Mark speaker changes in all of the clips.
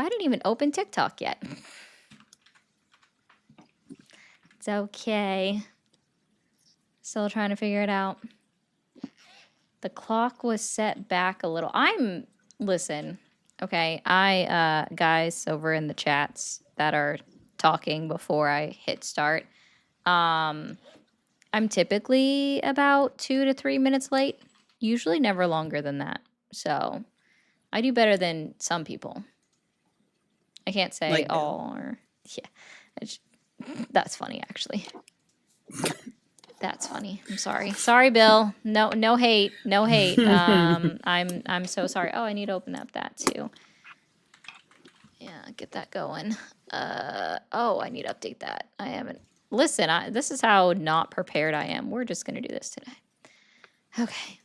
Speaker 1: I didn't even open TikTok yet. It's okay. Still trying to figure it out. The clock was set back a little. Listen, okay, guys over in the chats that are talking before I hit start, I'm typically about 2 to 3 minutes late, usually never longer than that. So I do better than some people. I can't say
Speaker 2: Like Bill.
Speaker 1: all or, yeah, that's funny actually. That's funny. I'm sorry. Sorry, Bill. No hate. No hate. I'm so sorry. Oh, I need to open up that too. Yeah, get that going. Oh, I need to update that. I haven't. Listen, this is how not prepared I am. We're just gonna do this today. Okay.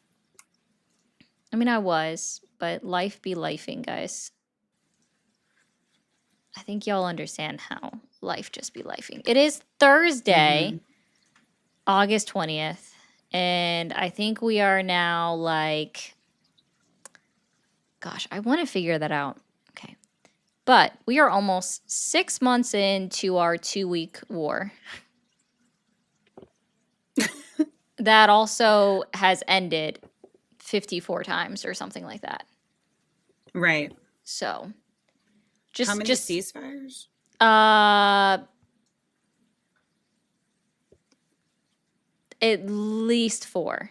Speaker 1: I mean, I was, but life be lifing, guys. I think y'all understand how life just be lifing. It is Thursday. August 20th. And I think we are now like, gosh, I want to figure that out. Okay. But we are almost 6 months into our 2-week war. That also has ended 54 times or something like that.
Speaker 2: Right.
Speaker 1: So,
Speaker 2: how many ceasefires?
Speaker 1: At least 4,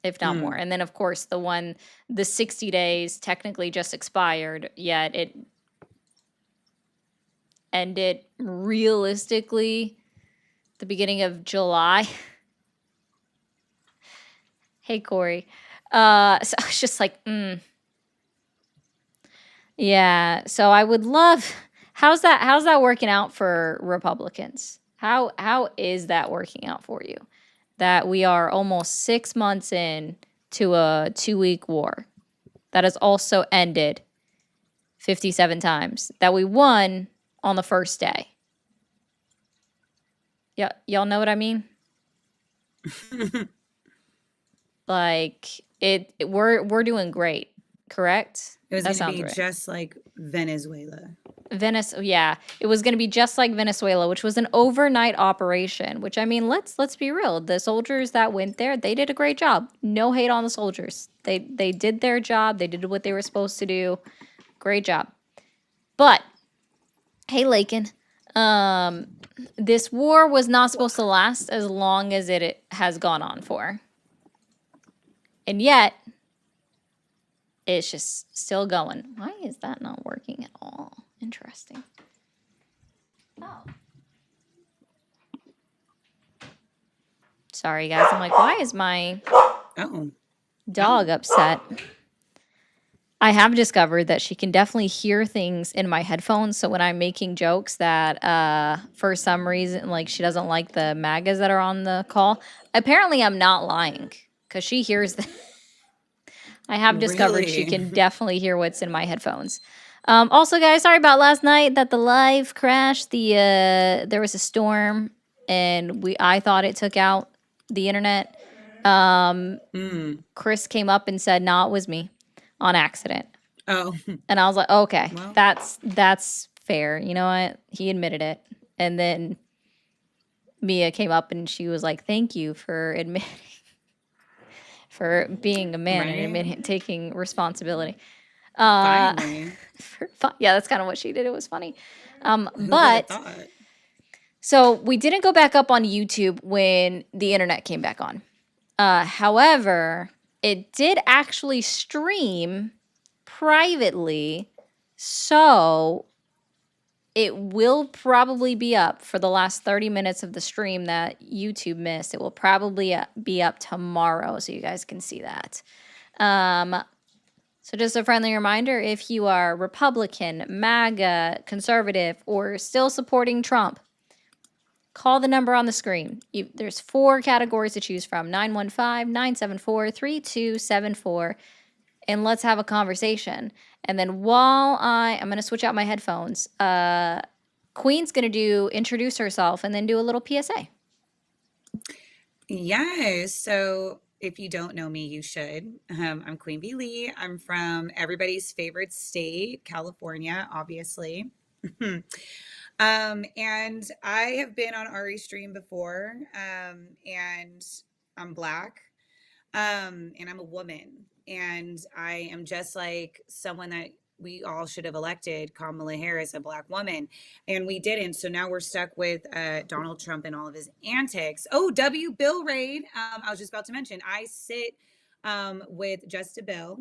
Speaker 1: if not more. And then, of course, the 60 days technically just expired, yet it ended realistically the beginning of July. Hey, Corey. So I was just like, Yeah. So I would love. How's that working out for Republicans? How is that working out for you? That we are almost 6 months in to a 2-week war that has also ended 57 times. That we won on the first day. Yeah, y'all know what I mean? Like we're doing great, correct?
Speaker 2: It was going to be right. Just like Venezuela.
Speaker 1: Yeah, it was going to be just like Venezuela, which was an overnight operation. Which, I mean, let's be real. The soldiers that went there, they did a great job. No hate on the soldiers. They did their job. They did what they were supposed to do. Great job. But hey, Lakin, this war was not supposed to last as long as it has gone on for, and yet it's just still going. Why is that not working at all? Interesting. Oh. Sorry, guys. I'm like, why is my dog upset? I have discovered that she can definitely hear things in my headphones. So when I'm making jokes that for some reason, like she doesn't like the MAGAs that are on the call, apparently I'm not lying because she hears them. I have discovered she can definitely hear what's in my headphones. Also, guys, sorry about last night that the live crashed. There was a storm and I thought it took out the internet. Chris came up and said, "No, it was me on accident."
Speaker 2: Oh.
Speaker 1: And I was like, okay, well, that's fair. You know what? He admitted it. And then Mia came up and she was like, "Thank you for admitting." For being a man and taking responsibility.
Speaker 2: Finally.
Speaker 1: Yeah, that's kind of what she did. It was funny. But so we didn't go back up on YouTube when the internet came back on. However, it did actually stream privately. So it will probably be up for the last 30 minutes of the stream that YouTube missed. It will probably be up tomorrow, so you guys can see that. So just a friendly reminder, if you are Republican, MAGA, conservative, or still supporting Trump, call the number on the screen. There's 4 categories to choose from, 915-974-3274, and let's have a conversation. And then while I'm going to switch out my headphones, Queen's going to introduce herself and then do a little PSA.
Speaker 2: Yes. So if you don't know me, you should. I'm QueenV Lee. I'm from everybody's favorite state, California, obviously. And I have been on Ari's stream before, and I'm Black, and I'm a woman, and I am just like someone that we all should have elected, Kamala Harris, a Black woman, and we didn't. So now we're stuck with Donald Trump and all of his antics. Oh, W. Bill Raid. I was just about to mention, I sit with Just a Bill.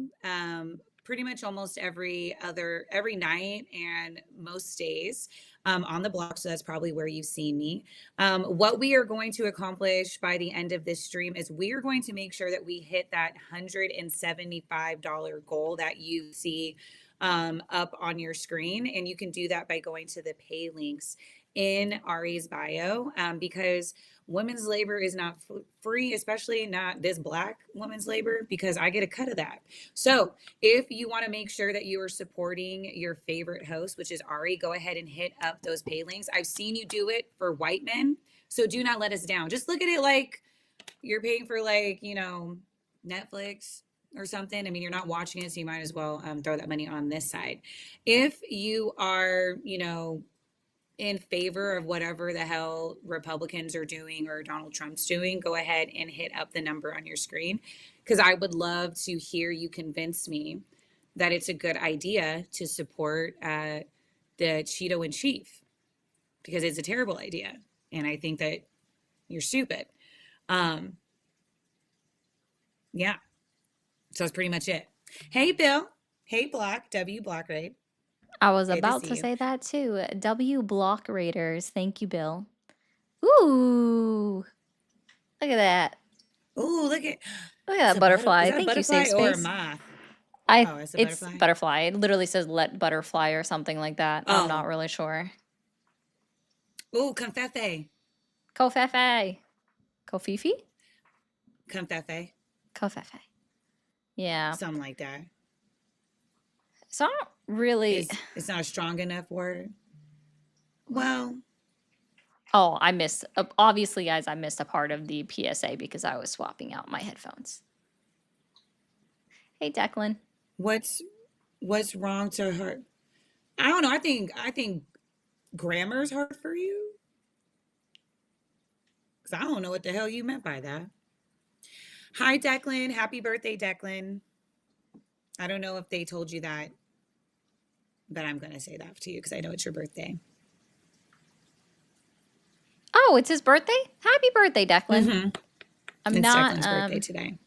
Speaker 2: Pretty much almost every night and most days on the block. So that's probably where you've seen me. What we are going to accomplish by the end of this stream is we are going to make sure that we hit that $175 goal that you see up on your screen. And you can do that by going to the pay links in Ari's bio, because women's labor is not free, especially not this Black women's labor, because I get a cut of that. So if you want to make sure that you are supporting your favorite host, which is Ari, go ahead and hit up those pay links. I've seen you do it for white men, so do not let us down. Just look at it like you're paying for, like, Netflix or something. I mean, you're not watching it, so you might as well throw that money on this side. If you are, in favor of whatever the hell Republicans are doing or Donald Trump's doing, go ahead and hit up the number on your screen, because I would love to hear you convince me that it's a good idea to support the Cheeto in chief, because it's a terrible idea. And I think that you're stupid. Yeah. So that's pretty much it. Hey, Bill. Hey, Block. W Block, right?
Speaker 1: I was about to say that too. W Block Raiders. Thank you, Bill. Ooh. Look at that.
Speaker 2: Ooh, look at
Speaker 1: that butterfly.
Speaker 2: Thank you, safe space. Or a moth?
Speaker 1: It's butterfly. It literally says "let butterfly" or something like that. Oh. I'm not really sure.
Speaker 2: Ooh, confefe.
Speaker 1: Covfefe. Kofifi?
Speaker 2: Confefe.
Speaker 1: Covfefe. Yeah.
Speaker 2: Something like that.
Speaker 1: So I don't really...
Speaker 2: It's not a strong enough word. Well...
Speaker 1: Oh, I missed... Obviously, guys, I missed a part of the PSA because I was swapping out my headphones. Hey, Declan.
Speaker 2: What's wrong to her? I don't know. I think grammar's hard for you. Because I don't know what the hell you meant by that. Hi, Declan. Happy birthday, Declan. I don't know if they told you that, but I'm going to say that to you because I know it's your birthday.
Speaker 1: Oh, it's his birthday? Happy birthday, Declan.
Speaker 2: Mm-hmm. It's Declan's birthday today.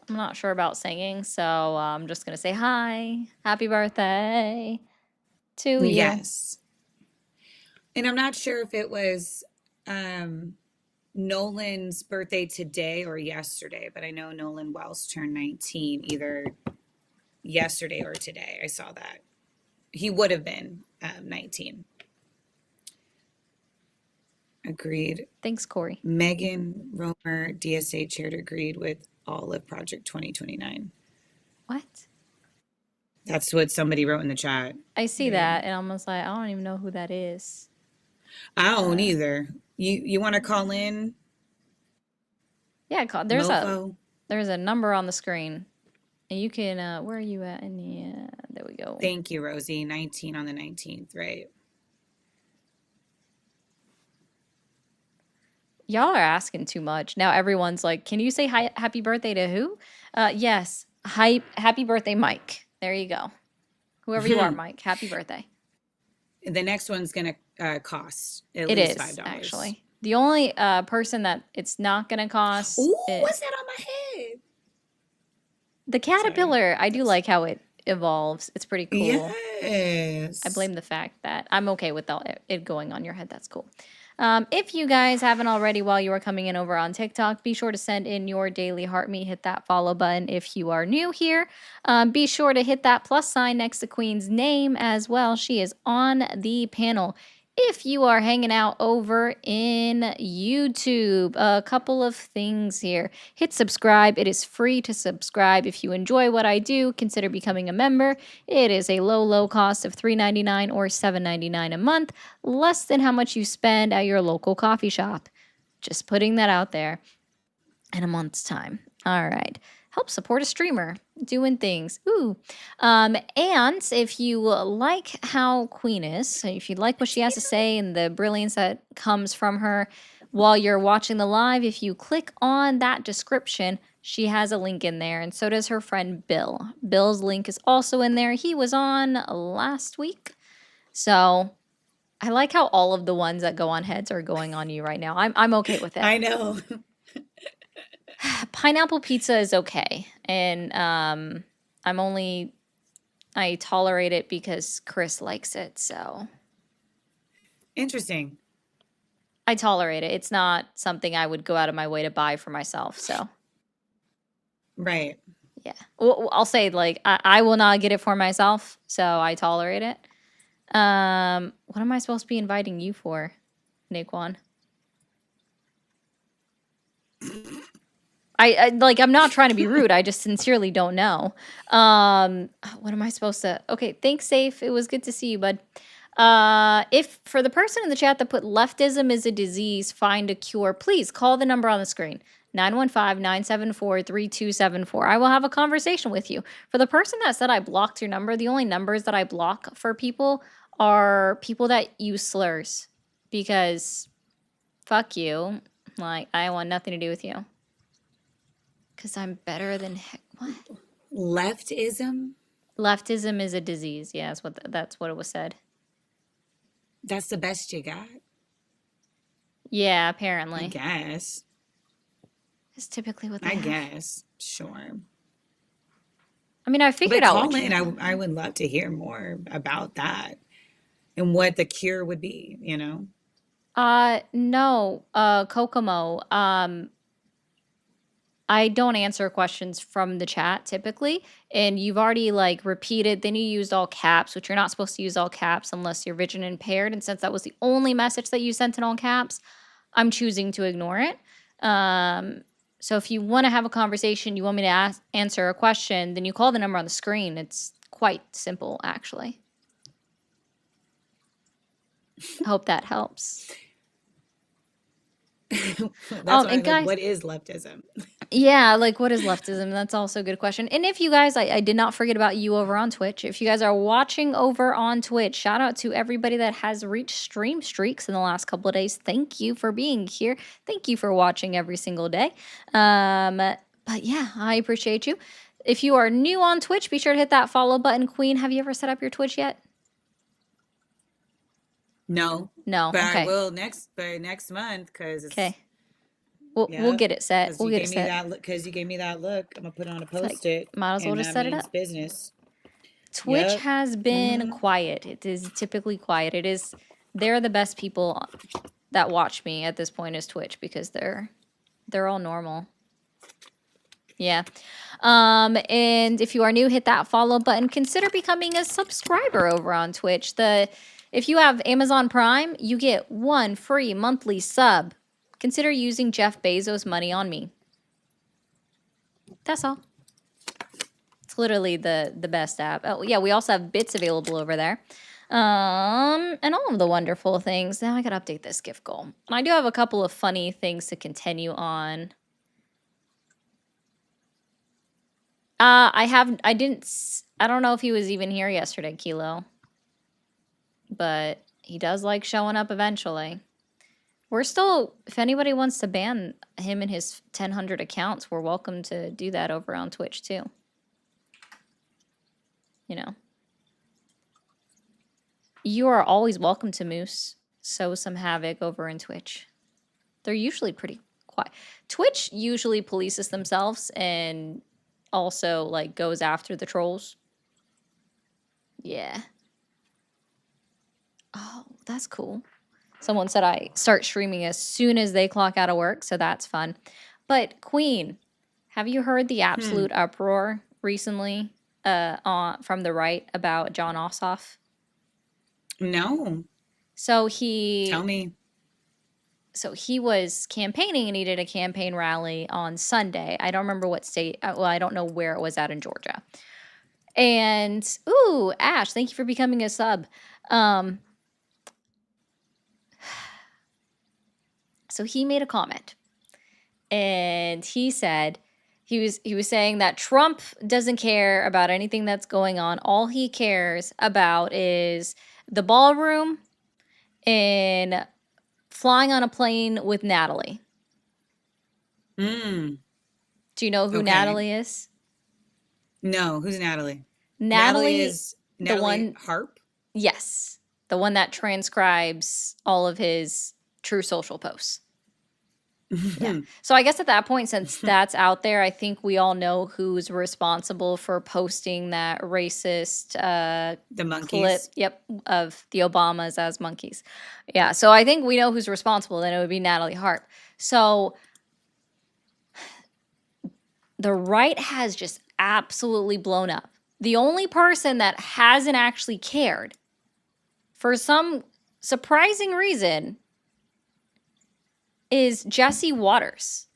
Speaker 1: I'm not sure about singing, so I'm just going to say hi. Happy birthday to you.
Speaker 2: Yes. And I'm not sure if it was Nolan's birthday today or yesterday, but I know Nolan Wells turned 19 either yesterday or today. I saw that. He would have been 19. Agreed.
Speaker 1: Thanks, Corey.
Speaker 2: Megan Romer, DSA chaired, agreed with all of Project 2029.
Speaker 1: What?
Speaker 2: That's what somebody wrote in the chat.
Speaker 1: I see that, and I'm almost like, I don't even know who that is.
Speaker 2: I don't either. You want to call in?
Speaker 1: Yeah, there's a number on the screen, and you can. Where are you at? There we go.
Speaker 2: Thank you, Rosie. 19 on the 19th, right?
Speaker 1: Y'all are asking too much. Now everyone's like, can you say hi, happy birthday to who? Yes. Happy birthday, Mike. There you go. Whoever you are, Mike. Happy birthday.
Speaker 2: The next one's going to cost at least $5.
Speaker 1: Actually. The only person that it's not going to cost.
Speaker 2: Ooh, what's that on my head?
Speaker 1: The caterpillar. Sorry. I do like how it evolves. It's pretty cool.
Speaker 2: Yes.
Speaker 1: I blame the fact that I'm okay with it going on your head. That's cool. If you guys haven't already while you are coming in over on TikTok, be sure to send in your daily heart me. Hit that follow button if you are new here. Be sure to hit that plus sign next to Queen's name as well. She is on the panel. If you are hanging out over in YouTube, a couple of things here. Hit subscribe. It is free to subscribe. If you enjoy what I do, consider becoming a member. It is a low cost of $3.99 or $7.99 a month, less than how much you spend at your local coffee shop. Just putting that out there. in a month's time. All right. Help support a streamer doing things. Ooh. And if you like how Queen is, so if you like what she has to say and the brilliance that comes from her while you're watching the live, if you click on that description, she has a link in there, and so does her friend Bill. Bill's link is also in there. He was on last week. So I like how all of the ones that go on heads are going on you right now. I'm okay with it.
Speaker 2: I know.
Speaker 1: Pineapple pizza is okay, and I tolerate it because Chris likes it, so
Speaker 2: Interesting.
Speaker 1: I tolerate it. It's not something I would go out of my way to buy for myself, so
Speaker 2: Right.
Speaker 1: yeah. Well, I'll say, like, I will not get it for myself, so I tolerate it. What am I supposed to be inviting you for, Naquan? I'm not trying to be rude. I just sincerely don't know. What am I supposed to? Okay, thanks, Safe. It was good to see you, bud. If for the person in the chat that put leftism is a disease, find a cure, please call the number on the screen. 915-974-3274. I will have a conversation with you. For the person that said I blocked your number, the only numbers that I block for people are people that use slurs. Because fuck you. Like, I want nothing to do with you. Because I'm better than heck. What?
Speaker 2: Leftism?
Speaker 1: Leftism is a disease. Yeah, that's what it was said.
Speaker 2: That's the best you got?
Speaker 1: Yeah,
Speaker 2: I
Speaker 1: apparently.
Speaker 2: guess.
Speaker 1: It's typically what they
Speaker 2: I
Speaker 1: have.
Speaker 2: guess. Sure.
Speaker 1: I mean, I
Speaker 2: But
Speaker 1: figured out
Speaker 2: call
Speaker 1: what you
Speaker 2: in.
Speaker 1: have.
Speaker 2: I would love to hear more about that and what the cure would be, you know?
Speaker 1: No, Kokomo. I don't answer questions from the chat typically, and you've already like repeated. Then you used all caps, which you're not supposed to use all caps unless you're vision impaired. And since that was the only message that you sent in all caps, I'm choosing to ignore it. So if you want to have a conversation, you want me to answer a question, then you call the number on the screen. It's quite simple, actually. I hope that helps.
Speaker 2: That's why
Speaker 1: And guys,
Speaker 2: what is leftism?
Speaker 1: yeah, like what is leftism? That's also a good question. And if you guys, I did not forget about you over on Twitch. If you guys are watching over on Twitch, shout out to everybody that has reached stream streaks in the last couple of days. Thank you for being here. Thank you for watching every single day. But yeah, I appreciate you. If you are new on Twitch, be sure to hit that follow button. Queen, have you ever set up your Twitch yet?
Speaker 2: No.
Speaker 1: No.
Speaker 2: But I
Speaker 1: Okay.
Speaker 2: will by next month because it's
Speaker 1: Okay. We'll get it set.
Speaker 2: because
Speaker 1: We'll
Speaker 2: you
Speaker 1: get it
Speaker 2: gave me
Speaker 1: set.
Speaker 2: that because you gave me that look. I'm gonna put it on a
Speaker 1: It's like,
Speaker 2: post-it,
Speaker 1: might as well
Speaker 2: and
Speaker 1: just
Speaker 2: that
Speaker 1: set it
Speaker 2: means
Speaker 1: up.
Speaker 2: business.
Speaker 1: Twitch
Speaker 2: Yep.
Speaker 1: has been quiet. It is typically quiet. They're the best people that watch me at this point is Twitch because they're all normal. Yeah. And if you are new, hit that follow button. Consider becoming a subscriber over on Twitch. If you have Amazon Prime, you get 1 free monthly sub. Consider using Jeff Bezos' money on me. That's all. It's literally the best app. Oh yeah, we also have bits available over there. And all of the wonderful things. Now I gotta update this gift goal. And I do have a couple of funny things to continue on. I don't know if he was even here yesterday, Kilo. But he does like showing up eventually. We're still, if anybody wants to ban him and his 1,000 accounts, we're welcome to do that over on Twitch too. You know. You are always welcome to Moose. Sow some havoc over in Twitch. They're usually pretty quiet. Twitch usually polices themselves and also like goes after the trolls. Yeah. Oh, that's cool. Someone said I start streaming as soon as they clock out of work, so that's fun. But Queen, have you heard the absolute uproar recently from the right about John Ossoff?
Speaker 2: No.
Speaker 1: So
Speaker 2: Tell me.
Speaker 1: So he was campaigning and he did a campaign rally on Sunday. I don't remember what state. Well, I don't know where it was at in Georgia. And ooh, Ash, thank you for becoming a sub. So he made a comment. and he was saying that Trump doesn't care about anything that's going on. All he cares about is the ballroom and flying on a plane with Natalie.
Speaker 2: Mm,
Speaker 1: Do you know who
Speaker 2: okay.
Speaker 1: Natalie is?
Speaker 2: No, who's Natalie? Natalie
Speaker 1: Natalie,
Speaker 2: is
Speaker 1: the
Speaker 2: Natalie
Speaker 1: one,
Speaker 2: Harp.
Speaker 1: yes, the one that transcribes all of his True Social posts. Yeah. So I guess at that point, since that's out there, I think we all know who's responsible for posting that racist
Speaker 2: The
Speaker 1: clip,
Speaker 2: monkeys.
Speaker 1: yep, of the Obamas as monkeys. Yeah. So I think we know who's responsible. Then it would be Natalie Harp. So the right has just absolutely blown up. The only person that hasn't actually cared, for some surprising reason, is Jesse Waters.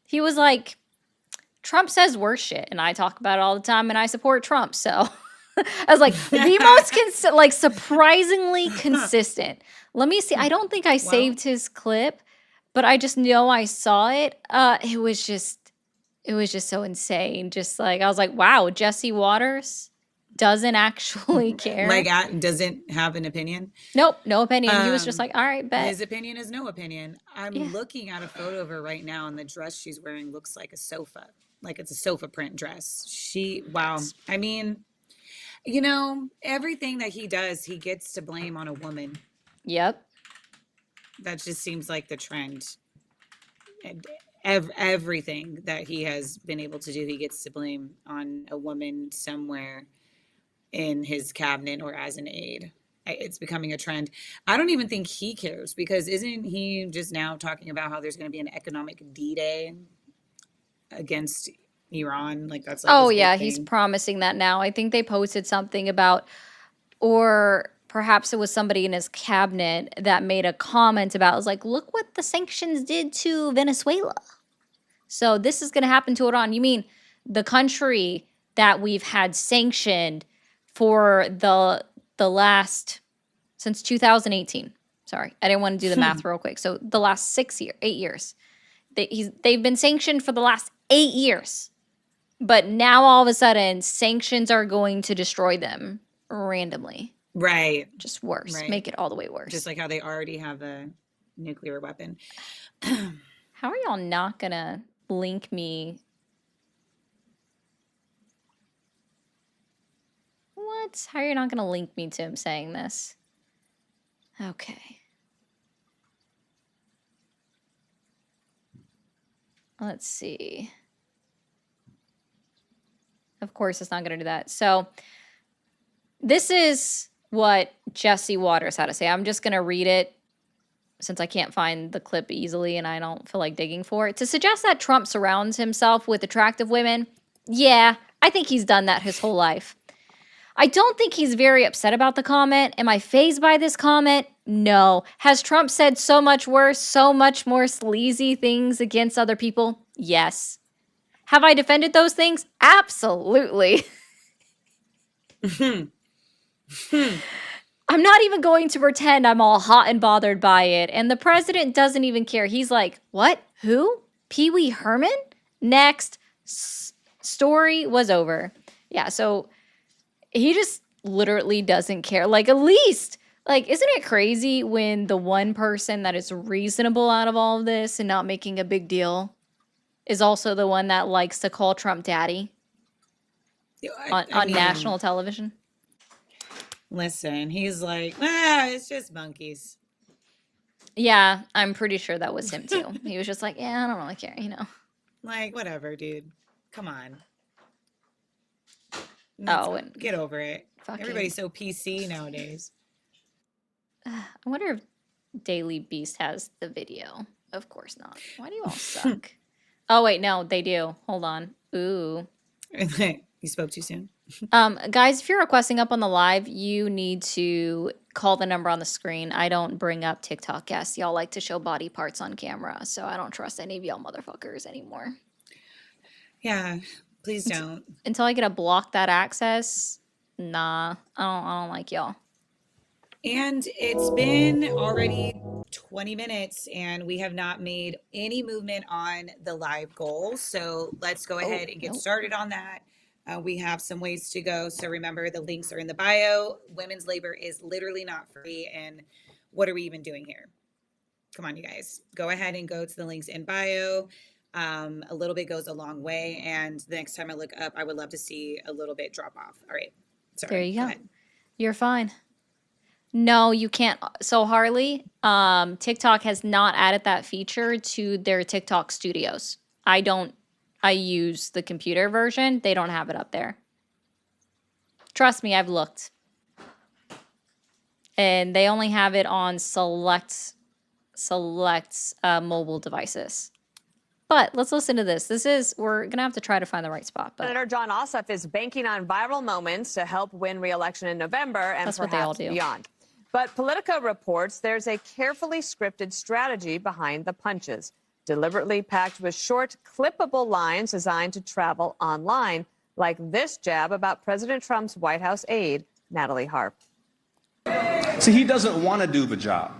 Speaker 1: He was like, Trump says worse shit, and I talk about it all the time, and I support Trump. So I was like, the most surprisingly consistent. Let me see. I don't think I
Speaker 2: Well,
Speaker 1: saved his clip, but I just know I saw it. It was just so insane. Just like I was like, wow, Jesse Waters doesn't actually care.
Speaker 2: like doesn't have an opinion.
Speaker 1: Nope, no opinion. He was just
Speaker 2: Um,
Speaker 1: like, all right, bet.
Speaker 2: his opinion is no opinion. I'm
Speaker 1: Yeah.
Speaker 2: looking at a photo of her right now, and the dress she's wearing looks like a sofa, like it's a sofa print dress. Wow.
Speaker 1: It's,
Speaker 2: I mean, everything that he does, he gets to blame on a woman.
Speaker 1: yep.
Speaker 2: That just seems like the trend. And everything that he has been able to do, he gets to blame on a woman somewhere in his cabinet or as an aide. It's becoming a trend. I don't even think he cares because isn't he just now talking about how there's going to be an economic D-Day against Iran? Like that's like
Speaker 1: Oh,
Speaker 2: his big
Speaker 1: yeah. He's
Speaker 2: thing.
Speaker 1: promising that now. I think they posted something about, or perhaps it was somebody in his cabinet that made a comment about, it was like, look what the sanctions did to Venezuela. So this is going to happen to Iran. You mean the country that we've had sanctioned for the last since 2018. Sorry, I didn't want to do the math real quick. So the last 8 years. They've been sanctioned for the last 8 years. But now all of a sudden, sanctions are going to destroy them randomly.
Speaker 2: Right,
Speaker 1: Just worse.
Speaker 2: right.
Speaker 1: Make it all the way
Speaker 2: Just
Speaker 1: worse.
Speaker 2: like how they already have a nuclear weapon.
Speaker 1: How are y'all not going to link me? What? How are you not going to link me to him saying this? Okay. Let's see. Of course, it's not going to do that. So, this is what Jesse Waters had to say. I'm just going to read it since I can't find the clip easily and I don't feel like digging for it. To suggest that Trump surrounds himself with attractive women, yeah, I think he's done that his whole life. I don't think he's very upset about the comment. Am I fazed by this comment? No. Has Trump said so much worse, so much more sleazy things against other people? Yes. Have I defended those things? Absolutely. I'm not even going to pretend I'm all hot and bothered by it. And the president doesn't even care. He's like, what? Who? Pee Wee Herman? Next. Story was over. Yeah, so he just literally doesn't care. Like, at least, like, isn't it crazy when the one person that is reasonable out of all of this and not making a big deal is also the one that likes to call Trump daddy
Speaker 2: I
Speaker 1: on
Speaker 2: mean,
Speaker 1: national television?
Speaker 2: listen, he's like, it's just monkeys.
Speaker 1: Yeah, I'm pretty sure that was him too. He was just like, yeah, I don't really care.
Speaker 2: Like, whatever, dude. Come on.
Speaker 1: Oh, and
Speaker 2: Get over it.
Speaker 1: fucking.
Speaker 2: Everybody's so PC nowadays.
Speaker 1: I wonder if Daily Beast has the video. Of course not. Why do you all suck? Oh, wait, no, they do. Hold on. Ooh.
Speaker 2: You spoke too soon.
Speaker 1: Guys, if you're requesting up on the live, you need to call the number on the screen. I don't bring up TikTok guests. Y'all like to show body parts on camera, so I don't trust any of y'all motherfuckers anymore.
Speaker 2: Yeah, please don't.
Speaker 1: Until I get to block that access, nah, I don't like y'all.
Speaker 2: And it's been already 20 minutes and we have not made any movement on the live goals. So let's go ahead and get started on that. We have some ways to go. So remember, the links are in the bio. Women's labor is literally not free. And what are we even doing here? Come on, you guys. Go ahead and go to the links in bio. A little bit goes a long way. And the next time I look up, I would love to see a little bit drop off. All right. Sorry.
Speaker 1: There you go.
Speaker 2: Ahead.
Speaker 1: You're fine. No, you can't. So Harley, TikTok has not added that feature to their TikTok studios. I use the computer version. They don't have it up there. Trust me, I've looked. And they only have it on select mobile devices. But let's listen to this. We're going to have to try to find the right spot. But
Speaker 3: Senator Jon Ossoff is banking on viral moments to help win re-election in November and
Speaker 1: that's what they all do.
Speaker 3: Beyond. But Politico reports there's a carefully scripted strategy behind the punches, deliberately packed with short, clippable lines designed to travel online, like this jab about President Trump's White House aide, Natalie Harp.
Speaker 4: See, he doesn't want to do the job.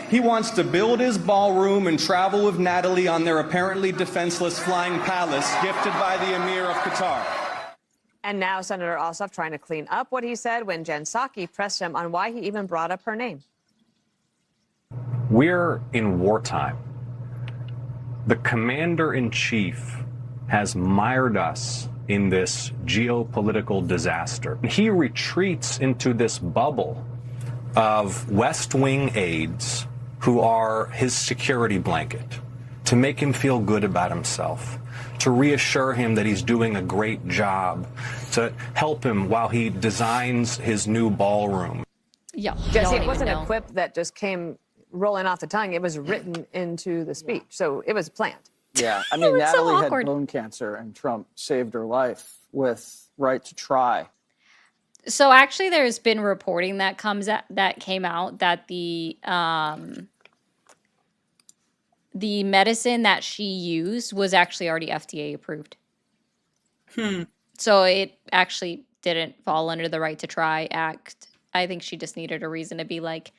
Speaker 4: He wants to build his ballroom and travel with Natalie on their apparently defenseless flying palace gifted by the Emir of Qatar.
Speaker 3: And now Senator Ossoff trying to clean up what he said when Jen Psaki pressed him on why he even brought up her name.
Speaker 5: We're in wartime. The commander-in-chief has mired us in this geopolitical disaster. He retreats into this bubble of West Wing aides who are his security blanket to make him feel good about himself, to reassure him that he's doing a great job, to help him while he designs his new ballroom.
Speaker 1: Yeah,
Speaker 3: Jesse, it wasn't a quip that just came rolling off the tongue. It was written into the speech, so it was planned.
Speaker 6: Yeah, I mean, Natalie
Speaker 1: so
Speaker 6: had bone cancer, and Trump saved her life with right to try.
Speaker 1: So actually, there's been reporting that came out that the medicine that she used was actually already FDA approved. So it actually didn't fall under the Right to Try Act. I think she just needed a reason to be like,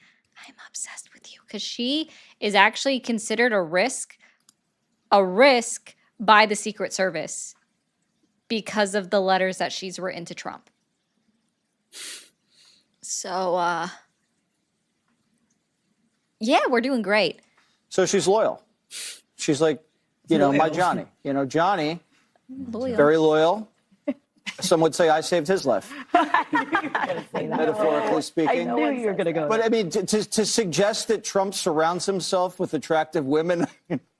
Speaker 1: I'm obsessed with you, because she is actually considered a risk by the Secret Service because of the letters that she's written to Trump. So, yeah, we're doing great.
Speaker 6: So she's loyal. She's like, my Johnny. Johnny,
Speaker 1: Loyal.
Speaker 6: very loyal. Some would say I saved his life, metaphorically speaking.
Speaker 3: I knew you were going to go.
Speaker 6: But I mean, to suggest that Trump surrounds himself with attractive women,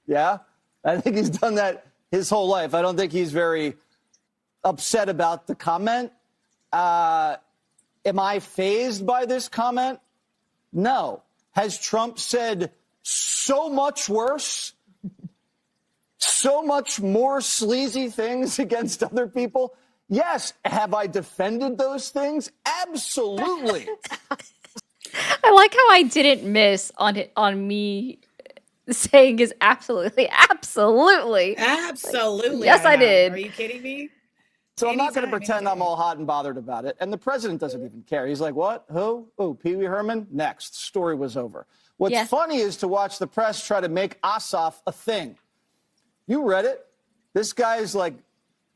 Speaker 6: yeah, I think he's done that his whole life. I don't think he's very upset about the comment. Am I fazed by this comment? No. Has Trump said so much worse, so much more sleazy things against other people? Yes. Have I defended those things? Absolutely.
Speaker 1: I like how I didn't miss on me saying is absolutely.
Speaker 2: Absolutely.
Speaker 1: Yes, I did.
Speaker 2: Are you kidding me?
Speaker 6: So I'm not going to
Speaker 2: Anytime,
Speaker 6: pretend I'm all hot and bothered about it. And the president doesn't even care. He's like, what? Who? Oh, Pee Wee Herman? Next. Story was over. What's funny is to watch the press try to make Ossoff a thing. You read it. This guy's like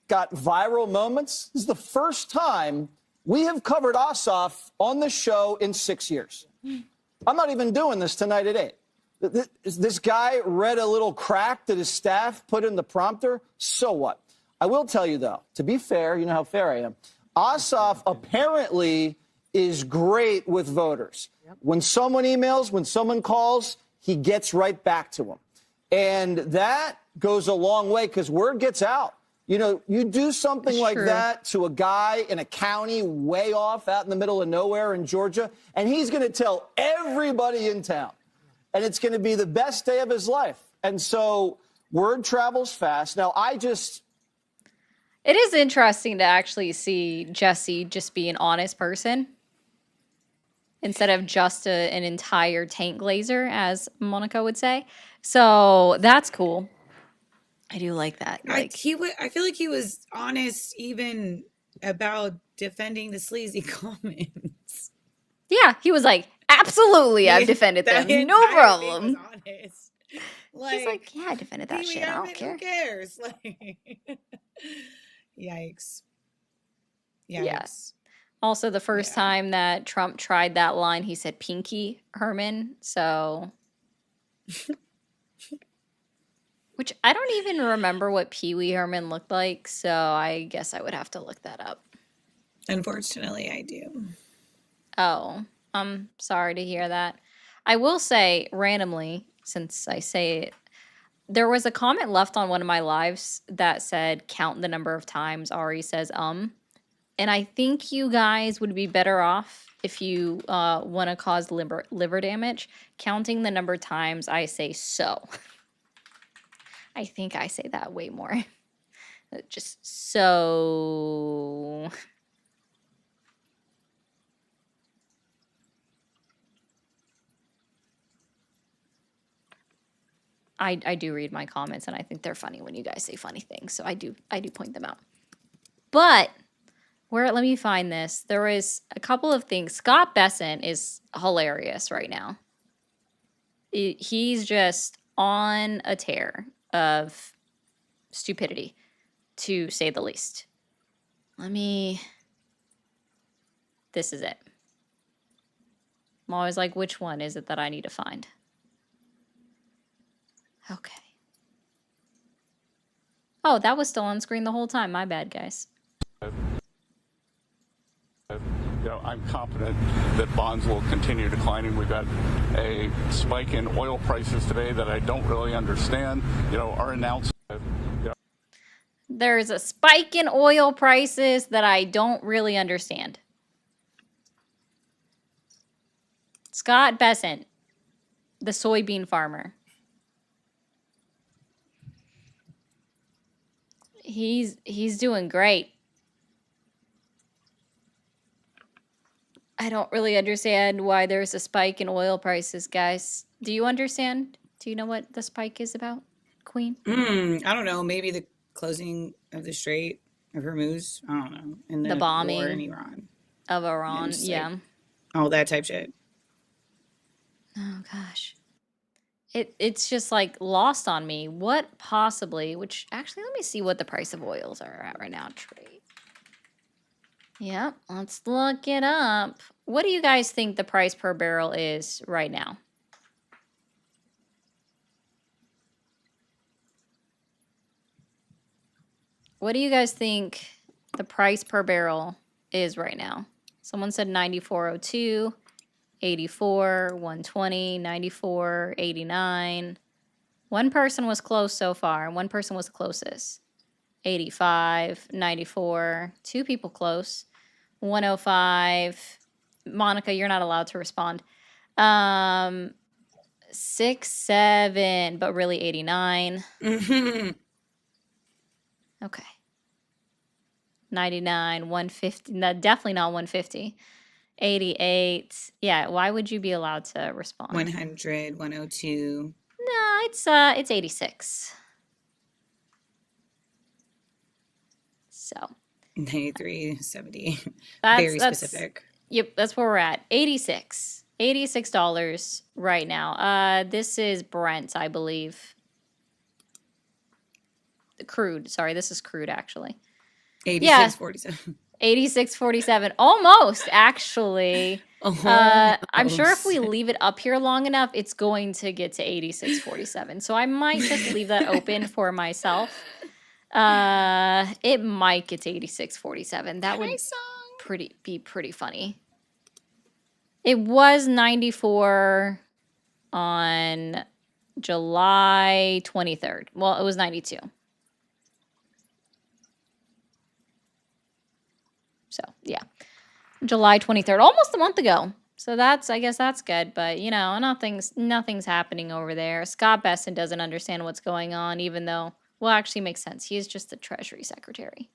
Speaker 6: got viral moments. This is the first time we have covered Ossoff on the show in 6 years. I'm not even doing this tonight at 8. This guy read a little crack that his staff put in the prompter. So what? I will tell you, though, to be fair, you know how fair I am, Ossoff apparently is great with voters. When someone emails, when someone calls, he gets right back to them. And that goes a long way because word gets out. You do something like that to a guy in a county way off out in the middle of nowhere in Georgia, and he's going to tell everybody in town. And it's going to be the best day of his life. And so word travels fast. Now,
Speaker 1: It is interesting to actually see Jesse just be an honest person instead of just an entire tank glazer, as Monica would say. So that's cool. I do like that.
Speaker 2: I feel like he was honest even about defending the sleazy comments.
Speaker 1: Yeah, he was like, Absolutely, I've
Speaker 2: The
Speaker 1: defended them. No
Speaker 2: entire thing was
Speaker 1: problem.
Speaker 2: honest.
Speaker 1: He's like, yeah, I defended that
Speaker 2: Pee Wee
Speaker 1: shit. I don't
Speaker 2: Herman, who
Speaker 1: care.
Speaker 2: cares? Like, yikes.
Speaker 1: Yeah.
Speaker 2: Yikes.
Speaker 1: Also, the first
Speaker 2: Yeah.
Speaker 1: time that Trump tried that line, he said Pinky Herman. So, which I don't even remember what Pee Wee Herman looked like. So I guess I would have to look that up.
Speaker 2: Unfortunately, I do.
Speaker 1: Oh, I'm sorry to hear that. I will say randomly, since I say it, there was a comment left on one of my lives that said, count the number of times Ari says, And I think you guys would be better off if you want to cause liver damage, counting the number of times I say so. I think I say that way more. Just so. I do read my comments and I think they're funny when you guys say funny things. So I do point them out. But let me find this. There is a couple of things. Scott Besant is hilarious right now. He's just on a tear of stupidity, to say the least. This is it. I'm always like, which one is it that I need to find? Okay. Oh, that was still on screen the whole time. My bad, guys.
Speaker 7: I'm confident that bonds will continue declining. We've got a spike in oil prices today that I don't really understand. Our announcement.
Speaker 1: There's a spike in oil prices that I don't really understand. Scott Besant, the soybean farmer. He's doing great. I don't really understand why there's a spike in oil prices, guys. Do you understand? Do you know what the spike is about, Queen?
Speaker 2: I don't know. Maybe the closing of the Strait of Hormuz. I don't know. And
Speaker 1: The bombing
Speaker 2: war in Iran.
Speaker 1: Of Iran,
Speaker 2: just,
Speaker 1: yeah.
Speaker 2: like, all that type shit.
Speaker 1: Oh gosh. It's just like lost on me. What possibly, which actually let me see what the price of oils are at right now. Trade. Yep, let's look it up. What do you guys think the price per barrel is right now? What do you guys think the price per barrel is right now? Someone said 94.02, 84, 120, 94, 89. One person was close so far. One person was the closest. 85, 94. Two people close. 105. Monica, you're not allowed to respond. 6, 7, but really 89. Okay. 99, 150. No, definitely not 150. 88. Yeah, why would you be allowed to respond?
Speaker 2: 100, 102.
Speaker 1: No, it's 86. So
Speaker 2: 93, 70.
Speaker 1: That's
Speaker 2: Very specific.
Speaker 1: Yep, that's where we're at. 86. $86 right now. This is Brent, I believe. The crude. Sorry, this is crude actually.
Speaker 2: 86.47.
Speaker 1: 86.47. Almost, actually. I'm sure if we
Speaker 2: Almost.
Speaker 1: leave it up here long enough, it's going to get to 86.47. So I might just leave that open for myself. It might get to 86.47. That would be pretty funny. It was 94 on July 23rd. Well, it was 92. So, yeah. July 23rd, almost a month ago. So I guess that's good, but nothing's happening over there. Scott Besant doesn't understand what's going on, even though, well, actually makes sense. He is just the Treasury Secretary.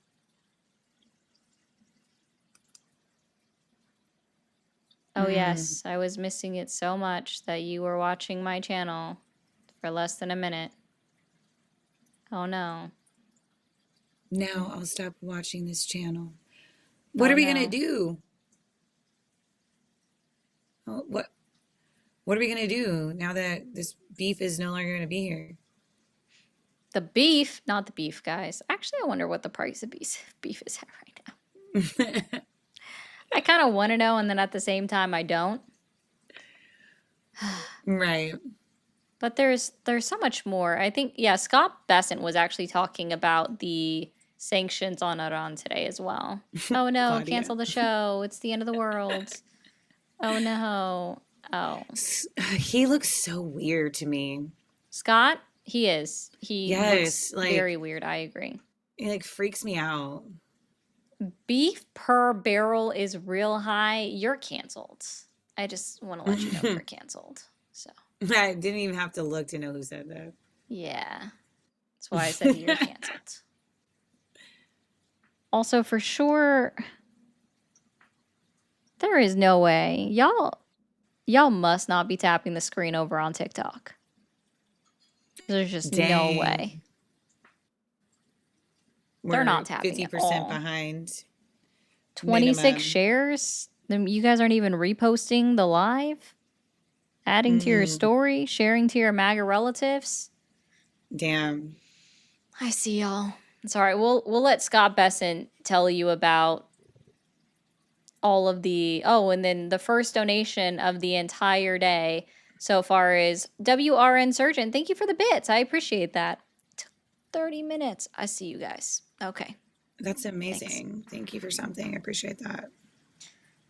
Speaker 1: Oh, yes. I was missing it so much that you were watching my channel for less than a minute. Oh, no.
Speaker 2: Now I'll stop watching this channel. What are we going to do? Oh, what? What are we going to do now that this beef is no longer going to be here?
Speaker 1: The beef, not the beef, guys. Actually, I wonder what the price of beef is at right now. I kind of want to know, and then at the same time, I don't.
Speaker 2: Right.
Speaker 1: But there's so much more. I think, yeah, Scott Bessent was actually talking about the sanctions on Iran today as well. Oh no,
Speaker 2: Claudia.
Speaker 1: cancel the show. It's the end of the world. Oh no. Oh.
Speaker 2: He looks so weird to me.
Speaker 1: Scott, he is. He
Speaker 2: Yes,
Speaker 1: looks very weird. I agree.
Speaker 2: It like freaks me out.
Speaker 1: Beef per barrel is real high. You're canceled. I just want to let you know you're canceled. So
Speaker 2: I didn't even have to look to know who said that.
Speaker 1: yeah. That's why I said you're canceled. Also, for sure, there is no way. Y'all must not be tapping the screen over on TikTok. There's just no way. They're not tapping 50% at all.
Speaker 2: behind.
Speaker 1: 26
Speaker 2: minimum.
Speaker 1: shares? Then you guys aren't even reposting the live? Adding to your story? Sharing to your MAGA relatives?
Speaker 2: Damn.
Speaker 1: I see y'all. It's all right. We'll let Scott Bessent tell you about all of the... Oh, and then the first donation of the entire day so far is WRN Surgeon. Thank you for the bits. I appreciate that. 30 minutes. I see you guys. Okay.
Speaker 2: That's amazing. Thanks. Thank you for something. I appreciate that.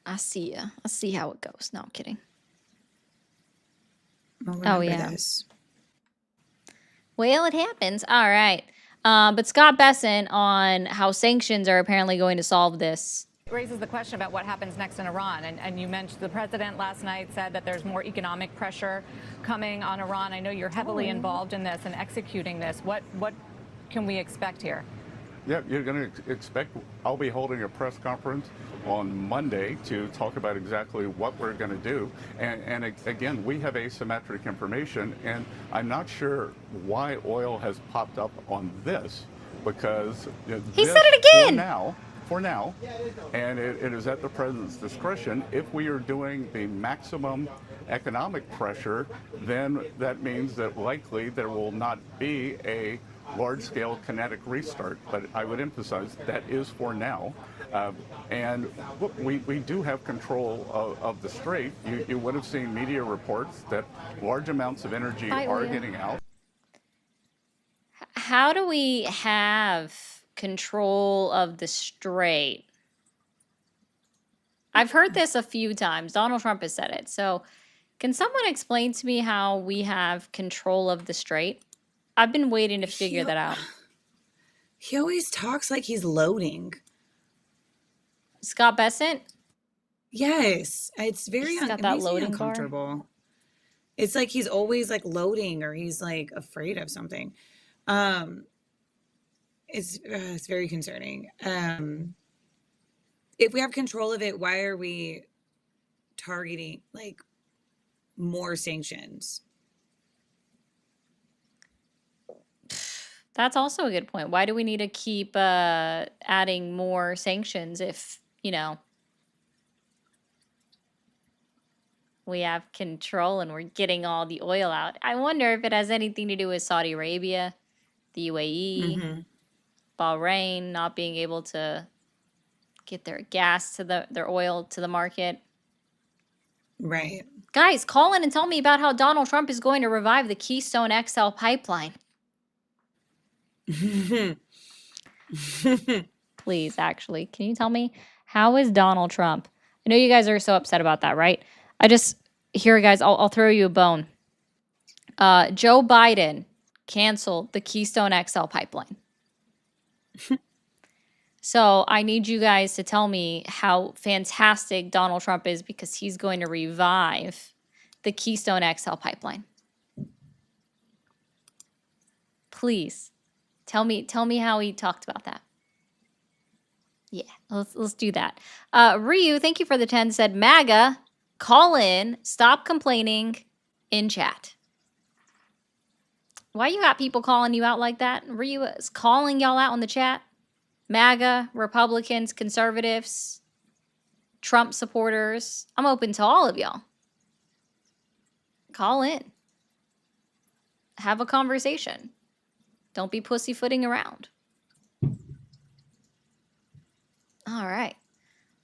Speaker 1: I see ya. I see how it goes. No, I'm kidding.
Speaker 2: Oh, yeah. This.
Speaker 1: Well, it happens. All right. But Scott Bessent on how sanctions are apparently going to solve this.
Speaker 8: It raises the question about what happens next in Iran. And you mentioned the president last night said that there's more economic pressure coming on Iran. I know you're heavily involved in this and executing this. What can we expect here?
Speaker 7: Yeah, you're going to expect, I'll be holding a press conference on Monday to talk about exactly what we're going to do. And again, we have asymmetric information, and I'm not sure why oil has popped up on this, because
Speaker 1: he said it again.
Speaker 7: For now, and it is at the president's discretion. If we are doing the maximum economic pressure, then that means that likely there will not be a large-scale kinetic restart, but I would emphasize that is for now. And look, we do have control of the strait. You would have seen media reports that large amounts of energy are getting out.
Speaker 1: How do we have control of the strait? I've heard this a few times. Donald Trump has said it. So can someone explain to me how we have control of the strait? I've been waiting to figure that out.
Speaker 2: He always talks like he's loading.
Speaker 1: Scott Bessent?
Speaker 2: Yes. It's very
Speaker 1: got that loading
Speaker 2: uncomfortable.
Speaker 1: bar.
Speaker 2: It's like he's always like loading, or he's like afraid of something. It's very concerning. If we have control of it, why are we targeting like more sanctions?
Speaker 1: That's also a good point. Why do we need to keep adding more sanctions if, we have control and we're getting all the oil out? I wonder if it has anything to do with Saudi Arabia, the UAE, Bahrain not being able to get their gas to their oil to the market.
Speaker 2: Right.
Speaker 1: Guys, call in and tell me about how Donald Trump is going to revive the Keystone XL pipeline. Please, actually, can you tell me, how is Donald Trump? I know you guys are so upset about that, right? Here, guys, I'll throw you a bone. Joe Biden canceled the Keystone XL pipeline. So I need you guys to tell me how fantastic Donald Trump is, because he's going to revive the Keystone XL pipeline. Please. Tell me how he talked about that. Yeah, let's do that. Ryu, thank you for the 10, said MAGA, call in, stop complaining in chat. Why you got people calling you out like that? Ryu is calling y'all out in the chat. MAGA, Republicans, conservatives, Trump supporters. I'm open to all of y'all. Call in. Have a conversation. Don't be pussyfooting around. All right.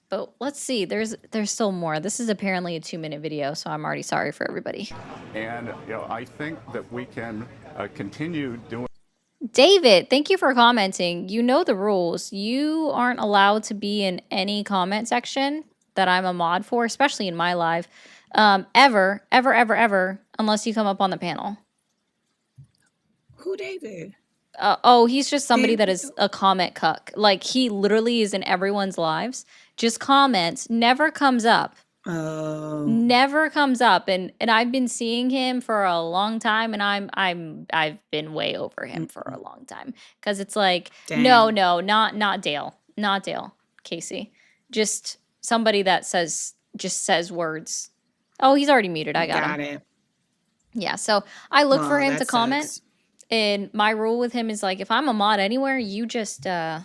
Speaker 1: But let's see. There's still more. This is apparently a 2-minute video, so I'm already sorry for everybody.
Speaker 7: And I think that we can continue doing.
Speaker 1: David, thank you for commenting. You know the rules. You aren't allowed to be in any comment section that I'm a mod for, especially in my live, ever, unless you come up on the panel.
Speaker 2: Who, David?
Speaker 1: Oh, he's just somebody that is a comment cuck. Like, he literally is in everyone's lives, just comments, never comes up.
Speaker 2: Oh.
Speaker 1: Never comes up. And I've been seeing him for a long time, and I've been way over him for a long time. Because it's like,
Speaker 2: Dang.
Speaker 1: no, not Dale. Not Dale, Casey. Just somebody that says words. Oh, he's already muted. I got him.
Speaker 2: it.
Speaker 1: Yeah, so I look for him to
Speaker 2: that
Speaker 1: comment.
Speaker 2: sucks.
Speaker 1: And my rule with him is like, if I'm a mod anywhere, you just don't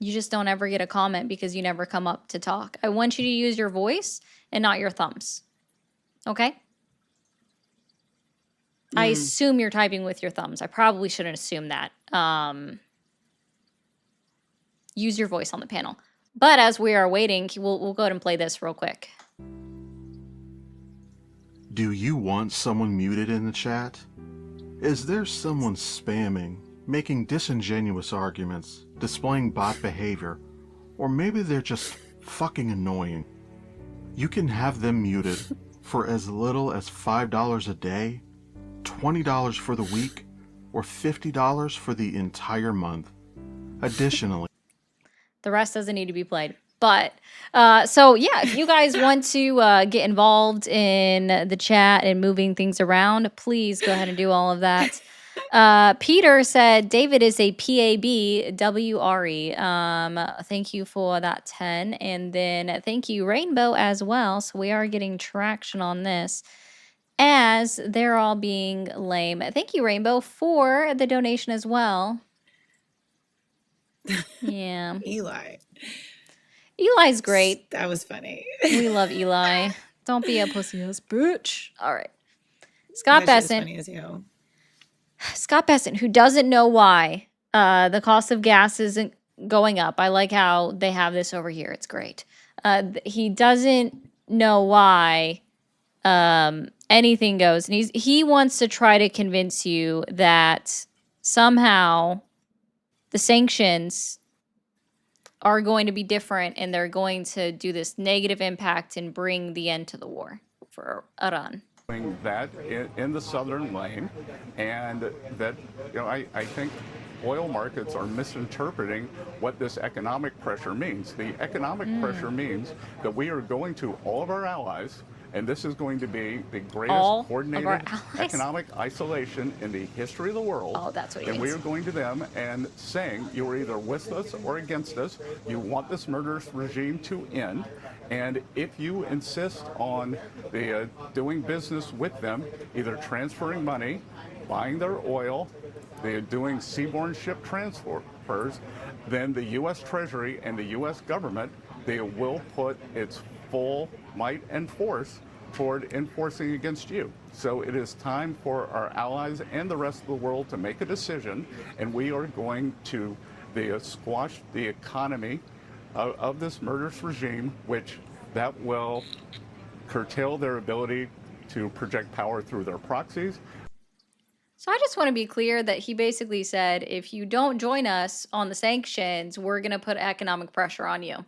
Speaker 1: ever get a comment because you never come up to talk. I want you to use your voice and not your thumbs. Okay? I assume you're typing with your thumbs. I probably shouldn't assume that. Use your voice on the panel. But as we are waiting, we'll go ahead and play this real quick.
Speaker 9: Do you want someone muted in the chat? Is there someone spamming, making disingenuous arguments, displaying bot behavior, or maybe they're just fucking annoying? You can have them muted for as little as $5 a day, $20 for the week, or $50 for the entire month. Additionally,
Speaker 1: the rest doesn't need to be played. But, so yeah, if you guys want to get involved in the chat and moving things around, please go ahead and do all of that. Peter said, David is a PABWRE. Thank you for that 10. And then thank you, Rainbow, as well. So we are getting traction on this as they're all being lame. Thank you, Rainbow, for the donation as well. Yeah. Eli's great.
Speaker 2: That was funny.
Speaker 1: We love Eli. Don't be a pussy ass bitch. All right. Scott Besant.
Speaker 2: Funny as hell.
Speaker 1: Scott Besant, who doesn't know why the cost of gas isn't going up. I like how they have this over here. It's great. He doesn't know why anything goes. And he wants to try to convince you that somehow the sanctions are going to be different, and they're going to do this negative impact and bring the end to the war for Iran.
Speaker 7: That in the southern lane, and that I think oil markets are misinterpreting what this economic pressure means. The economic pressure means that we are going to all of our allies, and this is going to be the greatest coordinated economic isolation in the history of the world.
Speaker 1: Oh, that's what he
Speaker 7: And
Speaker 1: means.
Speaker 7: we are going to them and saying, you are either with us or against us. You want this murderous regime to end. And if you insist on the doing business with them, either transferring money, buying their oil, they're doing seaborne ship transfers, then the U.S. Treasury and the U.S. government, they will put its full might and force toward enforcing against you. So it is time for our allies and the rest of the world to make a decision, and we are going to squash the economy of this murderous regime, which that will curtail their ability to project power through their proxies.
Speaker 1: So I just want to be clear that he basically said, if you don't join us on the sanctions, we're going to put economic pressure on you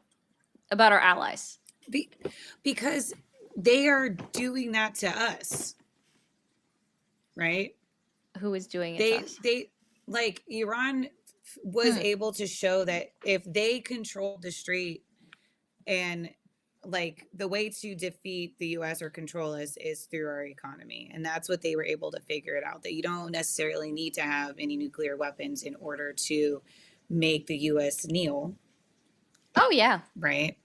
Speaker 1: about our allies.
Speaker 2: Because they are doing that to us, right?
Speaker 1: Who is doing it to us?
Speaker 2: They like Iran was able to show that if they control the street, and like the way to defeat the US or control us is through our economy. And that's what they were able to figure it out, that you don't necessarily need to have any nuclear weapons in order to make the US kneel.
Speaker 1: Oh, yeah.
Speaker 2: Right.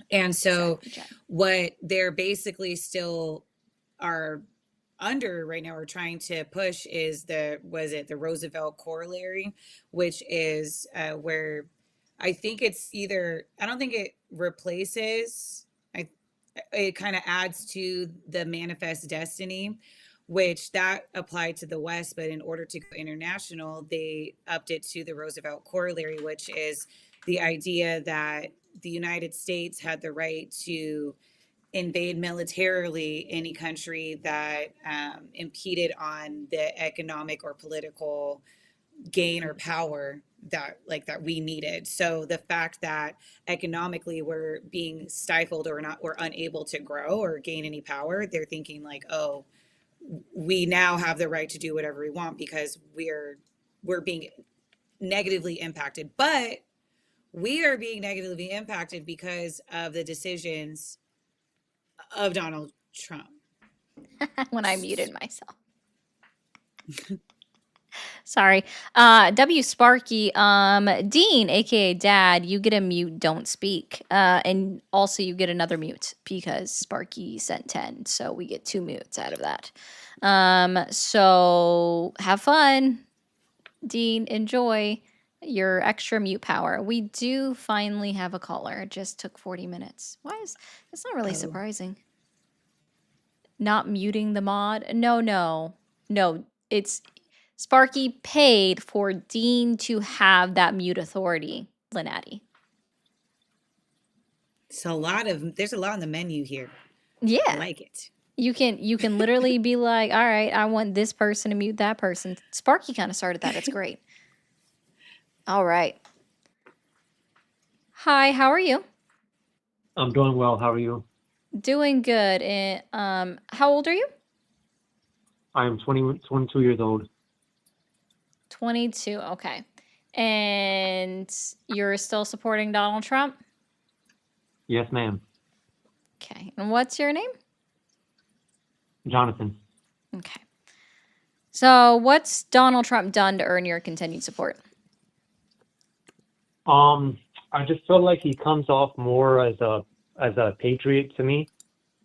Speaker 2: And so what they're basically still are under right now, or trying to push, is the Roosevelt corollary, which is where I think it's either, I don't think it replaces, it kind of adds to the manifest destiny, which that applied to the West, but in order to go international, they upped it to the Roosevelt corollary, which is the idea that the United States had the right to invade militarily any country that impeded on the economic or political gain or power that we needed. So the fact that economically we're being stifled or not, we're unable to grow or gain any power, they're thinking like, oh, we now have the right to do whatever we want because we're being negatively impacted. But we are being negatively impacted because of the decisions of Donald Trump.
Speaker 1: When I muted myself. Sorry. W Sparky, Dean, aka Dad, you get a mute, don't speak. And also you get another mute because Sparky sent 10. So we get 2 mutes out of that. So have fun. Dean, enjoy your extra mute power. We do finally have a caller. It just took 40 minutes. Why is it's not really surprising. Not muting the mod? No. It's Sparky paid for Dean to have that mute authority, Lynatti.
Speaker 2: So there's a lot on the menu here.
Speaker 1: Yeah.
Speaker 2: I like it.
Speaker 1: You can literally be like, all right, I want this person to mute that person. Sparky kind of started that. It's great. All right. Hi, how are you?
Speaker 10: I'm doing well. How are you?
Speaker 1: Doing good. And how old are you?
Speaker 10: I am 22 years old.
Speaker 1: 22. Okay. And you're still supporting Donald Trump?
Speaker 10: Yes, ma'am.
Speaker 1: Okay. And what's your name?
Speaker 10: Jonathan.
Speaker 1: Okay. So what's Donald Trump done to earn your continued support?
Speaker 10: I just feel like he comes off more as a patriot to me.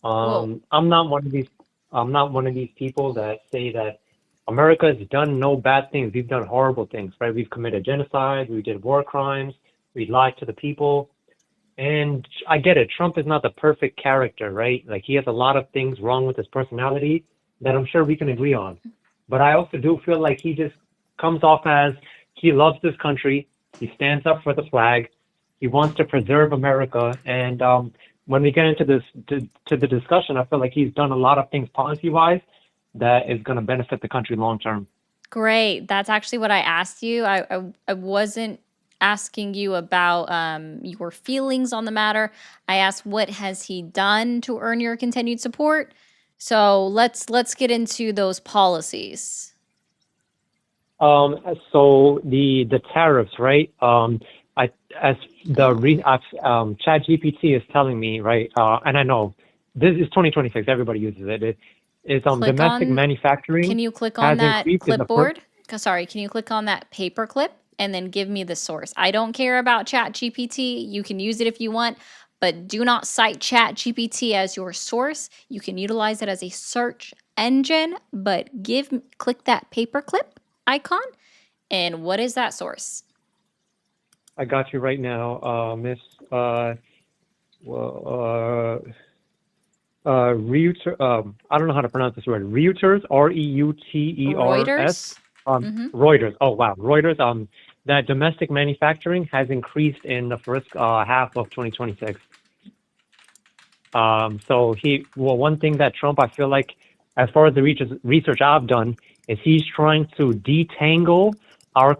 Speaker 10: I'm not one of these people that say that America has done no bad things. We've done horrible things, right? We've committed genocide, we did war crimes, we lied to the people. And I get it. Trump is not the perfect character, right? Like he has a lot of things wrong with his personality that I'm sure we can agree on. But I also do feel like he just comes off as he loves this country. He stands up for the flag. He wants to preserve America. And when we get into this to the discussion, I feel like he's done a lot of things policy-wise that is going to benefit the country long term.
Speaker 1: Great. That's actually what I asked you. I wasn't asking you about your feelings on the matter. I asked what has he done to earn your continued support. So let's get into those policies.
Speaker 10: So the tariffs, right? ChatGPT is telling me, right? And I know this is 2026. Everybody uses it. It's domestic manufacturing.
Speaker 1: Can you click on that clipboard? Sorry, can you click on that paper clip and then give me the source? I don't care about ChatGPT. You can use it if you want, but do not cite ChatGPT as your source. You can utilize it as a search engine, but click that paper clip icon. And what is that source?
Speaker 10: I got you right now, Miss. Reuters. I don't know how to pronounce this word. Reuters. Reuters. Reuters. Oh wow, Reuters. That domestic manufacturing has increased in the first half of 2026. So one thing that Trump, I feel like, as far as the research I've done, is he's trying to detangle our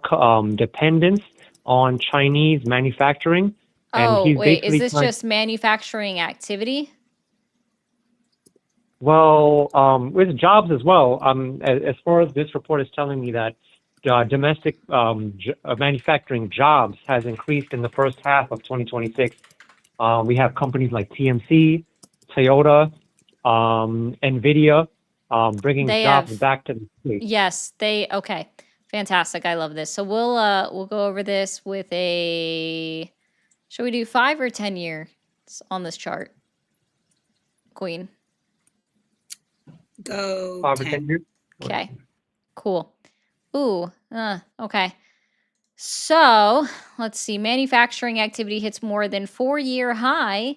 Speaker 10: dependence on Chinese manufacturing.
Speaker 1: And wait, is this just manufacturing activity?
Speaker 10: Well, with jobs as well. As far as this report is telling me that domestic manufacturing jobs has increased in the first half of 2026. We have companies like TMC, Toyota, NVIDIA, bringing jobs back to the state.
Speaker 1: Yes, okay. Fantastic. I love this. So we'll go over this with should we do 5 or 10 years on this chart? Queen.
Speaker 2: Go
Speaker 10: 5 or 10 years.
Speaker 1: Okay. Cool. Ooh. Okay. So let's see. Manufacturing activity hits more than 4-year high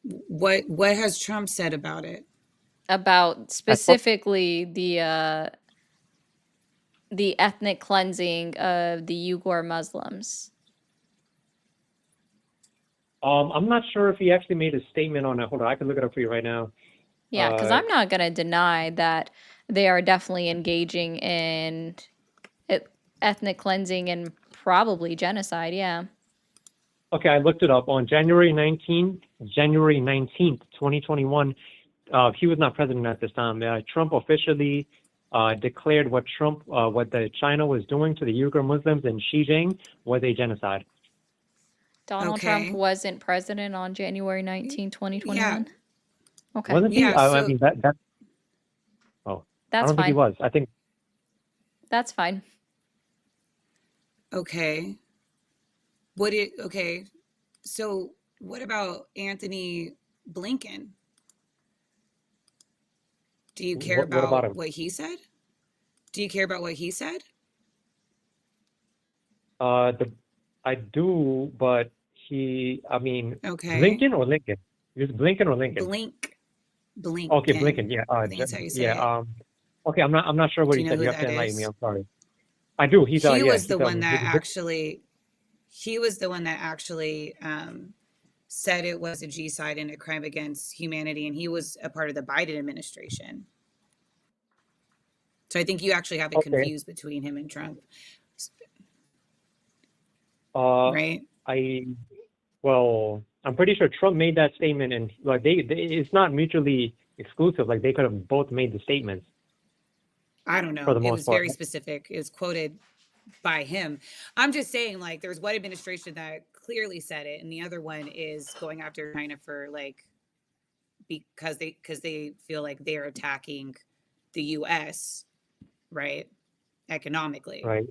Speaker 2: What has Trump said about it?
Speaker 1: About specifically the ethnic cleansing of the Uyghur Muslims.
Speaker 10: I'm not sure if he actually made a statement on it. Hold on, I can look it up for you right now.
Speaker 1: Yeah, because I'm not going to deny that they are definitely engaging in ethnic cleansing and probably genocide. Yeah.
Speaker 10: Okay, I looked it up on January 19th, 2021. He was not president at this time. Trump officially declared what China was doing to the Uyghur Muslims in Xinjiang was a genocide.
Speaker 1: Donald Trump
Speaker 2: Okay.
Speaker 1: wasn't president on January 19, 2021? Okay.
Speaker 10: Wasn't he?
Speaker 2: Yeah,
Speaker 10: I
Speaker 2: so
Speaker 10: mean, that, oh, I
Speaker 1: That's
Speaker 10: don't think he
Speaker 1: fine.
Speaker 10: was. I think,
Speaker 1: That's fine.
Speaker 2: okay. Okay. So what about Anthony Blinken? Do you care
Speaker 10: what about
Speaker 2: about
Speaker 10: him?
Speaker 2: what he said? Do you care about what he said?
Speaker 10: I do, but I mean,
Speaker 2: Okay.
Speaker 10: Blinken or Lincoln? Is Blinken or Lincoln? Okay,
Speaker 2: Blinken.
Speaker 10: Blinken. Yeah.
Speaker 2: I think that's how you say it.
Speaker 10: Okay, I'm not sure what
Speaker 2: Do
Speaker 10: he
Speaker 2: you know
Speaker 10: said. You
Speaker 2: who
Speaker 10: have to
Speaker 2: that
Speaker 10: enlighten me.
Speaker 2: is?
Speaker 10: I'm sorry. I do.
Speaker 2: He was the
Speaker 10: He's
Speaker 2: one that
Speaker 10: he's a big,
Speaker 2: actually he was the one that actually said it was a G-side and a crime against humanity, and he was a part of the Biden administration. So I think you actually have it
Speaker 10: okay.
Speaker 2: confused between him and Trump,
Speaker 10: Uh,
Speaker 2: right?
Speaker 10: well, I'm pretty sure Trump made that statement, and like it's not mutually exclusive. Like they could have both made the statements
Speaker 2: I don't
Speaker 10: for
Speaker 2: know.
Speaker 10: the
Speaker 2: It
Speaker 10: most
Speaker 2: was
Speaker 10: part.
Speaker 2: very specific. It was quoted by him. I'm just saying, like, there's one administration that clearly said it, and the other one is going after China for like because they feel like they're attacking the U.S. right economically.
Speaker 10: Right.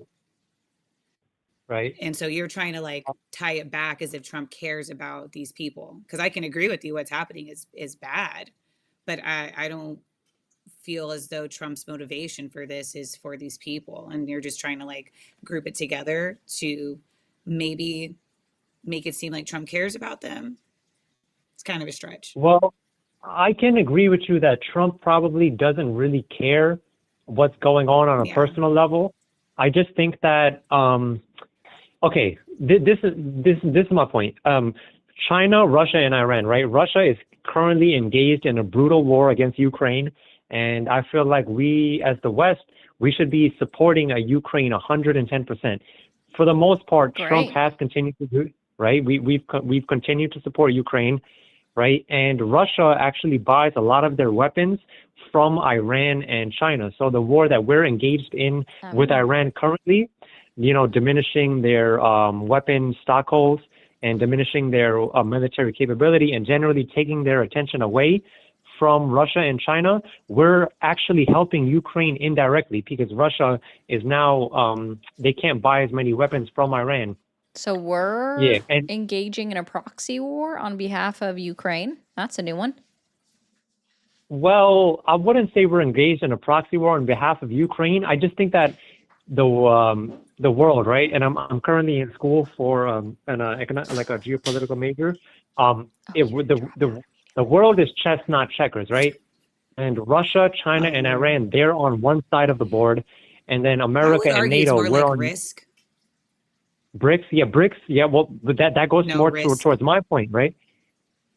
Speaker 10: Right.
Speaker 2: And so you're trying to like tie it back as if Trump cares about these people. Because I can agree with you, what's happening is bad, but I don't feel as though Trump's motivation for this is for these people, and you're just trying to like group it together to maybe make it seem like Trump cares about them. It's kind of a stretch.
Speaker 10: Well, I can agree with you that Trump probably doesn't really care what's going on a
Speaker 2: Yeah.
Speaker 10: personal level. I just think that okay, this is my point. China, Russia, and Iran, right? Russia is currently engaged in a brutal war against Ukraine, and I feel like we, as the West, we should be supporting Ukraine 110%. For the most part, Trump
Speaker 1: Great.
Speaker 10: has continued to do right. We've continued to support Ukraine, right? And Russia actually buys a lot of their weapons from Iran and China. So the war that we're engaged in with Iran currently, diminishing their weapon stockholds and diminishing their military capability and generally taking their attention away from Russia and China, we're actually helping Ukraine indirectly because Russia is now, they can't buy as many weapons from Iran.
Speaker 1: So we're engaging in a proxy war on behalf of Ukraine. That's a new one.
Speaker 10: Well, I wouldn't say we're engaged in a proxy war on behalf of Ukraine. I just think that the world, right? And I'm currently in school for a geopolitical major. The world is chess, not checkers, right? And Russia, China, and Iran, they're on one side of the board, and then America and NATO, we're on
Speaker 2: risk.
Speaker 10: BRICS. Yeah, BRICS. Yeah, well, but that goes more towards my point, right?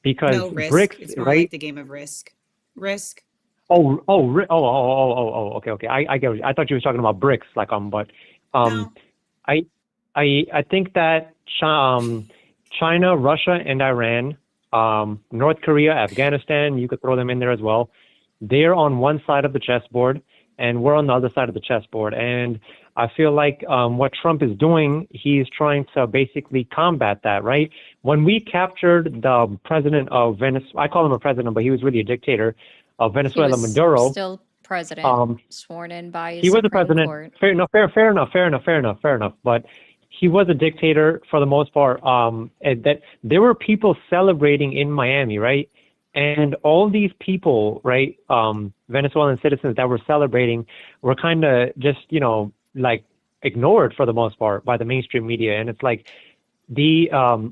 Speaker 10: Because BRICS,
Speaker 2: it's more
Speaker 10: right?
Speaker 2: like the game of Risk.
Speaker 10: Okay. I get it. I thought you were talking about BRICS, but
Speaker 2: No.
Speaker 10: I think that China, Russia, and Iran, North Korea, Afghanistan, you could throw them in there as well. They're on one side of the chessboard, and we're on the other side of the chessboard. And I feel like what Trump is doing, he's trying to basically combat that, right? When we captured the president of Venezuela, I call him a president, but he was really a dictator of Venezuela, Maduro.
Speaker 1: Still president, sworn in by his
Speaker 10: he was
Speaker 1: Supreme
Speaker 10: a president.
Speaker 1: Court.
Speaker 10: Fair enough. But he was a dictator for the most part. That there were people celebrating in Miami, right? And all these people, right, Venezuelan citizens that were celebrating were kind of just, ignored for the most part by the mainstream media. And it's like, Venezuela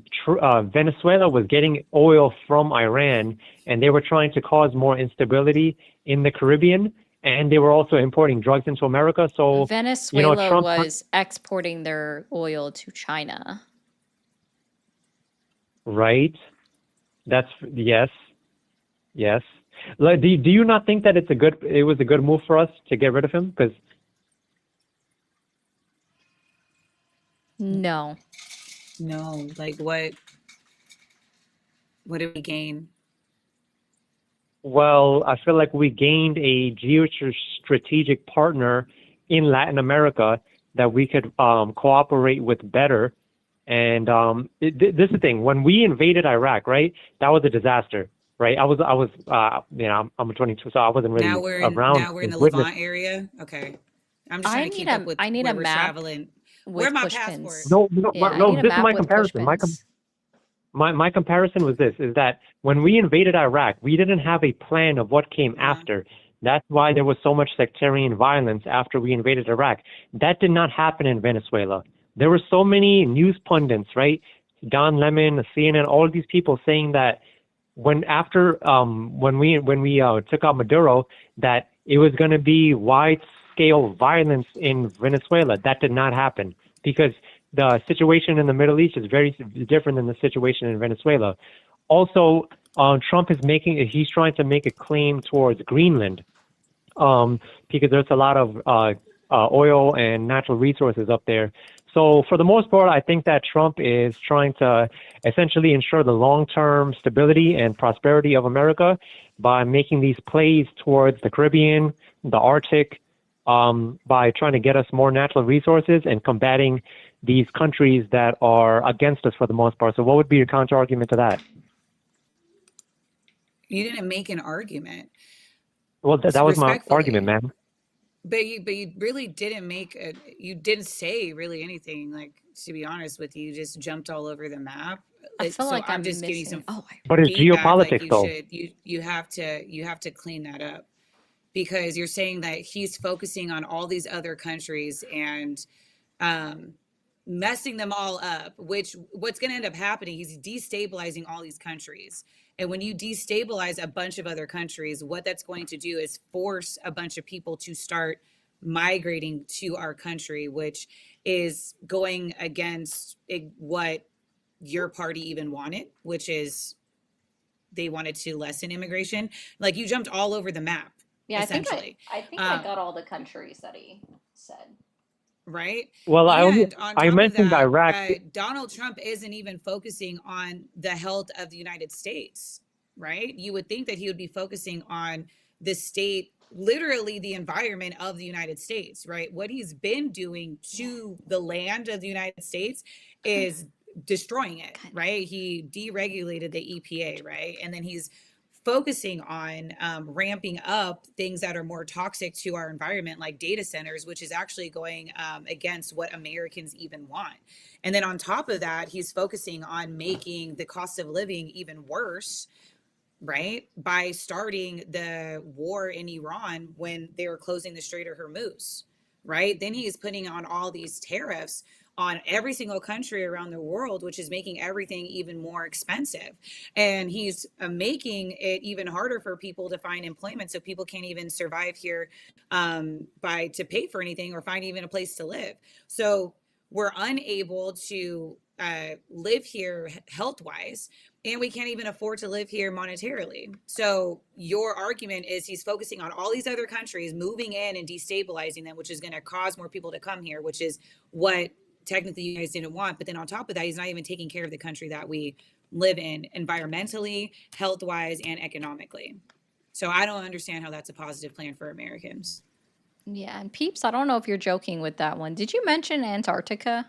Speaker 10: was getting oil from Iran, and they were trying to cause more instability in the Caribbean, and they were also importing drugs into America. So,
Speaker 1: Venezuela
Speaker 10: Trump,
Speaker 1: was exporting their oil to China.
Speaker 10: right? That's yes, yes. Like, do you not think that it was a good move for us to get rid of him? Because
Speaker 1: No.
Speaker 2: No, like what did we gain?
Speaker 10: well, I feel like we gained a geostrategic partner in Latin America that we could cooperate with better. And this is the thing. When we invaded Iraq, right, that was a disaster, right? I'm 22, so I wasn't
Speaker 2: Now
Speaker 10: really
Speaker 2: we're in
Speaker 10: around
Speaker 2: now we're in
Speaker 10: to
Speaker 2: the
Speaker 10: witness.
Speaker 2: Levant area. Okay. I'm just trying to keep up with
Speaker 1: I need a
Speaker 2: where we're
Speaker 1: map
Speaker 2: traveling. Where
Speaker 1: with
Speaker 2: my
Speaker 1: push
Speaker 2: passport?
Speaker 1: pins. Yeah, I
Speaker 10: No.
Speaker 1: need a
Speaker 10: This is
Speaker 1: map
Speaker 10: my
Speaker 1: with push
Speaker 10: comparison.
Speaker 1: pins.
Speaker 10: My comparison was this: is that when we invaded Iraq, we didn't have a plan of what came after. That's why there was so much sectarian violence after we invaded Iraq. That did not happen in Venezuela. There were so many news pundits, right? Don Lemon, CNN, all of these people saying that when we took out Maduro, that it was going to be wide scale violence in Venezuela. That did not happen because the situation in the Middle East is very different than the situation in Venezuela. Also, Trump he's trying to make a claim towards Greenland, because there's a lot of oil and natural resources up there. So for the most part, I think that Trump is trying to essentially ensure the long-term stability and prosperity of America by making these plays towards the Caribbean, the Arctic, by trying to get us more natural resources and combating these countries that are against us for the most part. So what would be your counter argument to that?
Speaker 2: You didn't make an argument.
Speaker 10: Well, that was my argument, man.
Speaker 2: But you really didn't you didn't say really anything, like, to be honest with you. You just jumped all over the map.
Speaker 1: I feel like
Speaker 2: I'm
Speaker 1: I'm
Speaker 2: just giving
Speaker 1: missing.
Speaker 2: some
Speaker 10: But it's
Speaker 2: feedback, like
Speaker 10: geopolitics, though.
Speaker 2: you have to clean that up, because you're saying that he's focusing on all these other countries and messing them all up, which what's going to end up happening, he's destabilizing all these countries. And when you destabilize a bunch of other countries, what that's going to do is force a bunch of people to start migrating to our country, which is going against what your party even wanted, which is they wanted to lessen immigration. Like, you jumped all over the map.
Speaker 1: Yeah,
Speaker 2: essentially.
Speaker 1: I think I got all the countries that he said.
Speaker 2: Right.
Speaker 10: Well,
Speaker 2: And on top of
Speaker 10: mentioned
Speaker 2: that,
Speaker 10: Iraq.
Speaker 2: Donald Trump isn't even focusing on the health of the United States, right? You would think that he would be focusing on the state, literally the environment of the United States, right? What he's been doing to the land of the United States is destroying it, right? He deregulated the EPA, right? And then he's focusing on ramping up things that are more toxic to our environment, like data centers, which is actually going against what Americans even want. And then on top of that, he's focusing on making the cost of living even worse, right? By starting the war in Iran when they were closing the Strait of Hormuz, right? Then he's putting on all these tariffs on every single country around the world, which is making everything even more expensive. And he's making it even harder for people to find employment. So people can't even survive here to pay for anything or find even a place to live. So we're unable to live here health wise, and we can't even afford to live here monetarily. So your argument is he's focusing on all these other countries, moving in and destabilizing them, which is going to cause more people to come here, which is what technically you guys didn't want. But then on top of that, he's not even taking care of the country that we live in environmentally, health wise, and economically. So I don't understand how that's a positive plan for Americans.
Speaker 1: Yeah, and Peeps, I don't know if you're joking with that one. Did you mention Antarctica?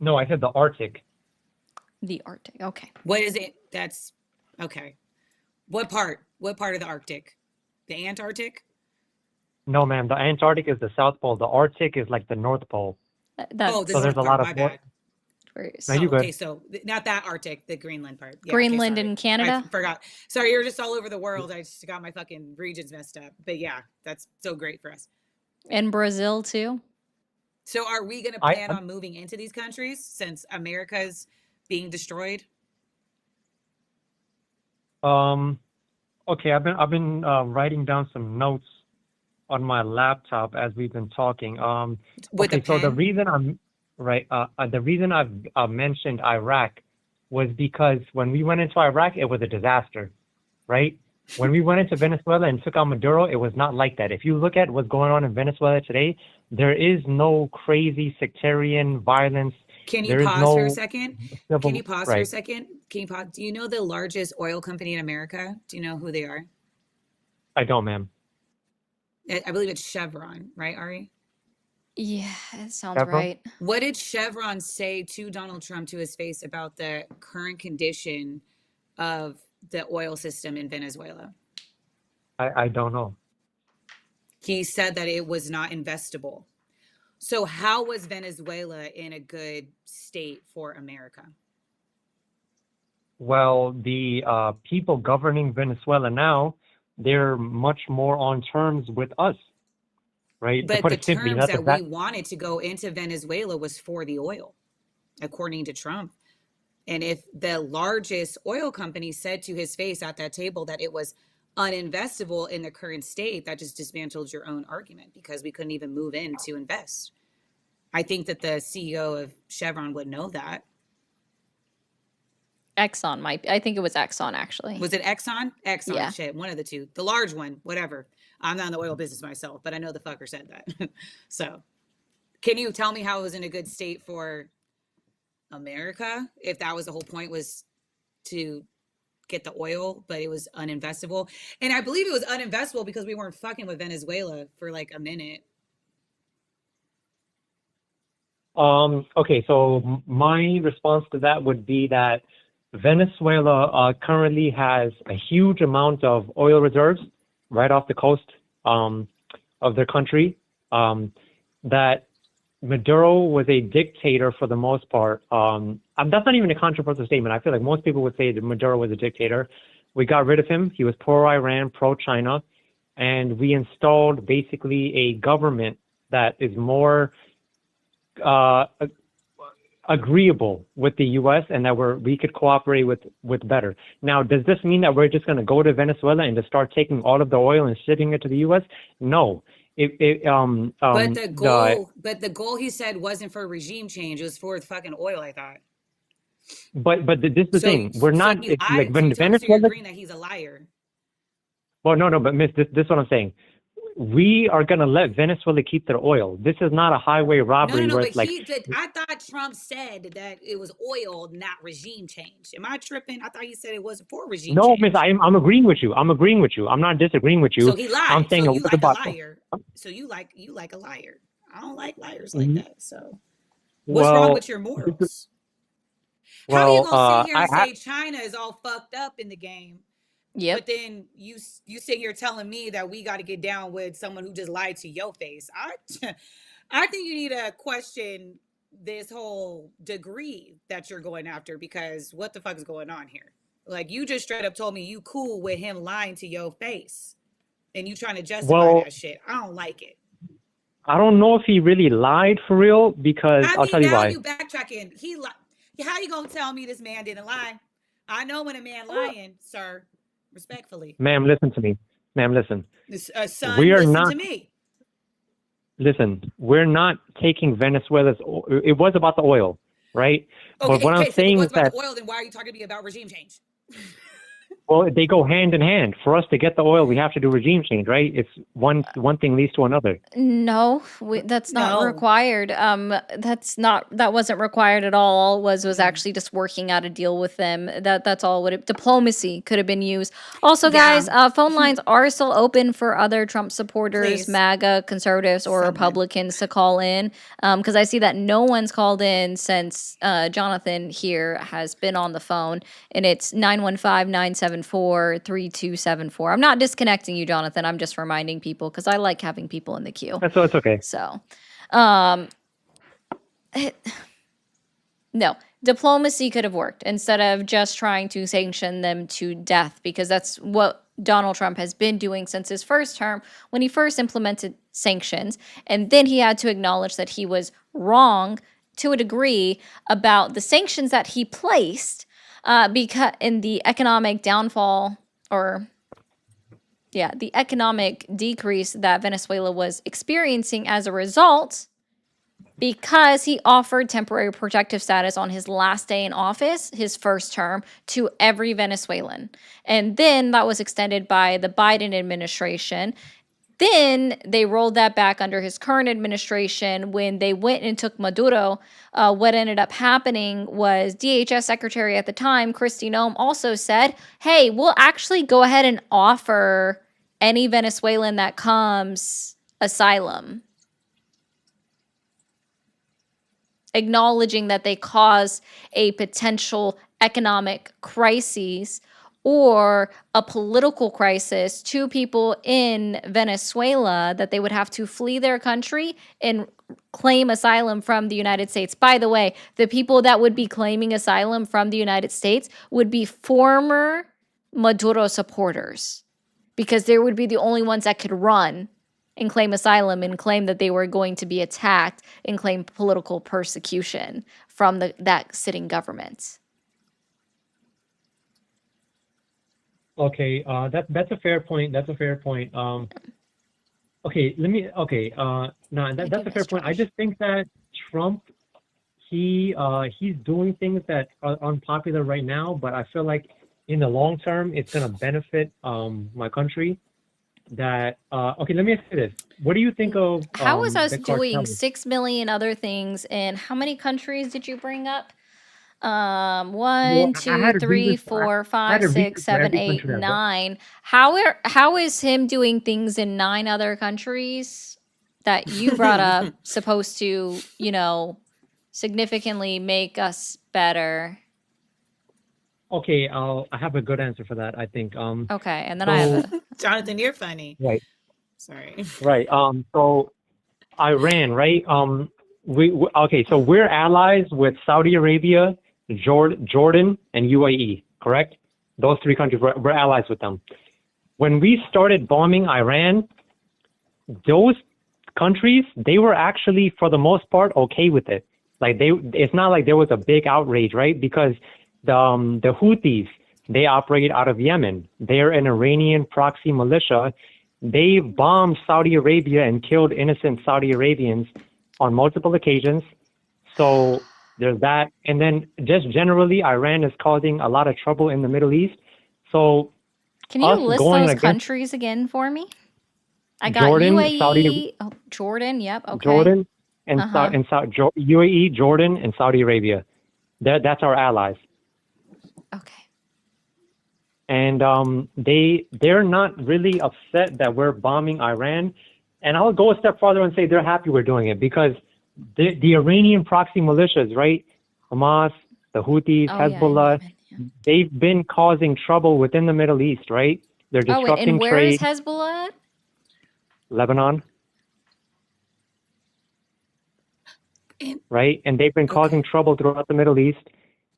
Speaker 10: No, I said the Arctic.
Speaker 1: The Arctic. Okay.
Speaker 2: What is it? That's okay. What part? What part of the Arctic? The Antarctic?
Speaker 10: No, ma'am. The Antarctic is the South Pole. The Arctic is like the North Pole.
Speaker 2: The
Speaker 10: so there's a lot of.
Speaker 2: My bad.
Speaker 10: No, you good.
Speaker 2: Okay, so not that Arctic, the Greenland part. Yeah,
Speaker 1: Greenland
Speaker 2: okay,
Speaker 1: in Canada?
Speaker 2: I forgot. Sorry, you're just all over the world. I just got my fucking regions messed up. But yeah, that's so great for us.
Speaker 1: And Brazil too?
Speaker 2: So are we going to plan on moving into these countries since America's being destroyed?
Speaker 10: Okay, I've been writing down some notes on my laptop as we've been talking.
Speaker 2: With a
Speaker 10: Okay, so the
Speaker 2: pen?
Speaker 10: reason the reason I've mentioned Iraq was because when we went into Iraq, it was a disaster, right? When we went into Venezuela and took out Maduro, it was not like that. If you look at what's going on in Venezuela today, there is no crazy sectarian violence.
Speaker 2: Can you
Speaker 10: There is
Speaker 2: pause for a
Speaker 10: no
Speaker 2: second? Can you
Speaker 10: civil,
Speaker 2: pause for a
Speaker 10: right?
Speaker 2: second? Can you pause? Do you know the largest oil company in America? Do you know who they are?
Speaker 10: I don't, ma'am.
Speaker 2: I believe it's Chevron, right, Ari?
Speaker 1: Yeah, it sounds
Speaker 10: Chevron?
Speaker 1: right.
Speaker 2: What did Chevron say to Donald Trump to his face about the current condition of the oil system in Venezuela?
Speaker 10: I don't know.
Speaker 2: He said that it was not investable. So how was Venezuela in a good state for America?
Speaker 10: Well, the people governing Venezuela now, they're much more on terms with us, right? To
Speaker 2: But
Speaker 10: put
Speaker 2: the
Speaker 10: it simply,
Speaker 2: terms
Speaker 10: that's
Speaker 2: that we
Speaker 10: exact.
Speaker 2: wanted to go into Venezuela was for the oil, according to Trump. And if the largest oil company said to his face at that table that it was uninvestable in the current state, that just dismantled your own argument because we couldn't even move in to invest. I think that the CEO of Chevron would know that.
Speaker 1: Exxon might be. I think it was Exxon, actually.
Speaker 2: Was it Exxon? Exxon,
Speaker 1: Yeah.
Speaker 2: shit, one of the two. The large one, whatever. I'm not in the oil business myself, but I know the fucker said that. So, can you tell me how it was in a good state for America if that was the whole point, was to get the oil, but it was uninvestable? And I believe it was uninvestable because we weren't fucking with Venezuela for like a minute.
Speaker 10: Okay, so my response to that would be that Venezuela currently has a huge amount of oil reserves right off the coast of their country. That Maduro was a dictator for the most part. That's not even a controversial statement. I feel like most people would say that Maduro was a dictator. We got rid of him. He was pro-Iran, pro-China, and we installed basically a government that is more agreeable with the U.S. and that we could cooperate with better. Now, does this mean that we're just going to go to Venezuela and just start taking all of the oil and shipping it to the U.S.? No.
Speaker 2: But the goal he said wasn't for regime change. It was for fucking oil, I thought.
Speaker 10: But this is the thing. We're not
Speaker 2: he lied,
Speaker 10: like when
Speaker 2: so you're
Speaker 10: Venezuela.
Speaker 2: agreeing that he's a liar.
Speaker 10: Well, no, but Miss, this is what I'm saying. We are going to let Venezuela keep their oil. This is not a highway robbery where
Speaker 2: But
Speaker 10: it's like.
Speaker 2: I thought Trump said that it was oil, not regime change. Am I tripping? I thought he said it wasn't for regime
Speaker 10: No,
Speaker 2: change.
Speaker 10: Miss, I'm agreeing with you. I'm not disagreeing with you.
Speaker 2: So he lied.
Speaker 10: I'm saying
Speaker 2: so you like a
Speaker 10: about,
Speaker 2: liar. So you like a liar. I don't like liars
Speaker 10: Mm-hmm.
Speaker 2: like that. So what's wrong with your morals? How are you gonna sit here and say China is all fucked up in the game?
Speaker 1: Yep.
Speaker 2: But then you sit here telling me that we got to get down with someone who just lied to your face. I think you need to question this whole degree that you're going after, because what the fuck is going on here? Like, you just straight up told me you cool with him lying to your face and you trying to justify that shit. I don't like it.
Speaker 10: I don't know if he really lied for real, because I'll tell you why.
Speaker 2: You backtracking. How you gonna tell me this man didn't lie? I know when a man lying, sir. Respectfully.
Speaker 10: Ma'am, listen to me. Ma'am, listen.
Speaker 2: Son, listen to me.
Speaker 10: Listen, we're not taking Venezuela's. It was about the oil, right?
Speaker 2: Okay,
Speaker 10: but what I'm saying is that.
Speaker 2: The oil, then why are you talking to me about regime change?
Speaker 10: Well, they go hand in hand. For us to get the oil, we have to do regime change, right? It's one thing leads to another.
Speaker 1: No, that's not required. That wasn't required at all. All was actually just working out a deal with them. That's all. Diplomacy could have been used. Also, guys, phone lines are still open for other Trump supporters,
Speaker 2: Please.
Speaker 1: MAGA, conservatives, or Republicans to call in. Because I see that no one's called in since Jonathan here has been on the phone, and it's 915-974-3274. I'm not disconnecting you, Jonathan. I'm just reminding people because I like having people in the queue.
Speaker 10: So it's okay.
Speaker 1: So, no, diplomacy could have worked instead of just trying to sanction them to death, because that's what Donald Trump has been doing since his first term when he first implemented sanctions. And then he had to acknowledge that he was wrong to a degree about the sanctions that he placed because in the economic downfall or the economic decrease that Venezuela was experiencing as a result, because he offered temporary protective status on his last day in office, his first term, to every Venezuelan. And then that was extended by the Biden administration. Then they rolled that back under his current administration when they went and took Maduro. What ended up happening was DHS Secretary at the time, Kristi Noem, also said, hey, we'll actually go ahead and offer any Venezuelan that comes asylum, acknowledging that they cause a potential economic crisis or a political crisis to people in Venezuela, that they would have to flee their country and claim asylum from the United States. By the way, the people that would be claiming asylum from the United States would be former Maduro supporters, because they would be the only ones that could run and claim asylum and claim that they were going to be attacked and claim political persecution from that sitting government.
Speaker 10: Okay, that's a fair point. That's a fair point. Okay, that's a fair point. I just think that Trump, he's doing things that are unpopular right now, but I feel like in the long term, it's gonna benefit my country. Okay, let me ask you this: what do you think of
Speaker 1: how is us
Speaker 10: the
Speaker 1: doing
Speaker 10: cartel?
Speaker 1: 6 million other things, and how many countries did you bring up?
Speaker 10: Well,
Speaker 1: 1,
Speaker 10: I had
Speaker 1: 2,
Speaker 10: to read
Speaker 1: 3,
Speaker 10: this. I
Speaker 1: 4,
Speaker 10: had
Speaker 1: 5,
Speaker 10: to read
Speaker 1: 6,
Speaker 10: this for
Speaker 1: 7,
Speaker 10: every
Speaker 1: 8,
Speaker 10: country I've got.
Speaker 1: 9. How is him doing things in 9 other countries that you brought up supposed to, significantly make us better?
Speaker 10: Okay, I have a good answer for that, I think.
Speaker 1: Okay, and then I have
Speaker 10: So
Speaker 1: a
Speaker 2: Jonathan, you're funny.
Speaker 10: right,
Speaker 2: Sorry.
Speaker 10: right. So Iran, right? Okay, so we're allies with Saudi Arabia, Jordan, and UAE, correct? Those 3 countries, we're allies with them. When we started bombing Iran, those countries, they were actually, for the most part, okay with it. Like it's not like there was a big outrage, right? Because the Houthis, they operate out of Yemen. They're an Iranian proxy militia. They bombed Saudi Arabia and killed innocent Saudi Arabians on multiple occasions. So there's that. And then just generally, Iran is causing a lot of trouble in the Middle East. So
Speaker 1: Can you
Speaker 10: us
Speaker 1: list
Speaker 10: going
Speaker 1: those
Speaker 10: against
Speaker 1: countries again for me? I got
Speaker 10: Jordan, Saudi,
Speaker 1: UAE, Jordan, yep, okay.
Speaker 10: Jordan, and
Speaker 1: Uh-huh.
Speaker 10: UAE, Jordan, and Saudi Arabia. That's our allies.
Speaker 1: Okay.
Speaker 10: And they're not really upset that we're bombing Iran. And I'll go a step farther and say they're happy we're doing it, because the Iranian proxy militias, right? Hamas, the Houthis, Hezbollah, they've been causing trouble within the Middle East, right? They're
Speaker 1: Oh, wait,
Speaker 10: disrupting
Speaker 1: and where is
Speaker 10: trade.
Speaker 1: Hezbollah?
Speaker 10: Lebanon, right? And they've been causing trouble throughout the Middle East.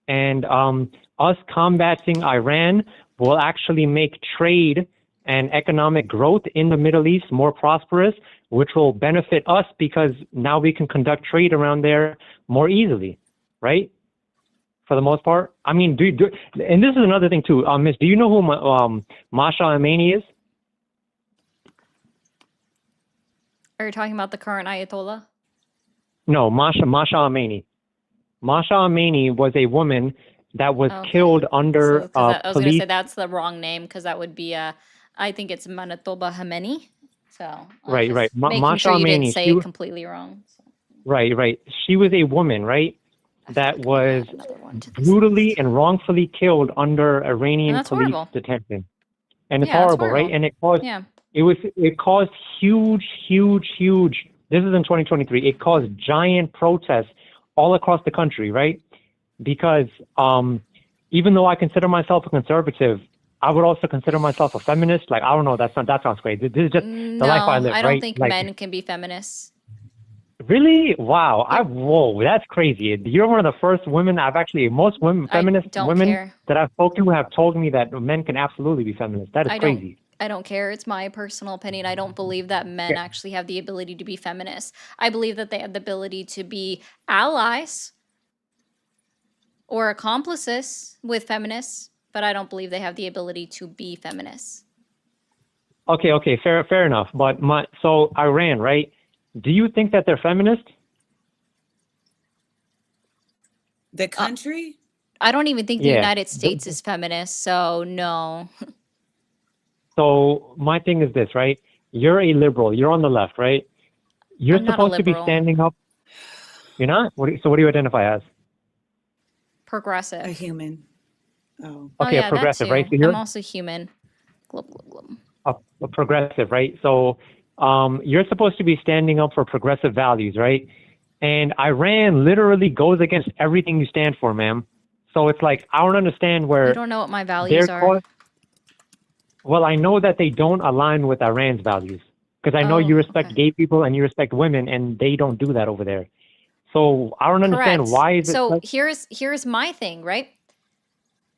Speaker 10: And us combating Iran will actually make trade and economic growth in the Middle East more prosperous, which will benefit us because now we can conduct trade around there more easily, right? For the most part. I mean, and this is another thing too. Miss, do you know who Masha Amini is?
Speaker 1: Are you talking about the current Ayatollah?
Speaker 10: No, Masha Amini. Masha Amini was a woman that was killed under
Speaker 1: I was going to
Speaker 10: police.
Speaker 1: say that's the wrong name, because that would be, I think it's Manitoba Hameni. So
Speaker 10: Right.
Speaker 1: making
Speaker 10: Masha
Speaker 1: sure you didn't
Speaker 10: Amini,
Speaker 1: say it completely wrong. So.
Speaker 10: Right. She was a woman, right, that was brutally and wrongfully killed under Iranian police detention. And it's horrible, right? And it caused huge, this is in 2023, it caused giant protests all across the country, right? Because even though I consider myself a conservative, I would also consider myself a feminist. Like, I don't know, that sounds great. This is just the life I live,
Speaker 1: I don't
Speaker 10: right?
Speaker 1: think
Speaker 10: like,
Speaker 1: men can be feminists.
Speaker 10: Really? Wow. Whoa, that's crazy. You're one of the first women most women, feminist
Speaker 1: don't
Speaker 10: women
Speaker 1: care.
Speaker 10: that I've spoken to have told me that men can absolutely be feminists. That is crazy.
Speaker 1: I don't care. It's my personal opinion. I don't believe that men
Speaker 10: Yeah.
Speaker 1: actually have the ability to be feminists. I believe that they have the ability to be allies or accomplices with feminists, but I don't believe they have the ability to be feminists.
Speaker 10: Okay, fair enough. But so Iran, right? Do you think that they're feminist?
Speaker 2: The country?
Speaker 1: I don't even think the
Speaker 10: Yeah.
Speaker 1: United States is feminist, so no.
Speaker 10: So my thing is this, right? You're a liberal. You're on the left, right? You're
Speaker 1: I'm not a
Speaker 10: supposed to be
Speaker 1: liberal.
Speaker 10: standing up. You're not? So what do you identify as?
Speaker 1: Progressive.
Speaker 2: A human. Oh.
Speaker 1: Oh
Speaker 10: Okay,
Speaker 1: yeah,
Speaker 10: a progressive,
Speaker 1: that too.
Speaker 10: right? So you're
Speaker 1: I'm also human. Glub, glub, glub.
Speaker 10: a progressive, right? So you're supposed to be standing up for progressive values, right? And Iran literally goes against everything you stand for, ma'am. So it's like, I don't understand
Speaker 1: You
Speaker 10: where
Speaker 1: don't know what my
Speaker 10: they're
Speaker 1: values are.
Speaker 10: called. Well, I know that they don't align with Iran's values because I know you
Speaker 1: Oh,
Speaker 10: respect
Speaker 1: okay.
Speaker 10: gay people and you respect women, and they don't do that over there. So I don't understand
Speaker 1: Correct.
Speaker 10: why is it
Speaker 1: So
Speaker 10: like,
Speaker 1: here's my thing, right?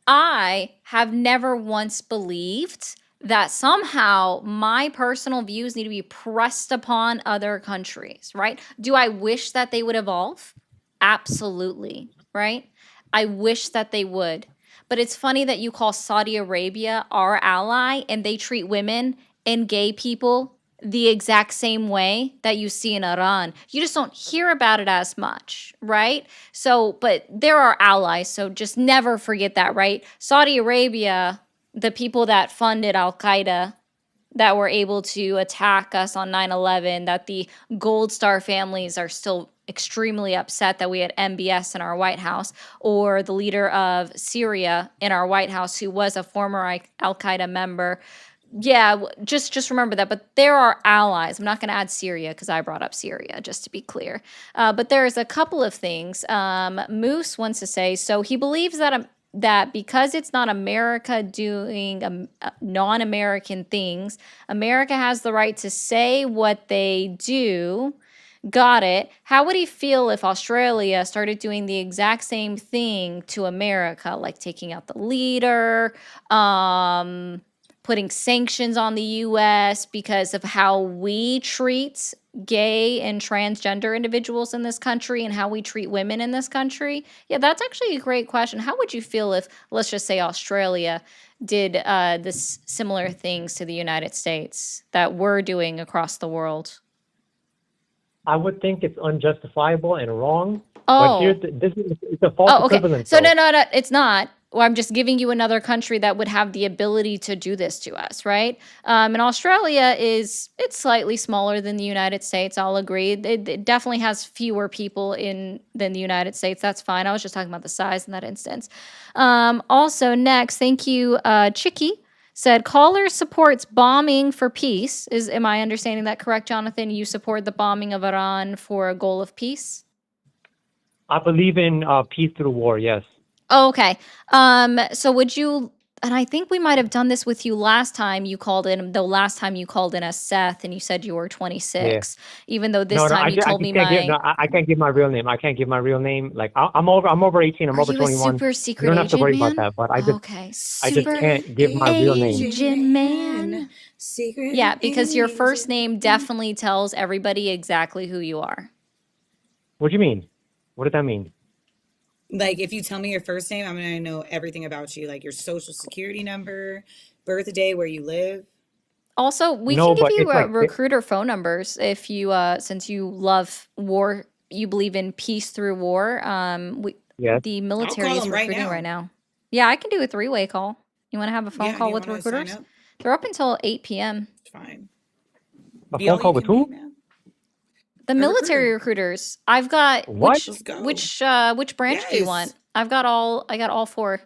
Speaker 1: I have never once believed that somehow my personal views need to be pressed upon other countries, right? Do I wish that they would evolve? Absolutely, right? I wish that they would. But it's funny that you call Saudi Arabia our ally and they treat women and gay people the exact same way that you see in Iran. You just don't hear about it as much, right? So, but there are allies, so just never forget that, right? Saudi Arabia, the people that funded Al Qaeda, that were able to attack us on 9/11, that the Gold Star families are still extremely upset that we had MBS in our White House, or the leader of Syria in our White House, who was a former Al Qaeda member. Yeah, just remember that. But there are allies. I'm not going to add Syria because I brought up Syria, just to be clear. But there's a couple of things. Moose wants to say, so he believes that because it's not America doing non-American things, America has the right to say what they do. Got it. How would he feel if Australia started doing the exact same thing to America, like taking out the leader, putting sanctions on the US because of how we treat gay and transgender individuals in this country and how we treat women in this country? Yeah, that's actually a great question. How would you feel if, let's just say, Australia did this similar things to the United States that we're doing across the world?
Speaker 10: I would think it's unjustifiable and wrong.
Speaker 1: Oh.
Speaker 10: But it's a false
Speaker 1: okay.
Speaker 10: equivalence.
Speaker 1: So
Speaker 10: though.
Speaker 1: no, it's not. Well, I'm just giving you another country that would have the ability to do this to us, right? And Australia it's slightly smaller than the United States. I'll agree. It definitely has fewer people than the United States. That's fine. I was just talking about the size in that instance. Also, next, thank you, Chicky. Said caller supports bombing for peace. Am I understanding that correct, Jonathan? You support the bombing of Iran for a goal of peace?
Speaker 10: I believe in peace through war. Yes.
Speaker 1: Oh, okay. So would you? And I think we might have done this with you last time you called in. The last time you called in as Seth, and you said you were 26. Yeah. Even though this time you told me
Speaker 10: I can't give my real name. I can't give my real name. Like I'm over 18. I'm over 21.
Speaker 1: Are you a super secret
Speaker 10: you don't have to worry
Speaker 1: man?
Speaker 10: about that. But
Speaker 1: okay.
Speaker 10: I just can't give my real name.
Speaker 1: Agent man.
Speaker 2: Secret.
Speaker 1: Yeah, because your first name definitely tells everybody exactly who you are.
Speaker 10: What do you mean? What does that mean?
Speaker 2: Like, if you tell me your first name, I'm going to know everything about you, like your social security number, birthday, where you live. Also, we can give you recruiter phone numbers if you, since you love war, you believe in peace through war. The military is recruiting right now. Yeah, I can do a 3-way call. You want to have a phone call with recruiters? They're up until 8 p.m. Fine.
Speaker 10: A phone call with who?
Speaker 1: The military recruiters. I've got which branch do you want? I got all 4.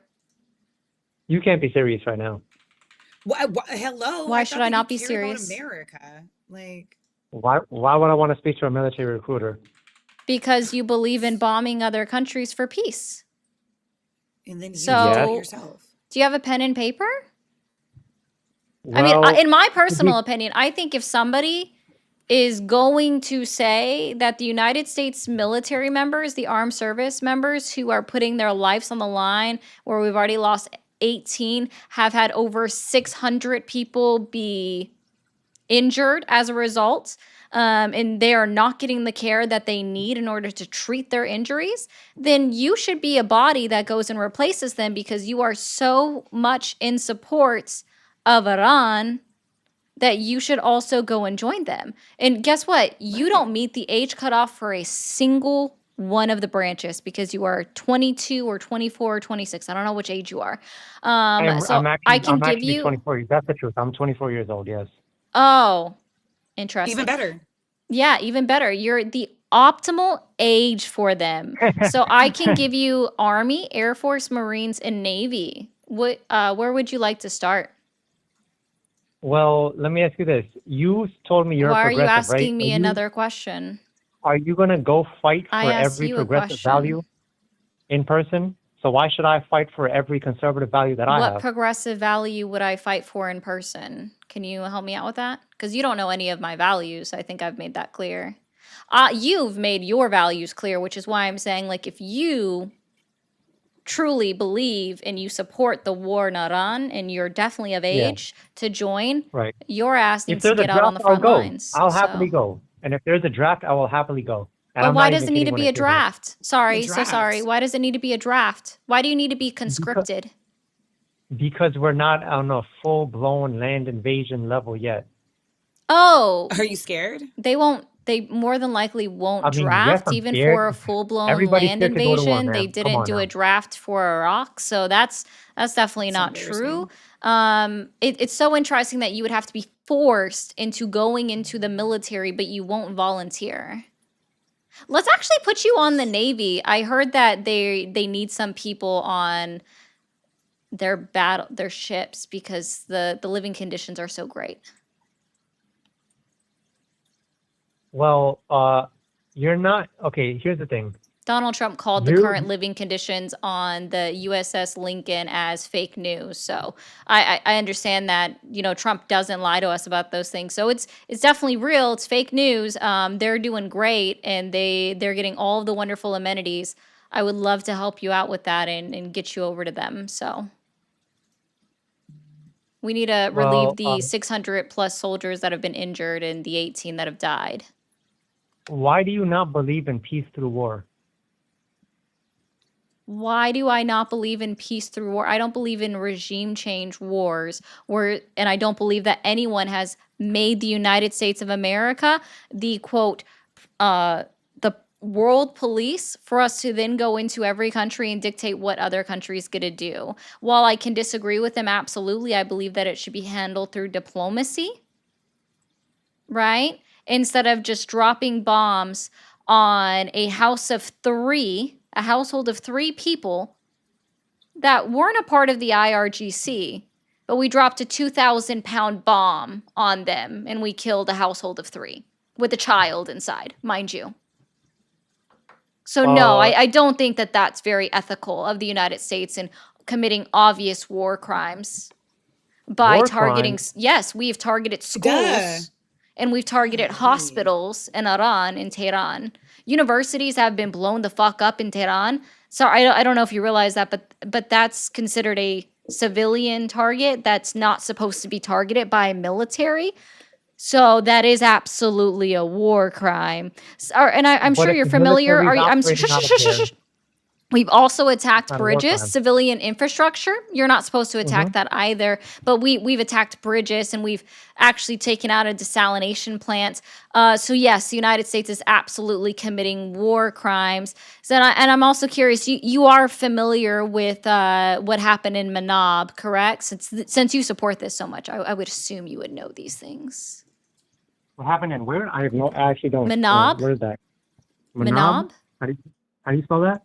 Speaker 10: You can't be serious right now.
Speaker 2: Hello.
Speaker 1: Why should I not be serious?
Speaker 2: America. Like
Speaker 10: why would I want to speak to a military recruiter?
Speaker 1: Because you believe in bombing other countries for peace.
Speaker 2: And then you do it yourself.
Speaker 1: Do you have a pen and paper?
Speaker 10: Well,
Speaker 1: I mean, in my personal opinion, I think if somebody is going to say that the United States military members, the armed service members who are putting their lives on the line, where we've already lost 18, have had over 600 people be injured as a result, and they are not getting the care that they need in order to treat their injuries, then you should be a body that goes and replaces them, because you are so much in support of Iran that you should also go and join them. And guess what? You don't meet the age cutoff for a single one of the branches, because you are 22 or 24 or 26. I don't know which age you are. So I can
Speaker 10: I'm
Speaker 1: give
Speaker 10: actually
Speaker 1: you.
Speaker 10: 24. That's the truth. I'm 24 years old. Yes.
Speaker 1: Oh, interesting.
Speaker 2: Even better.
Speaker 1: Yeah, even better. You're the optimal age for them. So I can give you Army, Air Force, Marines, and Navy. Where would you like to start?
Speaker 10: Well, let me ask you this. You told me you're
Speaker 1: Why
Speaker 10: a
Speaker 1: are you
Speaker 10: progressive, right?
Speaker 1: asking me another question?
Speaker 10: Are you going to go fight
Speaker 1: I
Speaker 10: for
Speaker 1: asked
Speaker 10: every
Speaker 1: you a
Speaker 10: progressive
Speaker 1: question.
Speaker 10: value in person? So why should I fight for every conservative value that I
Speaker 1: What
Speaker 10: have?
Speaker 1: progressive value would I fight for in person? Can you help me out with that? Because you don't know any of my values. I think I've made that clear. You've made your values clear, which is why I'm saying, like, if you truly believe and you support the war in Iran and you're definitely of
Speaker 10: Yeah,
Speaker 1: age to join,
Speaker 10: right.
Speaker 1: your ass
Speaker 10: If
Speaker 1: needs to
Speaker 10: there's a
Speaker 1: get out on
Speaker 10: draft,
Speaker 1: the
Speaker 10: I'll
Speaker 1: front
Speaker 10: go.
Speaker 1: lines.
Speaker 10: I'll happily
Speaker 1: So,
Speaker 10: go. And if there's a draft, I will happily go. And
Speaker 1: but
Speaker 10: I'm
Speaker 1: why
Speaker 10: not
Speaker 1: does
Speaker 10: even
Speaker 1: it need
Speaker 10: kidding
Speaker 1: to
Speaker 10: when
Speaker 1: be
Speaker 10: I
Speaker 1: a
Speaker 10: say that.
Speaker 1: draft? Sorry,
Speaker 2: A
Speaker 1: so sorry.
Speaker 2: draft.
Speaker 1: Why does it need to be a draft? Why do you need to be conscripted?
Speaker 10: Because we're not on a full-blown land invasion level yet.
Speaker 1: Oh,
Speaker 2: Are you scared?
Speaker 1: they more than likely won't
Speaker 10: I mean, yes,
Speaker 1: draft
Speaker 10: I'm
Speaker 1: even
Speaker 10: scared.
Speaker 1: for a full-blown
Speaker 10: Everybody's
Speaker 1: land
Speaker 10: scared to go to war,
Speaker 1: invasion. They
Speaker 10: man. Come
Speaker 1: didn't
Speaker 10: on
Speaker 1: do a
Speaker 10: now.
Speaker 1: draft for Iraq, so that's definitely
Speaker 2: It's
Speaker 1: not true.
Speaker 2: embarrassing.
Speaker 1: It's so interesting that you would have to be forced into going into the military, but you won't volunteer. Let's actually put you on the Navy. I heard that they need some people on their ships because the living conditions are so great.
Speaker 10: Well, you're not okay. Here's the thing.
Speaker 1: Donald Trump called the
Speaker 10: You
Speaker 1: current living conditions on the USS Lincoln as fake news. So I understand that, Trump doesn't lie to us about those things. So it's definitely real. It's fake news. They're doing great, and they're getting all of the wonderful amenities. I would love to help you out with that and get you over to them. So we need to relieve the 600 plus soldiers that have been injured and the 18 that have died.
Speaker 10: why do you not believe in peace through war?
Speaker 1: Why do I not believe in peace through war? I don't believe in regime change wars, and I don't believe that anyone has made the United States of America the quote, the world police for us to then go into every country and dictate what other countries get to do. While I can disagree with them, absolutely, I believe that it should be handled through diplomacy, right? Instead of just dropping bombs on a household of 3 people that weren't a part of the IRGC, but we dropped a 2,000-pound bomb on them and we killed a household of 3 with a child inside, mind you. So no, I don't think that that's very ethical of the United States in committing obvious war crimes by targeting. Yes, we've targeted schools. And we've targeted hospitals in Iran, in Tehran. Universities have been blown the fuck up in Tehran. So I don't know if you realize that, but that's considered a civilian target that's not supposed to be targeted by military. So that is absolutely a war crime. And I'm sure you're familiar. We've also attacked bridges, civilian infrastructure. You're not supposed to attack that either. But we've attacked bridges, and we've actually taken out a desalination plant. So yes, the United States is absolutely committing war crimes. So, and I'm also curious. You are familiar with what happened in Manab, correct? Since you support this so much, I would assume you would know these things.
Speaker 10: What happened and where? I actually don't.
Speaker 1: Manab.
Speaker 10: Where is that?
Speaker 1: Manab.
Speaker 10: How do you spell that?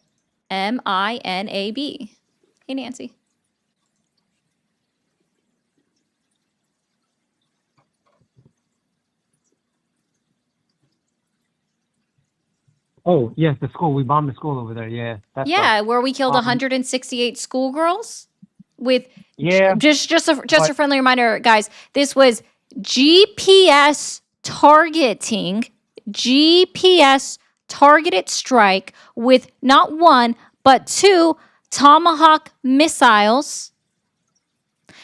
Speaker 1: Minab. Hey, Nancy.
Speaker 10: Oh, yes, the school. We bombed the school over there. Yeah.
Speaker 1: Where we killed 168 schoolgirls with
Speaker 10: just
Speaker 1: a friendly reminder, guys. This was GPS targeting GPS targeted strike with not one, but 2 Tomahawk missiles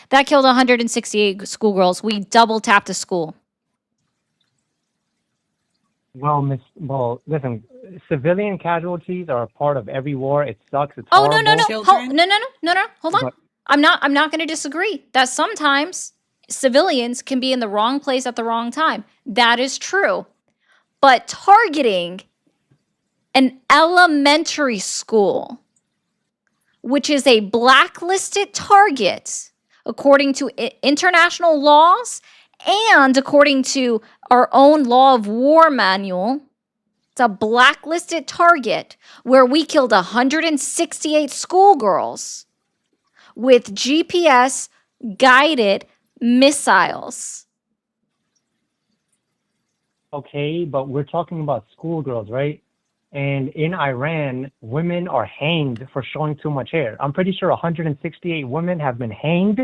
Speaker 1: that killed 168 schoolgirls. We double tapped a school.
Speaker 10: Well, listen, civilian casualties are a part of every war. It sucks. It's
Speaker 1: Oh,
Speaker 10: horrible.
Speaker 1: no.
Speaker 2: Children?
Speaker 1: No. Hold on.
Speaker 10: But
Speaker 1: I'm not going to disagree that sometimes civilians can be in the wrong place at the wrong time. That is true. But targeting an elementary school, which is a blacklisted target according to international laws and according to our own law of war manual, it's a blacklisted target where we killed 168 schoolgirls with GPS guided missiles.
Speaker 10: okay, but we're talking about schoolgirls, right? And in Iran, women are hanged for showing too much hair. I'm pretty sure 168 women have been hanged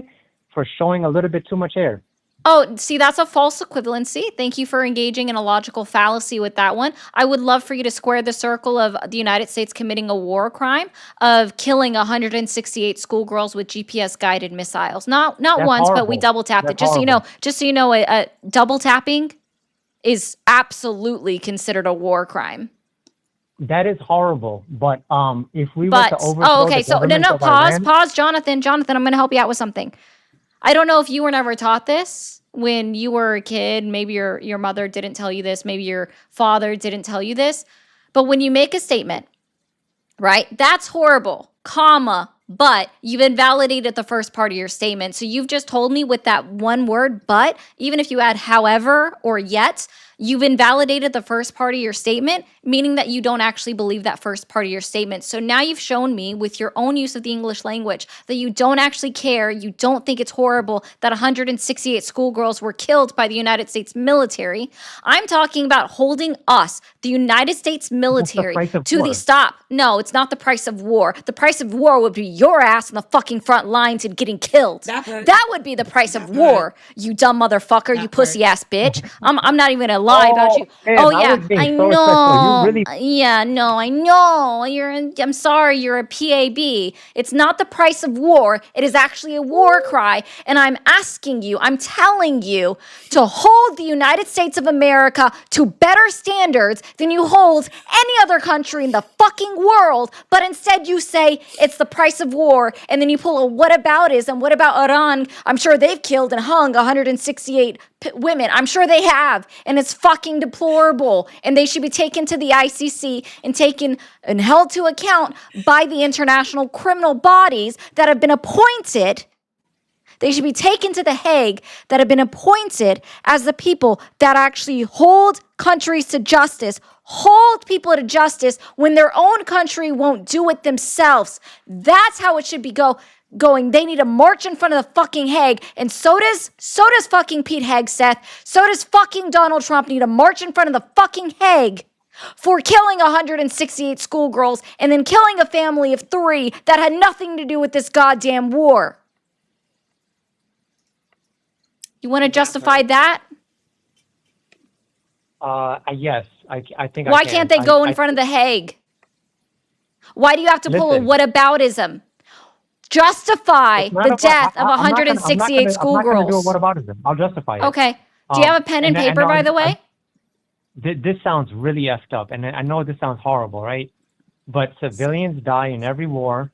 Speaker 10: for showing a little bit too much hair.
Speaker 1: Oh, see, that's a false equivalency. Thank you for engaging in a logical fallacy with that one. I would love for you to square the circle of the United States committing a war crime of killing 168 schoolgirls with GPS guided missiles. Not
Speaker 10: That's
Speaker 1: once, but we
Speaker 10: horrible.
Speaker 1: double tapped it.
Speaker 10: That's horrible.
Speaker 1: Just so you know, double tapping is absolutely considered a war crime.
Speaker 10: That is horrible. But if we were to
Speaker 1: But
Speaker 10: overthrow
Speaker 1: okay,
Speaker 10: the
Speaker 1: so
Speaker 10: government of
Speaker 1: pause,
Speaker 10: Iran,
Speaker 1: Jonathan, I'm going to help you out with something. I don't know if you were never taught this when you were a kid. Maybe your mother didn't tell you this. Maybe your father didn't tell you this. But when you make a statement, right, that's horrible, comma, but you've invalidated the first part of your statement. So you've just told me with that one word, but, even if you add however or yet, you've invalidated the first part of your statement, meaning that you don't actually believe that first part of your statement. So now you've shown me with your own use of the English language that you don't actually care, you don't think it's horrible that 168 schoolgirls were killed by the United States military. I'm talking about holding us, the United States military,
Speaker 10: price of
Speaker 1: to
Speaker 10: war.
Speaker 1: the stop. No, it's not the price of war. The price of war would be your ass on the fucking front lines and getting killed. That would be the price of war, you dumb motherfucker, you pussy ass bitch. I'm not even gonna lie about you.
Speaker 10: man,
Speaker 1: Oh
Speaker 10: I
Speaker 1: yeah,
Speaker 10: was being
Speaker 1: I
Speaker 10: so respectful. You
Speaker 1: know.
Speaker 10: really-
Speaker 1: Yeah, no, I know. I'm sorry, you're a PAB. It's not the price of war. It is actually a war cry. And I'm asking you, I'm telling you to hold the United States of America to better standards than you hold any other country in the fucking world. But instead you say it's the price of war. And then you pull a whataboutism. What about Iran? I'm sure they've killed and hung 168 women. I'm sure they have. And it's fucking deplorable. And they should be taken to the ICC and taken and held to account by the international criminal bodies that have been appointed. They should be taken to The Hague that have been appointed as the people that actually hold countries to justice, hold people to justice when their own country won't do it themselves. That's how it should be going. They need to march in front of the fucking Hague, and so does fucking Pete Hegseth. So does fucking Donald Trump need to march in front of the fucking Hague for killing 168 schoolgirls and then killing a family of 3 that had nothing to do with this goddamn war. You want to justify that?
Speaker 10: Yes, I think.
Speaker 1: Why
Speaker 10: I can.
Speaker 1: can't they go in front of the Hague? Why do you have to pull a whataboutism? Justify the death of 168 schoolgirls.
Speaker 10: I'm not going to do a whataboutism. I'll justify it.
Speaker 1: Okay. Do you have a pen and paper, by the way?
Speaker 10: This sounds really effed up, and I know this sounds horrible, right? But civilians die in every war.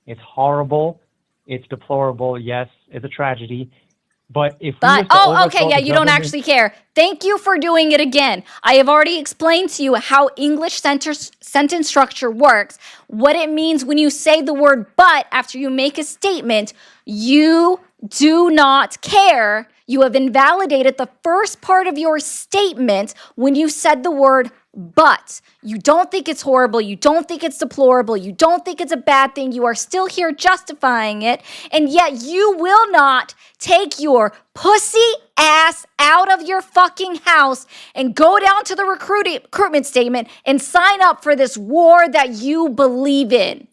Speaker 10: It's horrible. It's deplorable. Yes, it's a tragedy. But if we
Speaker 1: okay, yeah, you don't actually care. Thank you for doing it again. I have already explained to you how English sentence structure works, what it means when you say the word but after you make a statement. You do not care. You have invalidated the first part of your statement when you said the word but. You don't think it's horrible. You don't think it's deplorable. You don't think it's a bad thing. You are still here justifying it. And yet you will not take your pussy ass out of your fucking house and go down to the recruitment statement and sign up for this war that you believe in.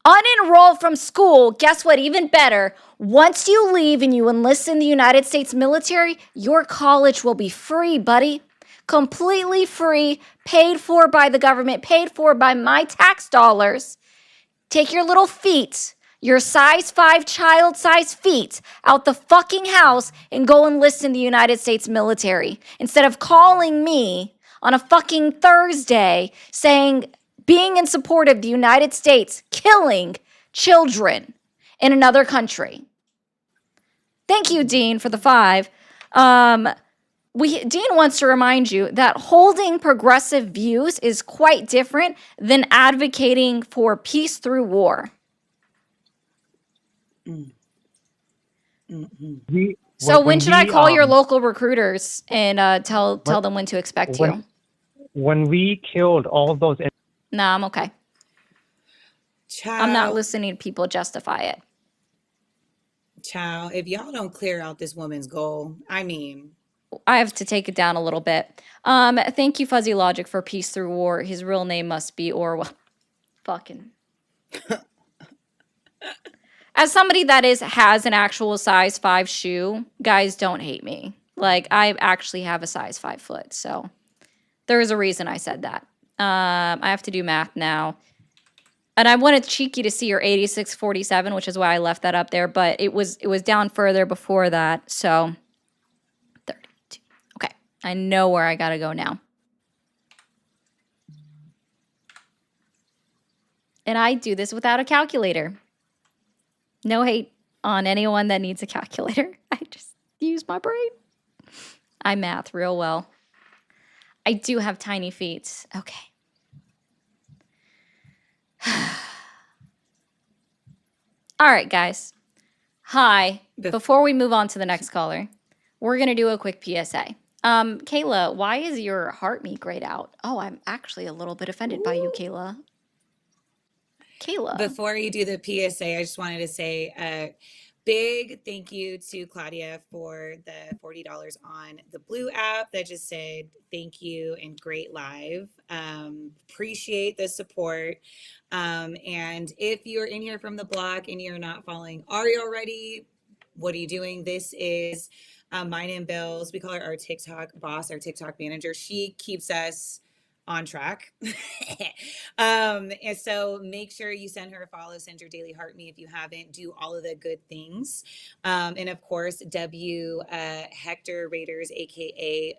Speaker 1: Unenroll from school. Guess what? Even better. Once you leave and you enlist in the United States military, your college will be free, buddy. Completely free, paid for by the government, paid for by my tax dollars. Take your little feet, your size 5 child size feet, out the fucking house and go enlist in the United States military. Instead of calling me on a fucking Thursday saying, being in support of the United States killing children in another country. Thank you, Dean, for the 5. Dean wants to remind you that holding progressive views is quite different than advocating for peace through war. So when should I call your local recruiters and tell them when to expect you?
Speaker 10: When we killed all those...
Speaker 1: Nah, I'm okay.
Speaker 2: Child,
Speaker 1: I'm not listening to people justify it.
Speaker 2: Child, if y'all don't clear out this woman's goal, I mean...
Speaker 1: I have to take it down a little bit. Thank you, Fuzzy Logic, for Peace Through War. His real name must be Orwell. Fucking... As somebody that has an actual size 5 shoe, guys, don't hate me. Like, I actually have a size 5 foot, so there is a reason I said that. I have to do math now. And I wanted Cheeky to see your 8647, which is why I left that up there, but it was down further before that, so 32. Okay, I know where I gotta go now. And I do this without a calculator. No hate on anyone that needs a calculator. I just use my brain. I math real well. I do have tiny feet. Okay. All right, guys. Hi. Before we move on to the next caller, we're going to do a quick PSA. Kayla, why is your heart meat grayed out? Oh, I'm actually a little bit offended by you, Kayla. Kayla.
Speaker 2: Before you do the PSA, I just wanted to say big thank you to Claudia for the $40 on the Blue app that just said thank you and great live. Appreciate the support. And if you're in here from the block and you're not following Ari already, what are you doing? This is mine and Bill's. We call her our TikTok boss, our TikTok manager. She keeps us on track. And so make sure you send her a follow, send your daily heart me if you haven't, do all of the good things. And of course, Hector Raiders, aka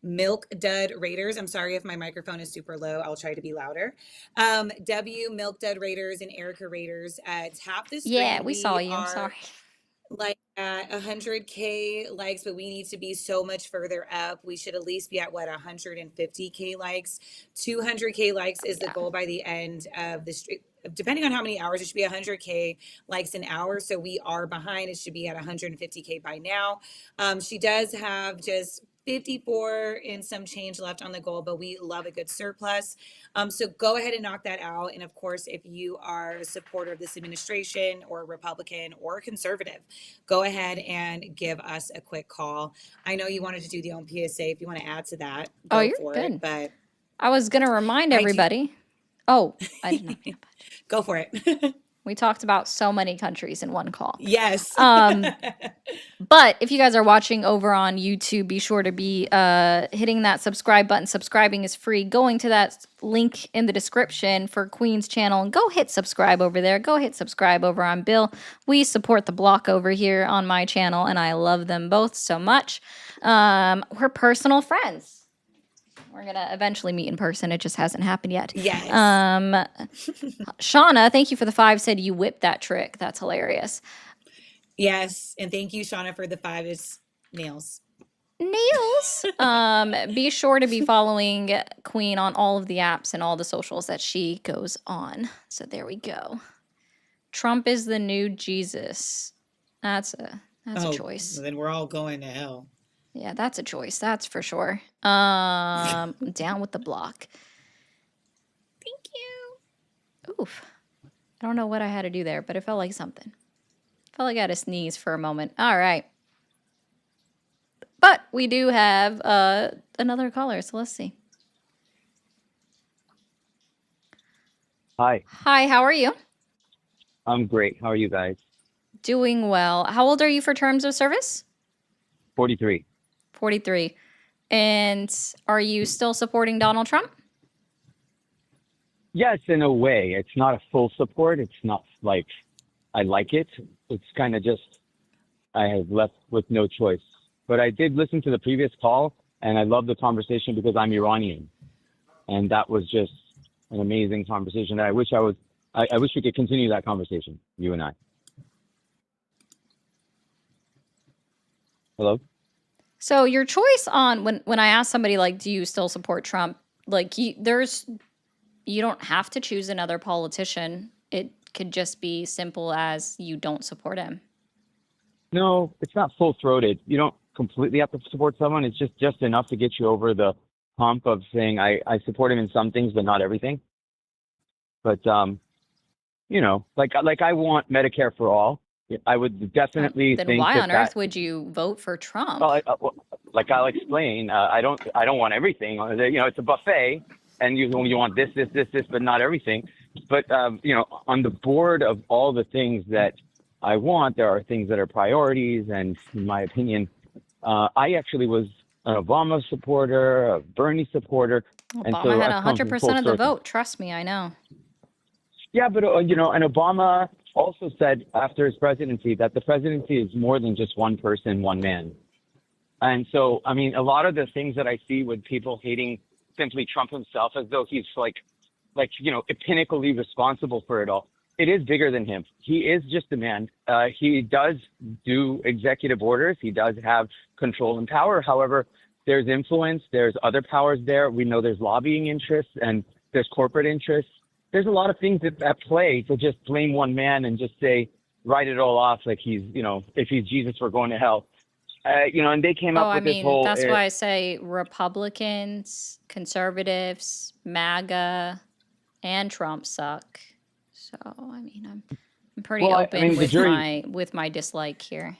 Speaker 2: Milk Dud Raiders. I'm sorry if my microphone is super low. I'll try to be louder. Milk Dud Raiders and Erica Raiders. Tap the screen.
Speaker 1: Yeah, we saw you. I'm sorry.
Speaker 2: Like at 100K likes, but we need to be so much further up. We should at least be at 150K likes. 200K likes is the goal by the end of the stream. Depending on how many hours, it should be 100K likes an hour. So we are behind. It should be at 150K by now. She does have just 54 and some change left on the goal, but we love a good surplus. So go ahead and knock that out. And of course, if you are a supporter of this administration or a Republican or a conservative, go ahead and give us a quick call. I know you wanted to do the own PSA. If you want to add to that, go
Speaker 1: you're good.
Speaker 2: But
Speaker 1: I was going to remind everybody. I did not.
Speaker 2: Go for it.
Speaker 1: We talked about so many countries in one call.
Speaker 2: Yes.
Speaker 1: But if you guys are watching over on YouTube, be sure to be hitting that subscribe button. Subscribing is free. Going to that link in the description for Queen's channel and go hit subscribe over there. Go hit subscribe over on Bill. We support the block over here on my channel, and I love them both so much. We're personal friends. We're going to eventually meet in person. It just hasn't happened yet.
Speaker 2: Yes.
Speaker 1: Shauna, thank you for the 5, said you whipped that trick. That's hilarious.
Speaker 2: Yes. And thank you, Shauna, for the 5 nails.
Speaker 1: Be sure to be following Queen on all of the apps and all the socials that she goes on. So there we go. Trump is the new Jesus. That's a choice.
Speaker 2: Then we're all going to hell.
Speaker 1: Yeah, that's a choice. That's for sure. Down with the block. Thank you. Oof. I don't know what I had to do there, but it felt like something. Felt like I had to sneeze for a moment. All right. But we do have another caller, so let's see.
Speaker 11: Hi.
Speaker 1: Hi, how are you?
Speaker 11: I'm great. How are you guys?
Speaker 1: Doing well. How old are you for terms of service?
Speaker 11: 43.
Speaker 1: 43. And are you still supporting Donald Trump?
Speaker 11: Yes, in a way. It's not a full support. It's not like I like it. It's kind of just I have left with no choice. But I did listen to the previous call, and I love the conversation because I'm Iranian, and that was just an amazing conversation. I wish I wish we could continue that conversation, you and I. Hello?
Speaker 1: So your choice on when I ask somebody like, do you still support Trump? Like you don't have to choose another politician. It could just be simple as you don't support him.
Speaker 11: No, it's not full throated. You don't completely have to support someone. It's just enough to get you over the hump of saying I support him in some things, but not everything. But like I want Medicare for all. I would definitely
Speaker 1: Then
Speaker 11: think
Speaker 1: why
Speaker 11: that
Speaker 1: on earth would you vote for Trump?
Speaker 11: well, like I'll explain. I don't want everything. It's a buffet, and you want this, but not everything. But on the board of all the things that I want, there are things that are priorities, and in my opinion, I actually was an Obama supporter, a Bernie supporter, and
Speaker 1: Obama
Speaker 11: so
Speaker 1: had
Speaker 11: I've come from
Speaker 1: 100%
Speaker 11: full
Speaker 1: of the
Speaker 11: circle.
Speaker 1: vote. Trust me, I know.
Speaker 11: Yeah, but and Obama also said after his presidency that the presidency is more than just one person, one man. And so, I mean, a lot of the things that I see with people hating simply Trump himself as though he's pinnacly responsible for it all. It is bigger than him. He is just a man. He does do executive orders. He does have control and power. However, there's influence. There's other powers there. We know there's lobbying interests and there's corporate interests. There's a lot of things at play to just blame one man and just write it all off like he's, if he's Jesus, we're going to hell. And they came up with this whole.
Speaker 1: That's why I say Republicans, conservatives, MAGA, and Trump suck. So I mean, I'm pretty open with my dislike here.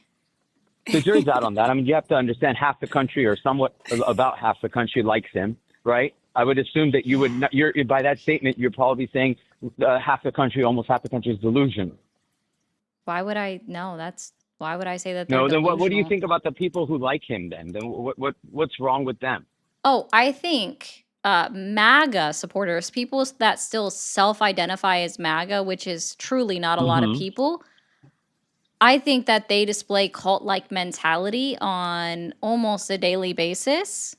Speaker 11: The jury's out on that. I mean, you have to understand half the country or somewhat about half the country likes him, right? I would assume that you would not, by that statement, you're probably saying almost half the country is delusion.
Speaker 1: Why would I? No, why would I say that?
Speaker 11: No, then what do you think about the people who like him then? Then what's wrong with them?
Speaker 1: Oh, I think MAGA supporters, people that still self-identify as MAGA, which is truly not a lot of people, I think that they display cult-like mentality on almost a daily basis.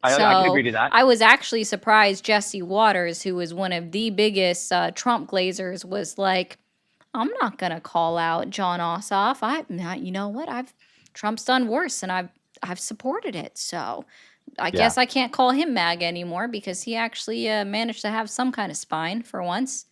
Speaker 11: I can agree to that.
Speaker 1: I was actually surprised Jesse Waters, who was one of the biggest Trump glazers, was like, I'm not gonna call out John Ossoff. You know what? Trump's done worse, and I've supported it. So I guess I can't call him MAGA anymore because he actually managed to have some kind of spine for once.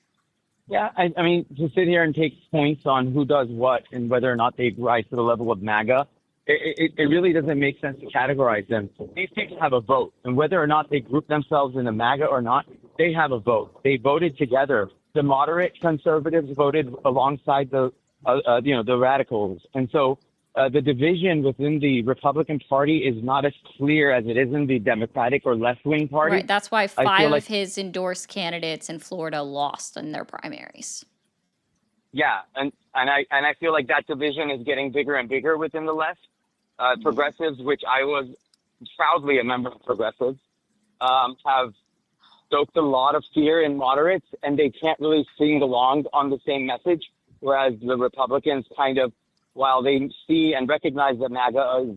Speaker 11: Yeah, I mean, to sit here and take points on who does what and whether or not they rise to the level of MAGA, it really doesn't make sense to categorize them. These people have a vote, and whether or not they group themselves in a MAGA or not, they have a vote. They voted together. The moderate conservatives voted alongside the radicals, and so the division within the Republican Party is not as clear as it is in the Democratic or left-wing party.
Speaker 1: Right. That's why 5 of his endorsed candidates in Florida lost in their primaries.
Speaker 11: Yeah, and I feel like that division is getting bigger and bigger within the left. Progressives, which I was proudly a member of progressives, have stoked a lot of fear in moderates, and they can't really sing along on the same message, whereas the Republicans kind of, while they see and recognize that MAGA is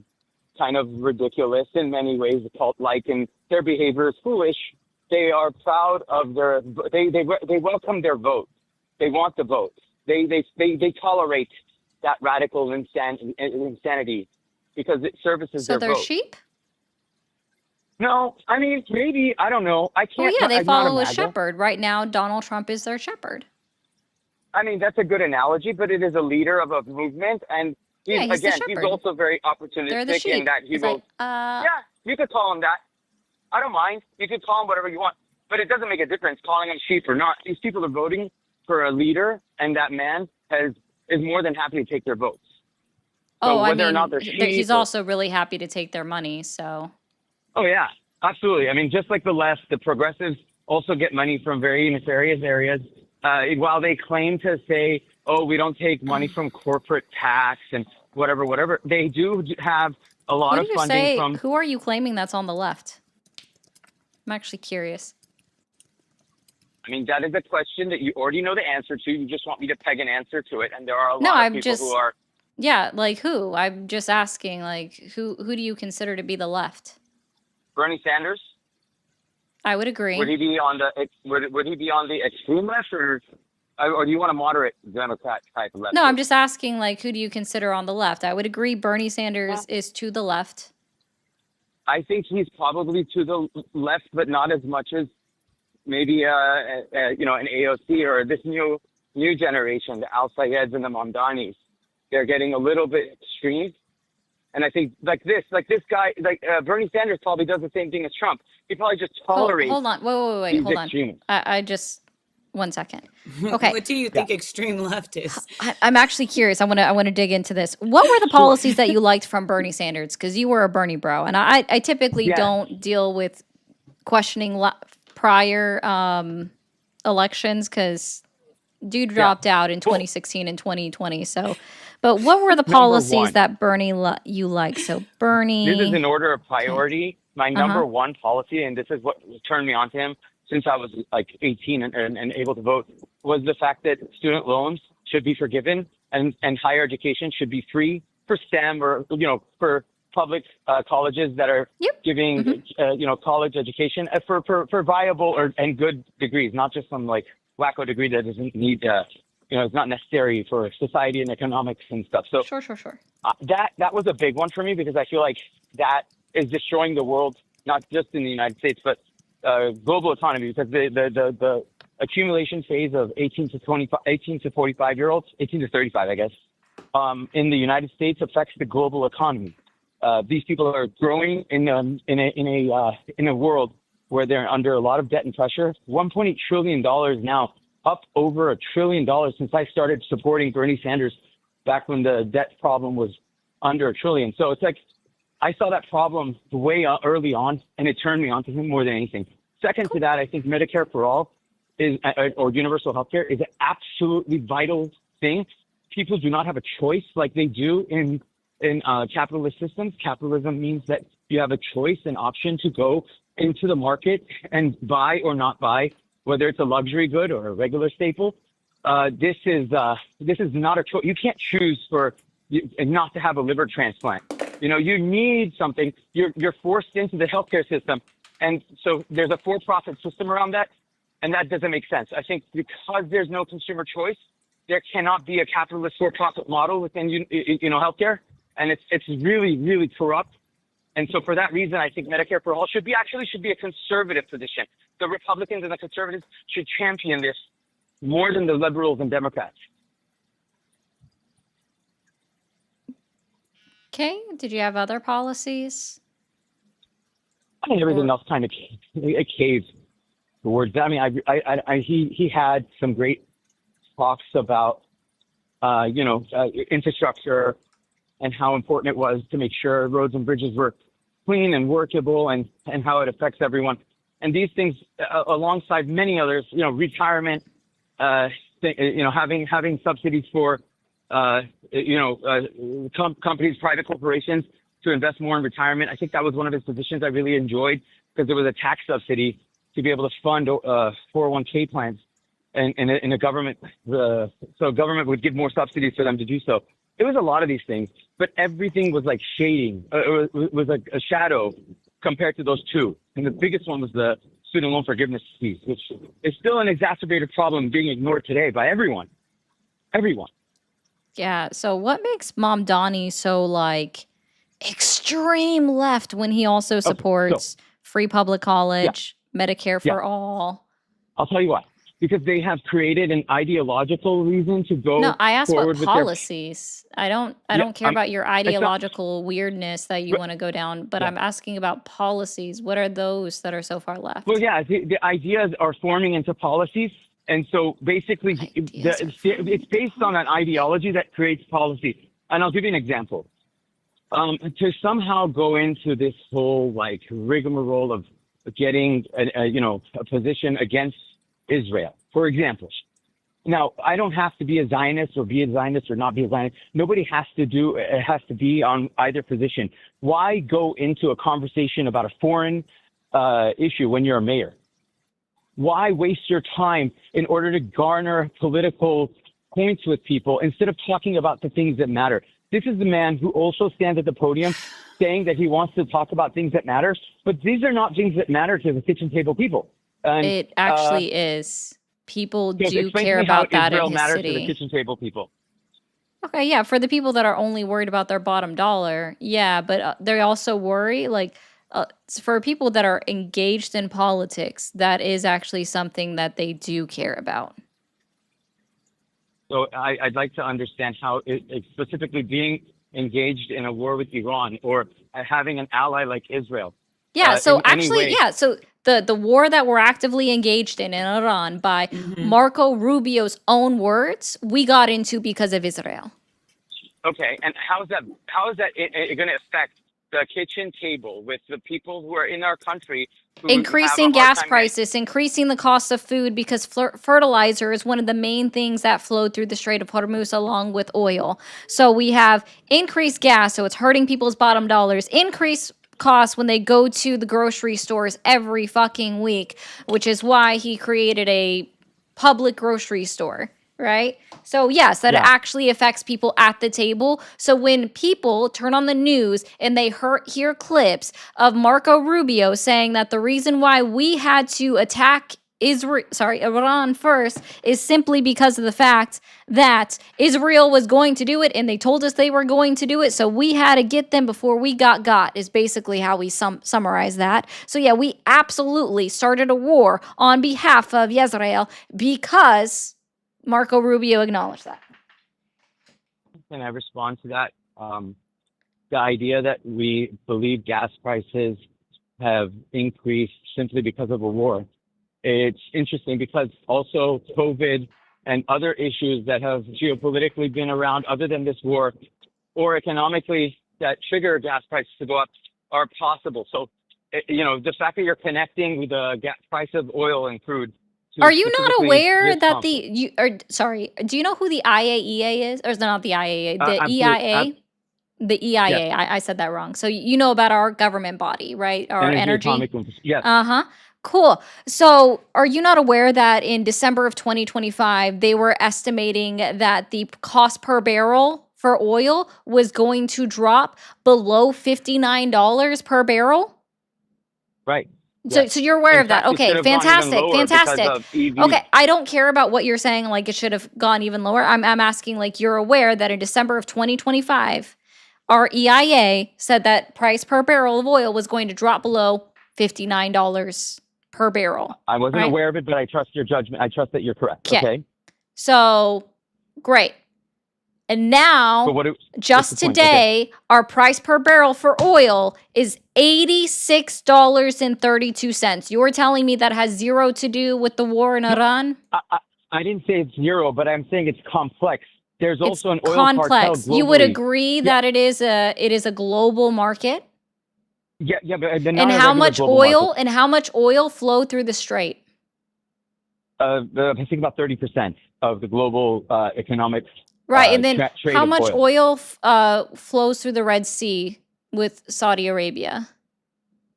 Speaker 11: kind of ridiculous in many ways, cult-like, and their behavior is foolish, they are proud of they welcome their vote. They want the vote. They tolerate that radical insanity because it services their vote.
Speaker 1: So they're sheep?
Speaker 11: No, I mean, maybe, I don't know. I can't.
Speaker 1: Oh, yeah, they follow a shepherd. Right now, Donald Trump is their shepherd.
Speaker 11: I mean, that's a good analogy, but it is a leader of a movement. And he's also very opportunistic in that he will. Yeah, you could call him that. I don't mind. You could call him whatever you want. But it doesn't make a difference calling him sheep or not. These people are voting for a leader, and that man is more than happy to take their votes.
Speaker 1: So I mean, he's also really happy to take their money, so.
Speaker 11: Oh, yeah, absolutely. I mean, just like the left, the progressives also get money from very nefarious areas. while they claim to say, oh, we don't take money from corporate tax and whatever, they do have a lot
Speaker 1: Who
Speaker 11: of
Speaker 1: do you
Speaker 11: funding
Speaker 1: say?
Speaker 11: from.
Speaker 1: Who are you claiming that's on the left? I'm actually curious.
Speaker 11: I mean, that is a question that you already know the answer to. You just want me to peg an answer to it. And there are a
Speaker 1: No,
Speaker 11: lot of
Speaker 1: I'm
Speaker 11: people who
Speaker 1: just
Speaker 11: are.
Speaker 1: yeah, like who? I'm just asking, like who do you consider to be the left?
Speaker 11: Bernie Sanders?
Speaker 1: I would agree.
Speaker 11: Would he be on the would he be on the extreme left, or do you want a moderate Democrat type left?
Speaker 1: No, I'm just asking, like, who do you consider on the left? I would agree Bernie Sanders is to the left.
Speaker 11: I think he's probably to the left, but not as much as maybe you know, an AOC or this new generation, the Al Sayeds and the Mamdanis. They're getting a little bit extreme. And I think like this guy, Bernie Sanders probably does the same thing as Trump. He probably just tolerates.
Speaker 1: Hold on. Wait. Hold on. I just 1 second. Okay.
Speaker 2: What do you think extreme left is?
Speaker 1: I'm actually curious. I want to dig into this. What were the policies that you liked from Bernie Sanders? Because you were a Bernie bro, and I typically don't deal with questioning prior elections because dude dropped out in 2016 and 2020. So, but what were the policies that Bernie you like? So Bernie.
Speaker 11: This is in order of priority. My number one policy, and this is what turned me on to him since I was like 18 and able to vote, was the fact that student loans should be forgiven and higher education should be free for STEM or, you know, for public colleges that are giving, you know, college education for viable and good degrees, not just some like wacko degree that doesn't need, you know, it's not necessary for society and economics and stuff. So
Speaker 1: sure.
Speaker 11: That was a big one for me because I feel like that is destroying the world, not just in the United States, but global economy, because the accumulation phase of 18 to 45 year olds, 18 to 35, I guess, in the United States affects the global economy. These people are growing in a world where they're under a lot of debt and pressure. $1.8 trillion now, up over $1 trillion since I started supporting Bernie Sanders back when the debt problem was under $1 trillion. So it's like I saw that problem way early on, and it turned me on to him more than anything. Second to that, I think Medicare for all is, or universal healthcare, is an absolutely vital thing. People do not have a choice like they do in capitalist systems. Capitalism means that you have a choice, an option to go into the market and buy or not buy, whether it's a luxury good or a regular staple. This is not a choice. You can't choose for not to have a liver transplant. You know, you need something. You're forced into the healthcare system, and so there's a for-profit system around that, and that doesn't make sense. I think because there's no consumer choice, there cannot be a capitalist for-profit model within healthcare, and it's really, really corrupt. And so for that reason, I think Medicare for all should be a conservative position. The Republicans and the conservatives should champion this more than the liberals and Democrats.
Speaker 1: Okay. Did you have other policies?
Speaker 11: I mean, everything else kind of caved towards that. I mean, he had some great talks about, infrastructure and how important it was to make sure roads and bridges were clean and workable and how it affects everyone. And these things, alongside many others, retirement, having subsidies for, companies, private corporations to invest more in retirement. I think that was one of his positions I really enjoyed because there was a tax subsidy to be able to fund 401k plans in a government. So government would give more subsidies for them to do so. It was a lot of these things, but everything was like shading. It was like a shadow compared to those two. And the biggest one was the student loan forgiveness fees, which is still an exacerbated problem being ignored today by everyone. Everyone.
Speaker 1: Yeah. So what makes Mamdani so like extreme left when he also supports free public college, Medicare for all?
Speaker 11: I'll tell you why. Because they have created an ideological reason to go.
Speaker 1: No, I asked
Speaker 11: what
Speaker 1: policies. I don't care about your ideological weirdness that you want to go down, but I'm asking about policies. What are those that are so far left?
Speaker 11: Well, yeah, the ideas are forming into policies. And so basically, it's based on an ideology that creates policy. And I'll give you an example. To somehow go into this whole like rigmarole of getting a position against Israel, for example, Now, I don't have to be a Zionist or be a Zionist or not be a Zionist. Nobody has to be on either position. Why go into a conversation about a foreign issue when you're a mayor? Why waste your time in order to garner political points with people instead of talking about the things that matter? This is the man who also stands at the podium saying that he wants to talk about things that matter, but these are not things that matter to the kitchen table people. And,
Speaker 1: It actually is. People
Speaker 11: yes,
Speaker 1: do
Speaker 11: explain
Speaker 1: care
Speaker 11: to me how
Speaker 1: about that
Speaker 11: Israel
Speaker 1: in his
Speaker 11: matters to the
Speaker 1: city.
Speaker 11: kitchen table people.
Speaker 1: Okay, yeah, for the people that are only worried about their bottom dollar, yeah, but they also worry, like, for people that are engaged in politics, that is actually something that they do care about.
Speaker 11: So I'd like to understand how specifically being engaged in a war with Iran or having an ally like Israel.
Speaker 1: Yeah, so
Speaker 11: In any
Speaker 1: actually,
Speaker 11: way.
Speaker 1: yeah, so the war that we're actively engaged in Iran, by Marco Rubio's own words, we got into because of Israel.
Speaker 11: Okay, and how is that going to affect the kitchen table with the people who are in our country who have a
Speaker 1: Increasing
Speaker 11: hard
Speaker 1: gas
Speaker 11: time
Speaker 1: prices, increasing the cost of food, because fertilizer is one of the main things that flowed through the Strait of Hormuz along with oil. So we have increased gas, so it's hurting people's bottom dollars, increased costs when they go to the grocery stores every fucking week, which is why he created a public grocery store, right? So yes, that
Speaker 11: Yeah.
Speaker 1: actually affects people at the table. So when people turn on the news and they hear clips of Marco Rubio saying that the reason why we had to attack Iran first is simply because of the fact that Israel was going to do it and they told us they were going to do it, so we had to get them before we got, is basically how we summarize that. So yeah, we absolutely started a war on behalf of Israel because Marco Rubio acknowledged that.
Speaker 11: Can I respond to that? The idea that we believe gas prices have increased simply because of a war. It's interesting because also COVID and other issues that have geopolitically been around other than this war or economically that trigger gas prices to go up are possible. So, the fact that you're connecting with the gas price of oil and crude.
Speaker 1: Are you not
Speaker 11: specifically
Speaker 1: aware
Speaker 11: this
Speaker 1: that
Speaker 11: conflict.
Speaker 1: do you know who the IAEA is? Or is it not the IAEA? The
Speaker 11: Absolutely.
Speaker 1: EIA? The EIA.
Speaker 11: Yes.
Speaker 1: I said that wrong. So you know about our government body, right? Our energy.
Speaker 11: Atomic. Yes.
Speaker 1: Uh-huh. Cool. So are you not aware that in December of 2025, they were estimating that the cost per barrel for oil was going to drop below $59 per barrel?
Speaker 11: Right.
Speaker 1: So,
Speaker 11: Yes.
Speaker 1: so you're aware
Speaker 11: In
Speaker 1: of that.
Speaker 11: fact, it
Speaker 1: Okay,
Speaker 11: should have gone even
Speaker 1: fantastic,
Speaker 11: lower because
Speaker 1: fantastic.
Speaker 11: of EVs.
Speaker 1: Okay, I don't care about what you're saying, like it should have gone even lower. I'm asking, like, you're aware that in December of 2025, our EIA said that price per barrel of oil was going to drop below $59 per barrel.
Speaker 11: I wasn't
Speaker 1: right?
Speaker 11: aware of it, but I trust your judgment. I trust that you're correct.
Speaker 1: 'Kay.
Speaker 11: Okay.
Speaker 1: So, great. And now,
Speaker 11: But what's
Speaker 1: just
Speaker 11: the point?
Speaker 1: today, our price per barrel for oil is $86.32. You're telling me that has zero to do with the war in Iran?
Speaker 11: I didn't say it's zero, but I'm saying it's complex. There's
Speaker 1: It's
Speaker 11: also an oil cartel
Speaker 1: complex.
Speaker 11: globally.
Speaker 1: You would agree that it is a global market?
Speaker 11: Yeah, but
Speaker 1: And how much oil flowed through the strait?
Speaker 11: I think about 30% of the global economic
Speaker 1: Right, and then
Speaker 11: trade
Speaker 1: how
Speaker 11: of
Speaker 1: much
Speaker 11: oil.
Speaker 1: oil flows through the Red Sea with Saudi Arabia?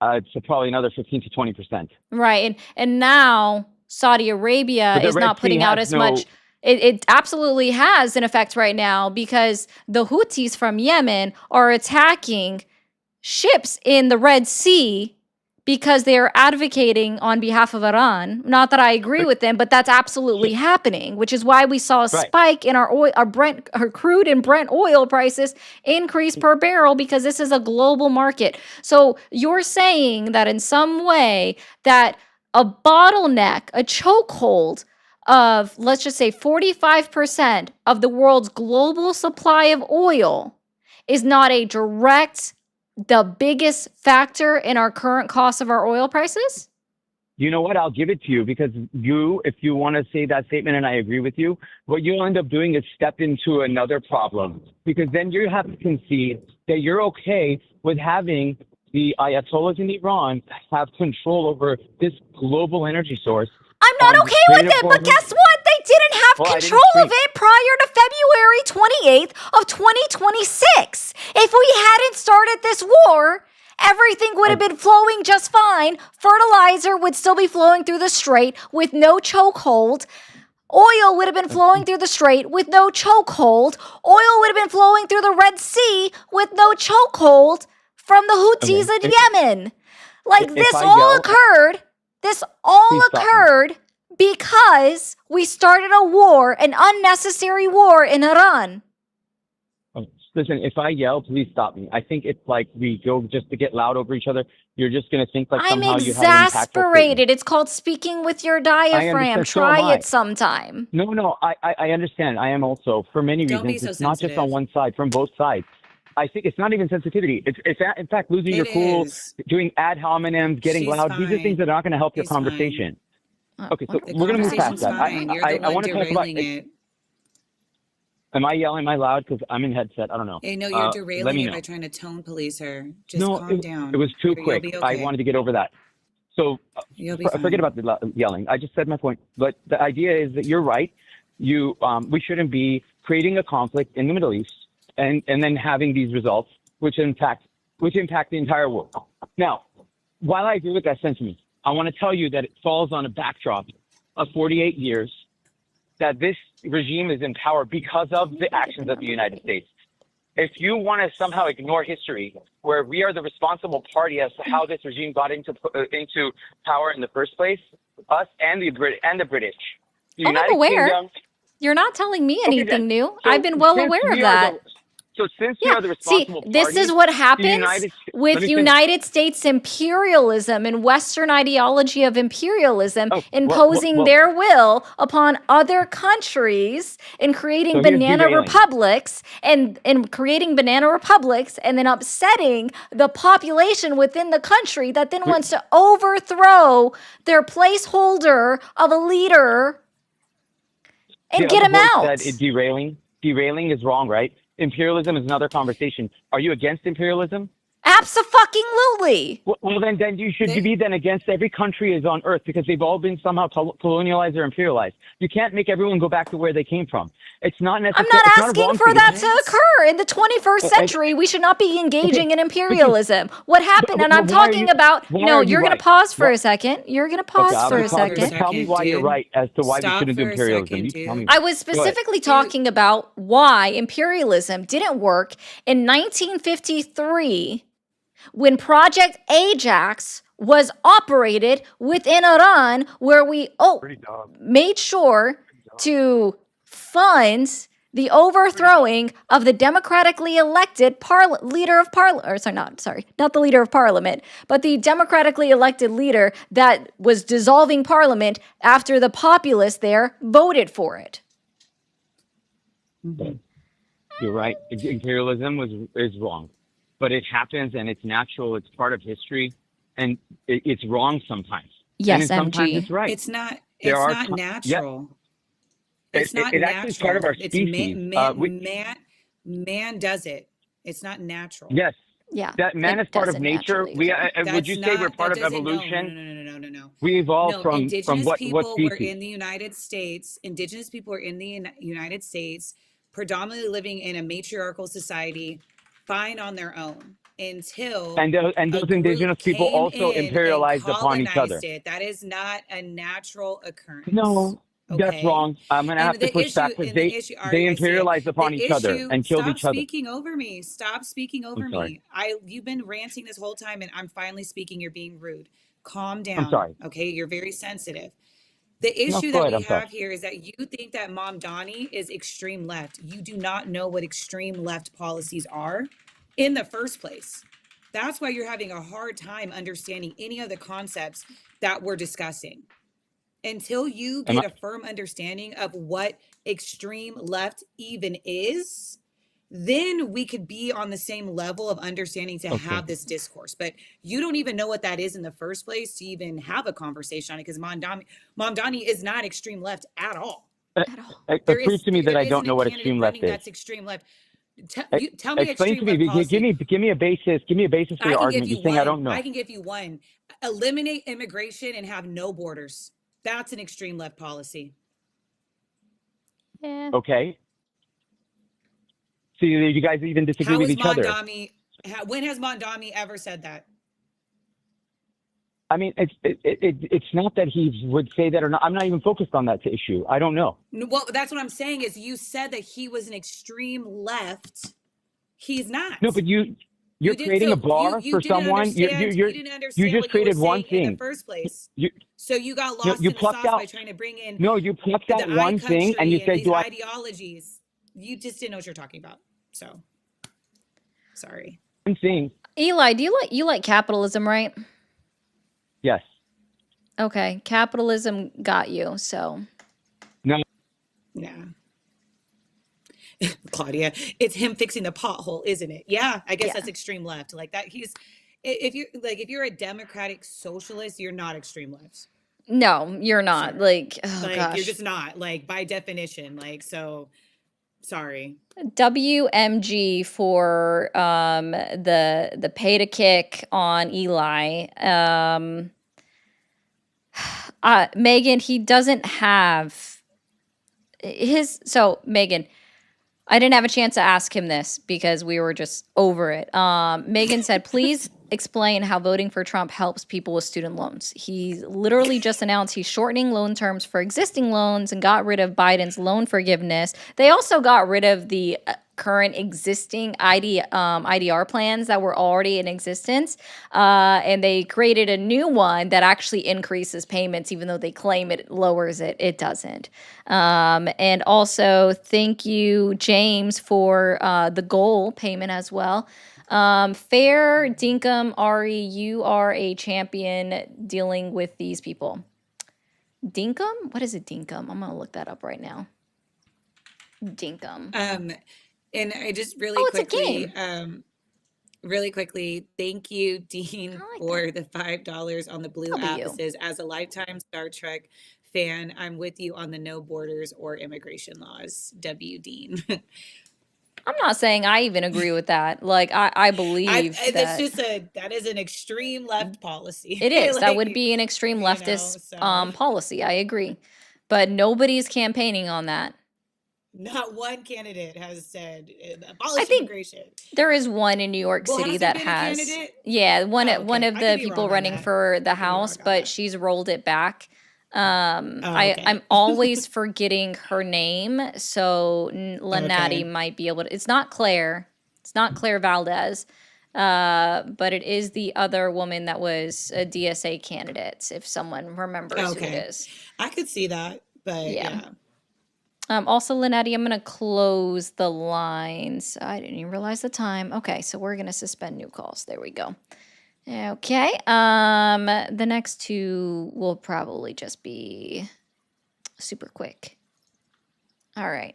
Speaker 11: It's probably another 15 to 20%.
Speaker 1: Right, and now Saudi Arabia
Speaker 11: But the
Speaker 1: is
Speaker 11: Red
Speaker 1: not putting
Speaker 11: Sea
Speaker 1: out
Speaker 11: has
Speaker 1: as much. It absolutely has an effect right now because the Houthis from Yemen are attacking ships in the Red Sea because they are advocating on behalf of Iran. Not that I agree with them, but that's absolutely happening, which is why we saw a spike in our crude and Brent oil prices increase per barrel, because this is a global market. So you're saying that in some way that a bottleneck, a chokehold of, let's just say, 45% of the world's global supply of oil is not the biggest factor in our current cost of our oil prices?
Speaker 11: You know what? I'll give it to you because if you want to say that statement, and I agree with you, what you'll end up doing is step into another problem, because then you have to concede that you're okay with having the Ayatollahs in Iran have control over this global energy source.
Speaker 1: I'm not okay with it, but guess what? They didn't have
Speaker 11: Well, I didn't
Speaker 1: control of
Speaker 11: tweet.
Speaker 1: it prior to February 28th of 2026. If we hadn't started this war, everything would have been flowing just fine. Fertilizer would still be flowing through the strait with no chokehold. Oil would have been flowing through the strait with no chokehold. Oil would have been flowing through the Red Sea with no chokehold from the Houthis in Yemen. Like,
Speaker 11: If
Speaker 1: this
Speaker 11: I
Speaker 1: all
Speaker 11: yell,
Speaker 1: occurred. This all
Speaker 11: please stop me.
Speaker 1: occurred because we started a war, an unnecessary war in Iran.
Speaker 11: Listen, if I yell, please stop me. I think it's like we go just to get loud over each other. You're just going to think like
Speaker 1: I'm
Speaker 11: somehow you have an impactful statement.
Speaker 1: exasperated. It's called speaking with your diaphragm.
Speaker 11: understand, so am
Speaker 1: Try
Speaker 11: I.
Speaker 1: it sometime.
Speaker 11: No, I understand. I am also, for many
Speaker 2: Don't be
Speaker 11: reasons.
Speaker 2: so
Speaker 11: It's not just on
Speaker 2: sensitive.
Speaker 11: one side, from both sides. I think it's not even sensitivity. It's in fact losing your
Speaker 2: It
Speaker 11: cool,
Speaker 2: is.
Speaker 11: doing ad hominems, getting
Speaker 2: She's
Speaker 11: loud. These are things that are not going to help your
Speaker 2: She's fine.
Speaker 11: conversation. Okay, so
Speaker 1: wonderful.
Speaker 2: The
Speaker 11: we're going to move past
Speaker 2: conversation's
Speaker 11: that.
Speaker 2: fine. You're the
Speaker 11: I
Speaker 2: one
Speaker 11: want to talk about.
Speaker 2: derailing it.
Speaker 11: Am I yelling? Am I loud? Because I'm in headset. I don't know.
Speaker 2: Hey, no, you're
Speaker 11: Let
Speaker 2: derailing
Speaker 11: me
Speaker 2: it
Speaker 11: know.
Speaker 2: by trying to tone police her. Just
Speaker 11: No,
Speaker 2: calm down.
Speaker 11: it was too
Speaker 2: You'll
Speaker 11: quick.
Speaker 2: be
Speaker 11: I
Speaker 2: okay.
Speaker 11: wanted to get over that. So
Speaker 2: You'll be
Speaker 11: forget
Speaker 2: fine.
Speaker 11: about the yelling. I just said my point. But the idea is that you're right. We shouldn't be creating a conflict in the Middle East and then having these results, which impact the entire world. Now, while I agree with that sentiment, I want to tell you that it falls on a backdrop of 48 years that this regime is in power because of the actions of the United States. If you want to somehow ignore history, where we are the responsible party as to how this regime got into power in the first place, us and the British, the
Speaker 1: Oh, I'm
Speaker 11: United
Speaker 1: aware.
Speaker 11: Kingdom.
Speaker 1: You're not telling me
Speaker 11: Okay,
Speaker 1: anything
Speaker 11: then.
Speaker 1: new.
Speaker 11: So
Speaker 1: I've been well
Speaker 11: since
Speaker 1: aware of
Speaker 11: we are
Speaker 1: that.
Speaker 11: since we
Speaker 1: Yeah,
Speaker 11: are the
Speaker 1: see,
Speaker 11: responsible
Speaker 1: this
Speaker 11: party,
Speaker 1: is what
Speaker 11: the
Speaker 1: happens
Speaker 11: Let
Speaker 1: with
Speaker 11: me finish.
Speaker 1: United States imperialism and Western ideology of imperialism
Speaker 11: Oh,
Speaker 1: imposing their will upon other countries and creating
Speaker 11: So here's
Speaker 1: banana
Speaker 11: derailing.
Speaker 1: republics and creating banana republics and then upsetting the population within the country that then wants to overthrow their placeholder of a leader and
Speaker 11: The
Speaker 1: get
Speaker 11: other
Speaker 1: him
Speaker 11: voice
Speaker 1: out.
Speaker 11: said derailing is wrong, right? Imperialism is another conversation. Are you against imperialism?
Speaker 1: Abso-fucking-lutely.
Speaker 11: Well, then you should be then against every country is on earth because they've all been somehow colonialized or imperialized. You can't make everyone go back to where they came from. It's not necessary.
Speaker 1: I'm not
Speaker 11: it's
Speaker 1: asking
Speaker 11: not a
Speaker 1: for
Speaker 11: wrong
Speaker 1: that
Speaker 11: thing.
Speaker 1: to occur in the 21st century. We should not be engaging in imperialism. What happened? And I'm talking about. No, you're going to pause for a second. You're going to pause
Speaker 11: I'll
Speaker 1: for
Speaker 11: be
Speaker 1: a
Speaker 11: pausing,
Speaker 1: second.
Speaker 11: but tell me why you're right as to why we
Speaker 2: Stop
Speaker 11: shouldn't do
Speaker 2: for a
Speaker 11: imperialism.
Speaker 2: second,
Speaker 11: You
Speaker 2: dude.
Speaker 11: tell me.
Speaker 1: I was
Speaker 11: Go ahead.
Speaker 1: specifically talking about why imperialism didn't work in 1953 when Project Ajax was operated within Iran, where we made sure to fund the overthrowing of the democratically elected leader of parliament, or not the leader of parliament, but the democratically elected leader that was dissolving parliament after the populace there voted for it.
Speaker 11: You're right. Imperialism is wrong, but it happens and it's natural. It's part of history, and it's wrong sometimes.
Speaker 1: Yes,
Speaker 11: and then sometimes
Speaker 1: MG.
Speaker 11: it's right.
Speaker 2: It's not.
Speaker 11: There
Speaker 2: It's
Speaker 11: are
Speaker 2: not
Speaker 11: ti-
Speaker 2: natural.
Speaker 11: Yeah,
Speaker 2: It's not
Speaker 11: it
Speaker 2: natural.
Speaker 11: actually is part of our
Speaker 2: It's
Speaker 11: species.
Speaker 2: man does it. It's not natural.
Speaker 11: Yes,
Speaker 1: Yeah,
Speaker 11: that man
Speaker 1: it
Speaker 11: is part of
Speaker 1: doesn't
Speaker 11: nature.
Speaker 1: naturally occur.
Speaker 11: Would you say we're part of evolution?
Speaker 2: No.
Speaker 11: We evolved
Speaker 2: No,
Speaker 11: from
Speaker 2: indigenous
Speaker 11: what
Speaker 2: people were
Speaker 11: species?
Speaker 2: in the United States. Indigenous people were in the United States, predominantly living in a matriarchal society, fine on their own until
Speaker 11: And those
Speaker 2: a
Speaker 11: indigenous
Speaker 2: group
Speaker 11: people
Speaker 2: came
Speaker 11: also
Speaker 2: in and
Speaker 11: imperialized upon each other.
Speaker 2: colonized it. That is not a natural occurrence.
Speaker 11: No, that's
Speaker 2: Okay.
Speaker 11: wrong. I'm going to
Speaker 2: And
Speaker 11: have to
Speaker 2: the
Speaker 11: push
Speaker 2: issue,
Speaker 11: back because
Speaker 2: and the issue,
Speaker 11: they
Speaker 2: Ari, I see it.
Speaker 11: imperialized upon
Speaker 2: The
Speaker 11: each other
Speaker 2: issue,
Speaker 11: and killed
Speaker 2: stop
Speaker 11: each other.
Speaker 2: speaking over me. Stop speaking over
Speaker 11: I'm sorry.
Speaker 2: me. You've been ranting this whole time and I'm finally speaking. You're being rude. Calm down.
Speaker 11: I'm sorry.
Speaker 2: Okay. You're very sensitive. The
Speaker 11: No,
Speaker 2: issue
Speaker 11: go
Speaker 2: that
Speaker 11: ahead.
Speaker 2: we
Speaker 11: I'm sorry.
Speaker 2: have here is that you think that Mom Donnie is extreme left. You do not know what extreme left policies are in the first place. That's why you're having a hard time understanding any of the concepts that we're discussing. Until you
Speaker 11: Am
Speaker 2: get
Speaker 11: I-
Speaker 2: a firm understanding of what extreme left even is, then we could be on the same level of understanding to
Speaker 11: Okay.
Speaker 2: have this discourse. But you don't even know what that is in the first place to even have a conversation on it, because Mom Donnie is not extreme left at all.
Speaker 11: Prove to me that
Speaker 2: There
Speaker 11: I don't
Speaker 2: isn't
Speaker 11: know
Speaker 2: a
Speaker 11: what
Speaker 2: candidate
Speaker 11: extreme left
Speaker 2: running
Speaker 11: is.
Speaker 2: that's extreme left. Tell me
Speaker 11: Explain
Speaker 2: extreme
Speaker 11: to me.
Speaker 2: left policy.
Speaker 11: Give me a basis. Give me a basis for
Speaker 2: I
Speaker 11: your
Speaker 2: can
Speaker 11: argument.
Speaker 2: give you
Speaker 11: You're saying
Speaker 2: one.
Speaker 11: I don't know.
Speaker 2: I can give you one. Eliminate immigration and have no borders. That's an extreme left policy.
Speaker 1: Yeah.
Speaker 11: Okay. So you guys even disagree
Speaker 2: How
Speaker 11: with
Speaker 2: is
Speaker 11: each other.
Speaker 2: when has Mondami ever said that?
Speaker 11: I mean, it's not that he would say that or not. I'm not even focused on that issue. I don't know.
Speaker 2: Well, that's what I'm saying is you said that he was an extreme left. He's not.
Speaker 11: No, but you're
Speaker 2: You didn't.
Speaker 11: creating a
Speaker 2: So
Speaker 11: bar
Speaker 2: you
Speaker 11: for
Speaker 2: didn't
Speaker 11: someone.
Speaker 2: understand. You didn't
Speaker 11: You
Speaker 2: understand
Speaker 11: just
Speaker 2: what you were
Speaker 11: created one
Speaker 2: saying in the
Speaker 11: thing.
Speaker 2: first place.
Speaker 11: You
Speaker 2: So you got
Speaker 11: no,
Speaker 2: lost
Speaker 11: you
Speaker 2: in the
Speaker 11: plucked
Speaker 2: sauce by
Speaker 11: out.
Speaker 2: trying to bring in
Speaker 11: No, you plucked out
Speaker 2: the I
Speaker 11: one thing and you
Speaker 2: country and
Speaker 11: said,
Speaker 2: these
Speaker 11: "Do I?"
Speaker 2: ideologies. You just didn't know what you're talking about. So sorry.
Speaker 11: One thing.
Speaker 1: Eli, do you like capitalism, right?
Speaker 11: Yes.
Speaker 1: Okay, capitalism got you. So
Speaker 11: No.
Speaker 2: Yeah. Claudia, it's him fixing the pothole, isn't it? Yeah, I guess
Speaker 1: yeah.
Speaker 2: that's extreme left. Like that, if you're a democratic socialist, you're not extreme left.
Speaker 1: No, you're not.
Speaker 2: Sorry.
Speaker 1: Like, oh
Speaker 2: Like
Speaker 1: gosh.
Speaker 2: you're just not. Like by definition. Like so. Sorry.
Speaker 1: WMG for the pay to kick on Eli. Megan, he doesn't have his. So Megan, I didn't have a chance to ask him this because we were just over it. Megan said, please explain how voting for Trump helps people with student loans. He literally just announced he's shortening loan terms for existing loans and got rid of Biden's loan forgiveness. They also got rid of the current existing IDR plans that were already in existence. And they created a new one that actually increases payments, even though they claim it lowers it. It doesn't. And also, thank you, James, for the goal payment as well. Fair Dinkum, Ari, you are a champion dealing with these people. Dinkum? What is a Dinkum? I'm going to look that up right now. Dinkum.
Speaker 2: And I just really quickly, thank you, Dean, for the $5 on the Blue app. It says, as a lifetime Star Trek fan, I'm with you on the no borders or immigration laws. W. Dean.
Speaker 1: I'm not saying I even agree with that. Like, I believe that.
Speaker 2: That is an extreme left policy.
Speaker 1: It is.
Speaker 2: Like,
Speaker 1: that would be an extreme leftist policy. I agree. But nobody's campaigning on that.
Speaker 2: Not one candidate has said abolish immigration.
Speaker 1: There is one in New York City that has. Yeah, one of the people running for the House, but she's rolled it back. I'm always forgetting her name, so Lanati might be able to. It's not Claire. It's not Claire Valdez. But it is the other woman that was a DSA candidate, if someone remembers who it is.
Speaker 2: I could see that, but yeah.
Speaker 1: Also, Linetti, I'm going to close the lines. I didn't even realize the time. Okay, so we're going to suspend new calls. There we go. Okay. The next two will probably just be super quick. All right.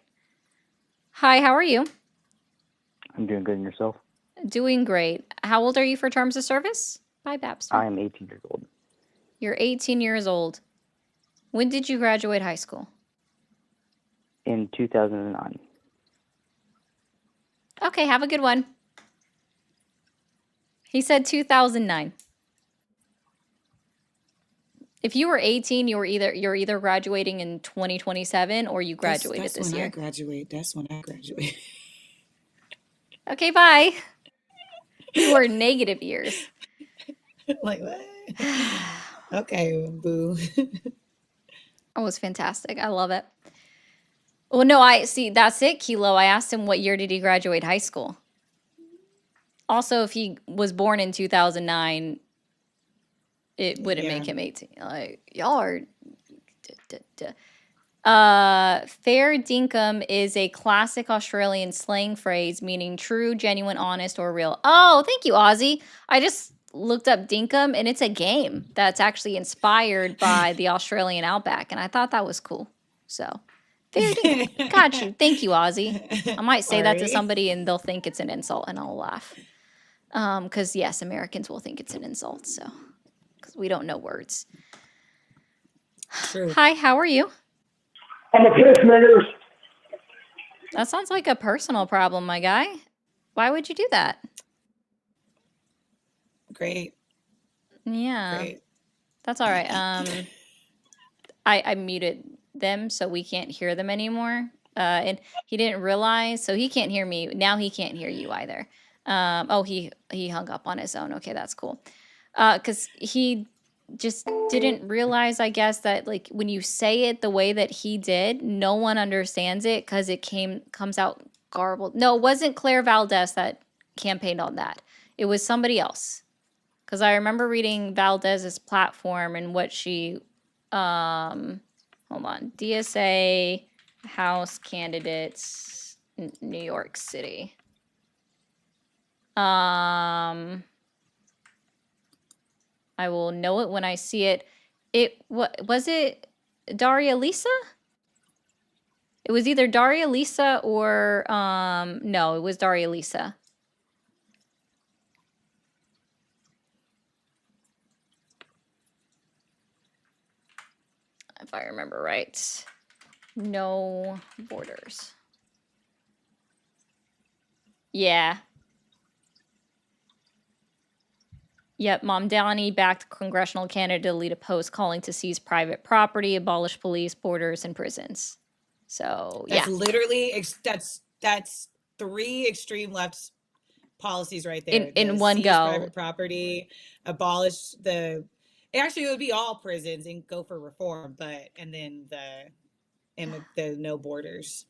Speaker 1: Hi, how are you?
Speaker 12: I'm doing good. And yourself?
Speaker 1: Doing great. How old are you for terms of service? Bye, Babster.
Speaker 12: I am 18 years old.
Speaker 1: You're 18 years old. When did you graduate high school?
Speaker 12: In 2009.
Speaker 1: Okay, have a good one. He said 2009. If you were 18, you're either graduating in 2027 or you graduated this year.
Speaker 2: That's when I graduate.
Speaker 1: Okay, bye. You were negative years.
Speaker 2: Like what? Okay, boo.
Speaker 1: That was fantastic. I love it. Well, no, I see. That's it, Kilo. I asked him what year did he graduate high school. Also, if he was born in 2009, it wouldn't make him 18. Like, y'all are... Fair dinkum is a classic Australian slang phrase meaning true, genuine, honest, or real. Oh, thank you, Ozzy. I just looked up dinkum, and it's a game that's actually inspired by the Australian outback, and I thought that was cool. So... Fair dinkum. Got you. Thank you, Ozzy. I might say that to somebody and they'll think it's an insult and I'll laugh. Because, yes, Americans will think it's an insult. So, because we don't know words.
Speaker 2: True.
Speaker 1: Hi, how are you?
Speaker 13: I'm a pacemaker.
Speaker 1: That sounds like a personal problem, my guy. Why would you do that?
Speaker 2: Great.
Speaker 1: Yeah.
Speaker 2: Great.
Speaker 1: That's all right. I muted them so we can't hear them anymore. And he didn't realize, so he can't hear me. Now he can't hear you either. Oh, he hung up on his own. Okay, that's cool. Because he just didn't realize, I guess, that like when you say it the way that he did, no one understands it because it comes out garbled. No, it wasn't Claire Valdez that campaigned on that. It was somebody else. Because I remember reading Valdez's platform and what she, hold on, DSA House candidates, New York City. I will know it when I see it. Was it Daria Lisa? It was either Daria Lisa or no, it was Daria Lisa. If I remember right. No borders. Yeah. Yep, Mamdani backed congressional candidate to lead a post calling to seize private property, abolish police, borders, and prisons. So
Speaker 2: That's
Speaker 1: yeah,
Speaker 2: literally that's 3 extreme left policies right there.
Speaker 1: in
Speaker 2: The
Speaker 1: one
Speaker 2: seize
Speaker 1: go.
Speaker 2: private property, abolish the. Actually, it would be all prisons and go for reform, and then the no borders.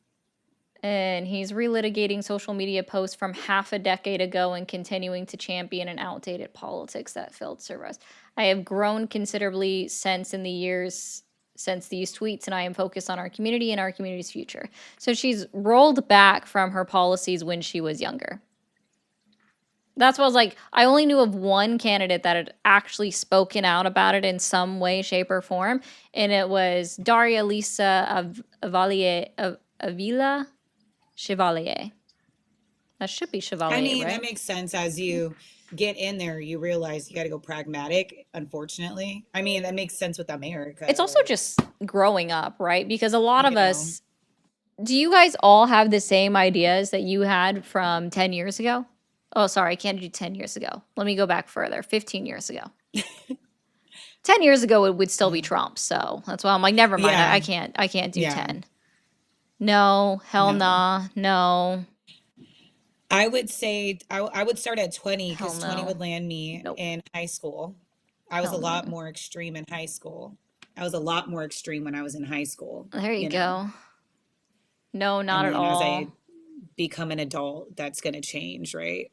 Speaker 1: And he's relitigating social media posts from half a decade ago and continuing to champion an outdated politics that failed to serve us. I have grown considerably since in the years since these tweets, and I am focused on our community and our community's future. So she's rolled back from her policies when she was younger. That's what I was like. I only knew of one candidate that had actually spoken out about it in some way, shape, or form, and it was Daria Lisa Avila Chevalier. That should be Chevalier,
Speaker 2: I mean,
Speaker 1: right?
Speaker 2: that makes sense. As you get in there, you realize you got to go pragmatic, unfortunately. I mean, that makes sense with America.
Speaker 1: It's also just growing up, right? Because a lot of us, do you guys all have the same ideas that you had from 10 years ago? Oh, sorry, I can't do 10 years ago. Let me go back further. 15 years ago. 10 years ago, it would still be Trump. So that's why I'm like, never mind.
Speaker 2: Yeah.
Speaker 1: I can't do
Speaker 2: Yeah.
Speaker 1: 10. No, hell
Speaker 2: No.
Speaker 1: nah, no.
Speaker 2: I would say I would start at 20
Speaker 1: Hell
Speaker 2: because 20
Speaker 1: no.
Speaker 2: would land me
Speaker 1: Nope.
Speaker 2: in high school. I was
Speaker 1: Hell
Speaker 2: a lot
Speaker 1: no.
Speaker 2: more extreme in high school. I was a lot more extreme when I was in high school.
Speaker 1: There you
Speaker 2: know?
Speaker 1: go. No, not
Speaker 2: And
Speaker 1: at
Speaker 2: then as
Speaker 1: all.
Speaker 2: I become an adult, that's going to change, right?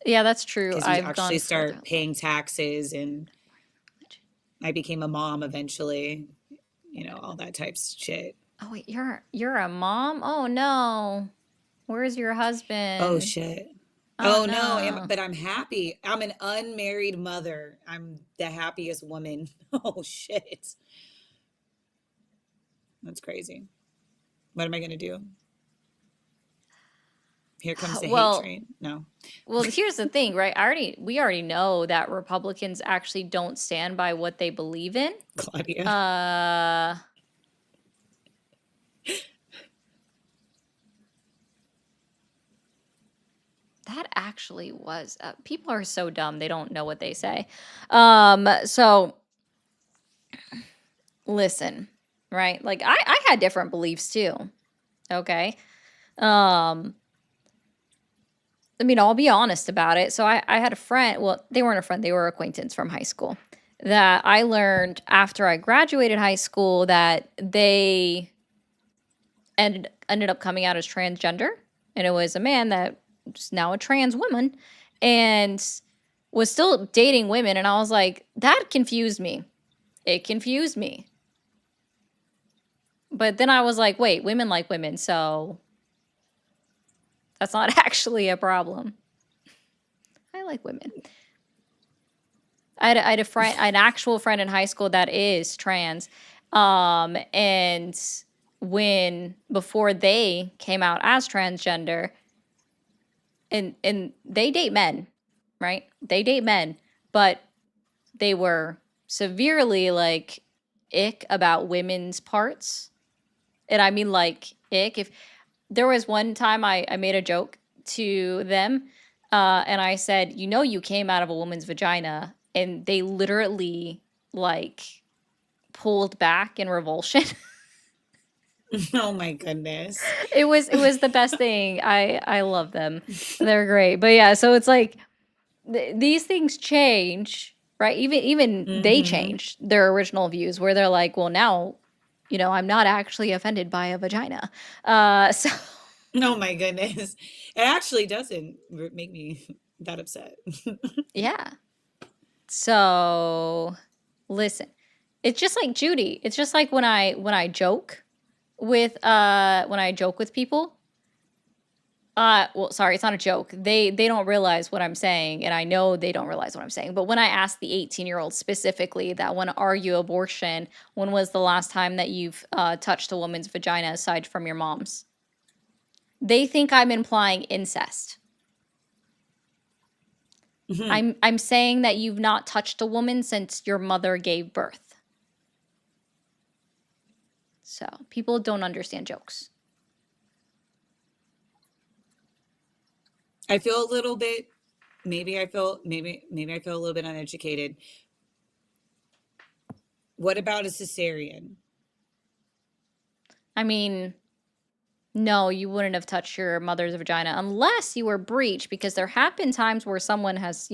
Speaker 1: Yeah, that's true.
Speaker 2: Because you
Speaker 1: I've
Speaker 2: actually
Speaker 1: gone further.
Speaker 2: start paying taxes, and I became a mom eventually. You know, all that types of shit.
Speaker 1: Oh wait, you're a mom? Oh no. Where's your husband?
Speaker 2: Oh shit.
Speaker 1: Oh,
Speaker 2: Oh no,
Speaker 1: no.
Speaker 2: but I'm happy. I'm an unmarried mother. I'm the happiest woman. Oh shit. That's crazy. What am I going to do? Here comes the hate train. No.
Speaker 1: Well, here's the thing, right? We already know that Republicans actually don't stand by what they believe in.
Speaker 2: Claudia.
Speaker 1: That actually was people are so dumb, they don't know what they say. So listen, right? Like I had different beliefs too. Okay. I mean, I'll be honest about it. So I had a friend, well, they weren't a friend, they were an acquaintance from high school that I learned after I graduated high school that they ended up coming out as transgender. And it was a man that was now a trans woman and was still dating women. And I was like, that confused me. It confused me. But then I was like, wait, women like women, so that's not actually a problem. I like women. I had a friend, an actual friend in high school that is trans. And before they came out as transgender, and they date men, right? They date men, but they were severely like ick about women's parts. And I mean like ick. If there was one time I made a joke to them, and I said, you know, you came out of a woman's vagina, and they literally like pulled back in revulsion.
Speaker 2: Oh my goodness.
Speaker 1: It was the best thing. I love them. They're great. But yeah, so it's like these things change, right? Even they change their original views where they're like, well, now, I'm not actually offended by a vagina. So
Speaker 2: Oh my goodness. It actually doesn't make me that upset.
Speaker 1: yeah. So listen, it's just like Judy. It's just like when I joke with people. Well, sorry, it's not a joke. They don't realize what I'm saying, and I know they don't realize what I'm saying. But when I ask the 18-year-old specifically that want to argue abortion, when was the last time that you've touched a woman's vagina aside from your mom's? They think I'm implying incest. I'm saying that you've not touched a woman since your mother gave birth. So people don't understand jokes.
Speaker 2: I feel a little bit, maybe I feel a little bit uneducated. What about a cesarean?
Speaker 1: I mean, no, you wouldn't have touched your mother's vagina unless you were breech, because there have been times where someone has,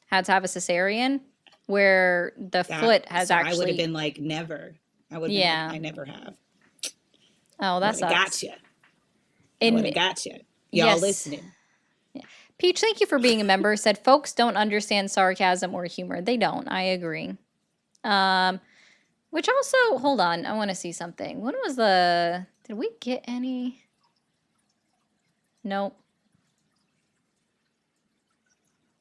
Speaker 1: had to have a cesarean where the foot has
Speaker 2: So I would have
Speaker 1: actually.
Speaker 2: been like, never. I would have been
Speaker 1: Yeah.
Speaker 2: like, I never have.
Speaker 1: Oh, that sucks.
Speaker 2: Gotcha. I would have gotcha. Y'all
Speaker 1: Yes.
Speaker 2: listening.
Speaker 1: Yeah. Peach, thank you for being a member. Said folks don't understand sarcasm or humor. They don't. I agree. Which also, hold on, I want to see something. When was did we get any? Nope.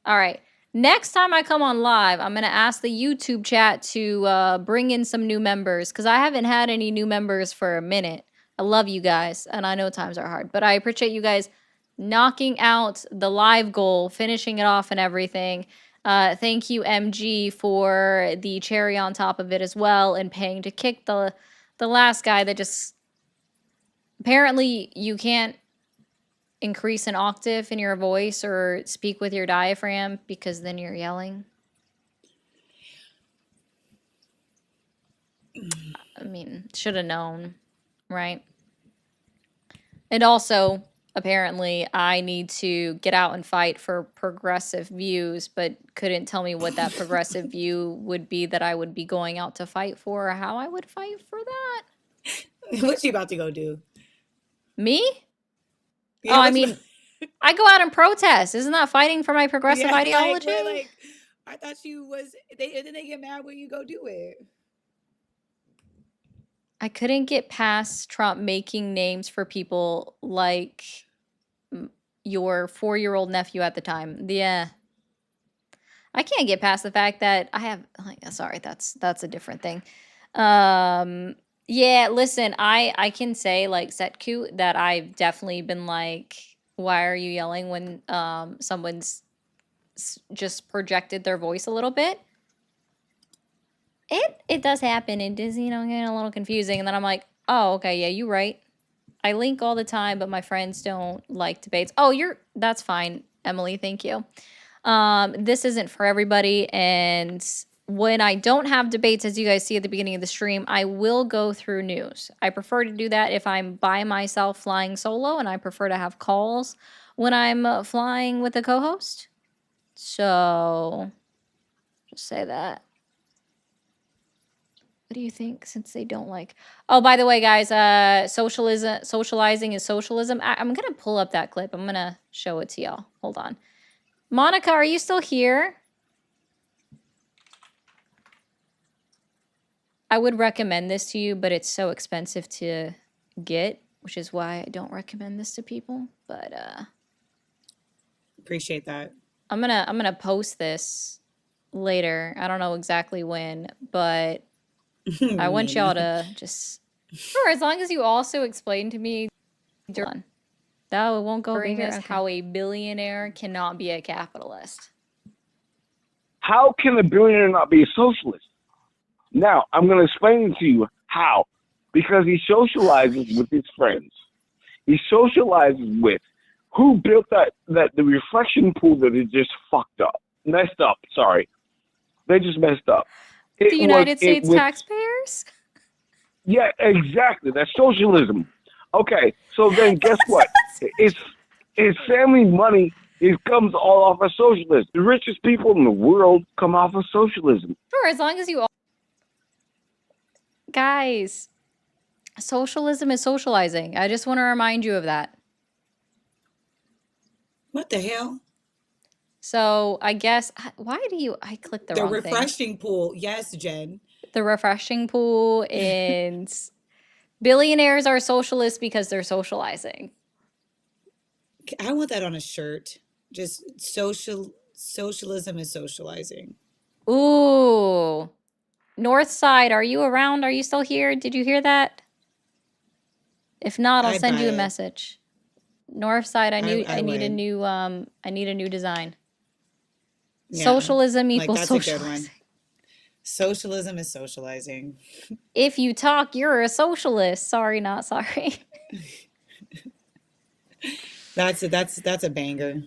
Speaker 1: All right. Next time I come on live, I'm going to ask the YouTube chat to bring in some new members, because I haven't had any new members for a minute. I love you guys, and I know times are hard, but I appreciate you guys knocking out the live goal, finishing it off and everything. Thank you, MG, for the cherry on top of it as well, and paying to kick the last guy that just... Apparently, you can't increase an octave in your voice or speak with your diaphragm because then you're yelling. I mean, should have known, right? And also, apparently, I need to get out and fight for progressive views, but couldn't tell me what that progressive view would be that I would be going out to fight for, or how I would fight for that.
Speaker 2: What you about to go do?
Speaker 1: Me?
Speaker 2: Yeah,
Speaker 1: I mean, I go out and protest. Isn't that fighting for my progressive ideology?
Speaker 2: Like, I thought you was. Then they get mad when you go do it.
Speaker 1: I couldn't get past Trump making names for people like your 4-year-old nephew at the time. Yeah. I can't get past the fact that I have, sorry, that's a different thing. Yeah, listen, I can say, like, Setku, that I've definitely been like, why are you yelling when someone's just projected their voice a little bit? It does happen. It does, getting a little confusing. And then I'm like, oh, okay, yeah, you're right. I link all the time, but my friends don't like debates. Oh, that's fine, Emily. Thank you. This isn't for everybody. And when I don't have debates, as you guys see at the beginning of the stream, I will go through news. I prefer to do that if I'm by myself flying solo, and I prefer to have calls when I'm flying with a co-host. So just say that. What do you think, since they don't like... Oh, by the way, guys, socializing is socialism. I'm going to pull up that clip. I'm going to show it to y'all. Hold on. Monica, are you still here? I would recommend this to you, but it's so expensive to get, which is why I don't recommend this to people. But
Speaker 2: appreciate that.
Speaker 1: I'm gonna post this later. I don't know exactly when, but I want y'all to just... Sure, as long as you also explain to me... That won't go bigger. Okay. How a billionaire cannot be a capitalist.
Speaker 14: How can a billionaire not be a socialist? Now, I'm going to explain to you how. Because he socializes with his friends. He socializes with who built the reflection pool that is just fucked up. Messed up, sorry. They just messed up.
Speaker 1: The United States taxpayers?
Speaker 14: Yeah, exactly. That's socialism. Okay, so then guess what? It's family money. It comes all off of socialism. The richest people in the world come off of socialism.
Speaker 1: Sure, as long as you all... Guys, socialism is socializing. I just want to remind you of that.
Speaker 2: What the hell?
Speaker 1: So I guess, why do you, I clicked the
Speaker 2: The
Speaker 1: wrong thing.
Speaker 2: refreshing pool. Yes, Jen.
Speaker 1: The refreshing pool, and billionaires are socialists because they're socializing.
Speaker 2: I want that on a shirt. Just socialism is socializing.
Speaker 1: Ooh. North Side, are you around? Are you still here? Did you hear that? If not, I'll
Speaker 2: I'd
Speaker 1: send
Speaker 2: buy
Speaker 1: you a
Speaker 2: it.
Speaker 1: message. North Side, I need a
Speaker 2: would.
Speaker 1: new I need a new design.
Speaker 2: Yeah,
Speaker 1: Socialism
Speaker 2: like
Speaker 1: equals
Speaker 2: that's a good one.
Speaker 1: socializing.
Speaker 2: Socialism is socializing.
Speaker 1: If you talk, you're a socialist. Sorry, not sorry.
Speaker 2: That's a banger.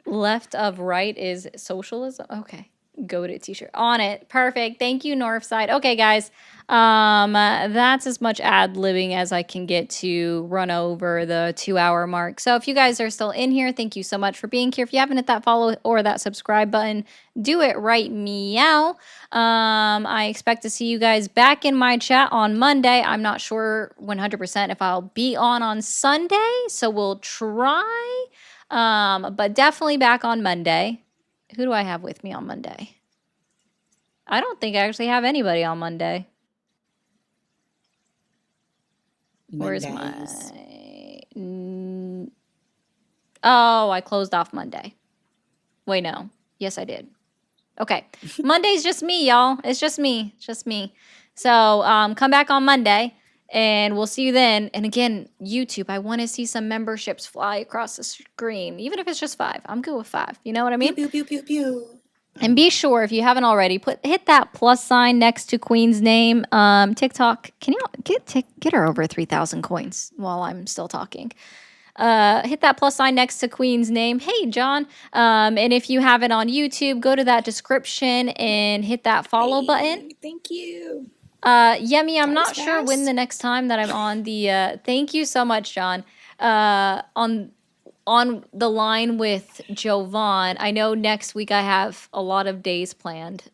Speaker 1: Left of right is socialism. Okay. Go to t-shirt on it. Perfect. Thank you, Northside. Okay, guys. That's as much ad-libbing as I can get to run over the 2-hour mark. So if you guys are still in here, thank you so much for being here. If you haven't hit that follow or that subscribe button, do it right meow. I expect to see you guys back in my chat on Monday. I'm not sure 100% if I'll be on Sunday, so we'll try. But definitely back on Monday. Who do I have with me on Monday? I don't think I actually have anybody on Monday. Where's my... Oh, I closed off Monday. Wait, no. Yes, I did. Okay. Monday's just me, y'all. It's just me. It's just me. So come back on Monday, and we'll see you then. And again, YouTube, I want to see some memberships fly across the screen. Even if it's just 5. I'm good with 5. You know what I mean?
Speaker 2: Pew, pew, pew, pew, pew.
Speaker 1: And be sure, if you haven't already, hit that plus sign next to Queen's name. TikTok, can you get her over 3,000 coins while I'm still talking? Hit that plus sign next to Queen's name. Hey, John. And if you have it on YouTube, go to that description and hit that follow button.
Speaker 2: Thank you.
Speaker 1: Yemi, I'm
Speaker 2: That
Speaker 1: not
Speaker 2: was
Speaker 1: sure when
Speaker 2: fast.
Speaker 1: the next time that I'm on the, thank you so much, John. On the line with Jovan. I know next week I have a lot of days planned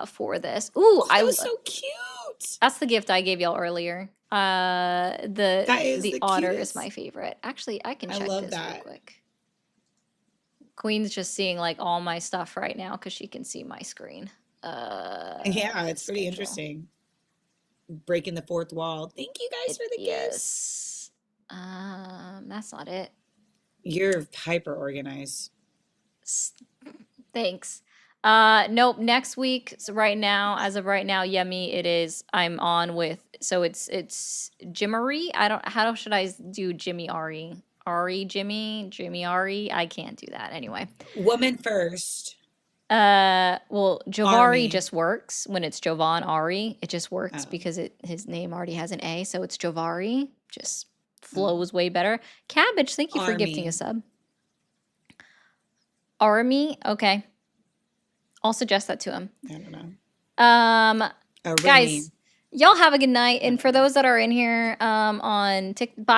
Speaker 1: for this. Ooh,
Speaker 2: That was so cute.
Speaker 1: That's the gift I gave y'all earlier.
Speaker 2: That is
Speaker 1: the
Speaker 2: the
Speaker 1: otter
Speaker 2: cutest.
Speaker 1: is my favorite. Actually, I can
Speaker 2: I
Speaker 1: check
Speaker 2: love
Speaker 1: this real
Speaker 2: that.
Speaker 1: quick. Queen's just seeing like all my stuff right now because she can see my screen.
Speaker 2: Yeah, it's pretty interesting. Breaking the fourth wall. Thank you guys for the gifts.
Speaker 1: That's not it.
Speaker 2: You're hyper organized.
Speaker 1: Thanks. Nope. Next week. So right now, as of right now, Yemi, it is. I'm on with. So it's Jimmery. How should I do Jimmy Ari? Jimmy Ari. I can't do that anyway.
Speaker 2: Woman first.
Speaker 1: Well, Jovari
Speaker 2: Army.
Speaker 1: just works when it's Jovan Ari. It just works because his name already has an A, so it's Jovari. Just flows way better. Cabbage, thank you for gifting a sub. Army, okay. I'll suggest that to him.
Speaker 2: I don't know.
Speaker 1: Guys, y'all have a good night. And for those that are in here on bye.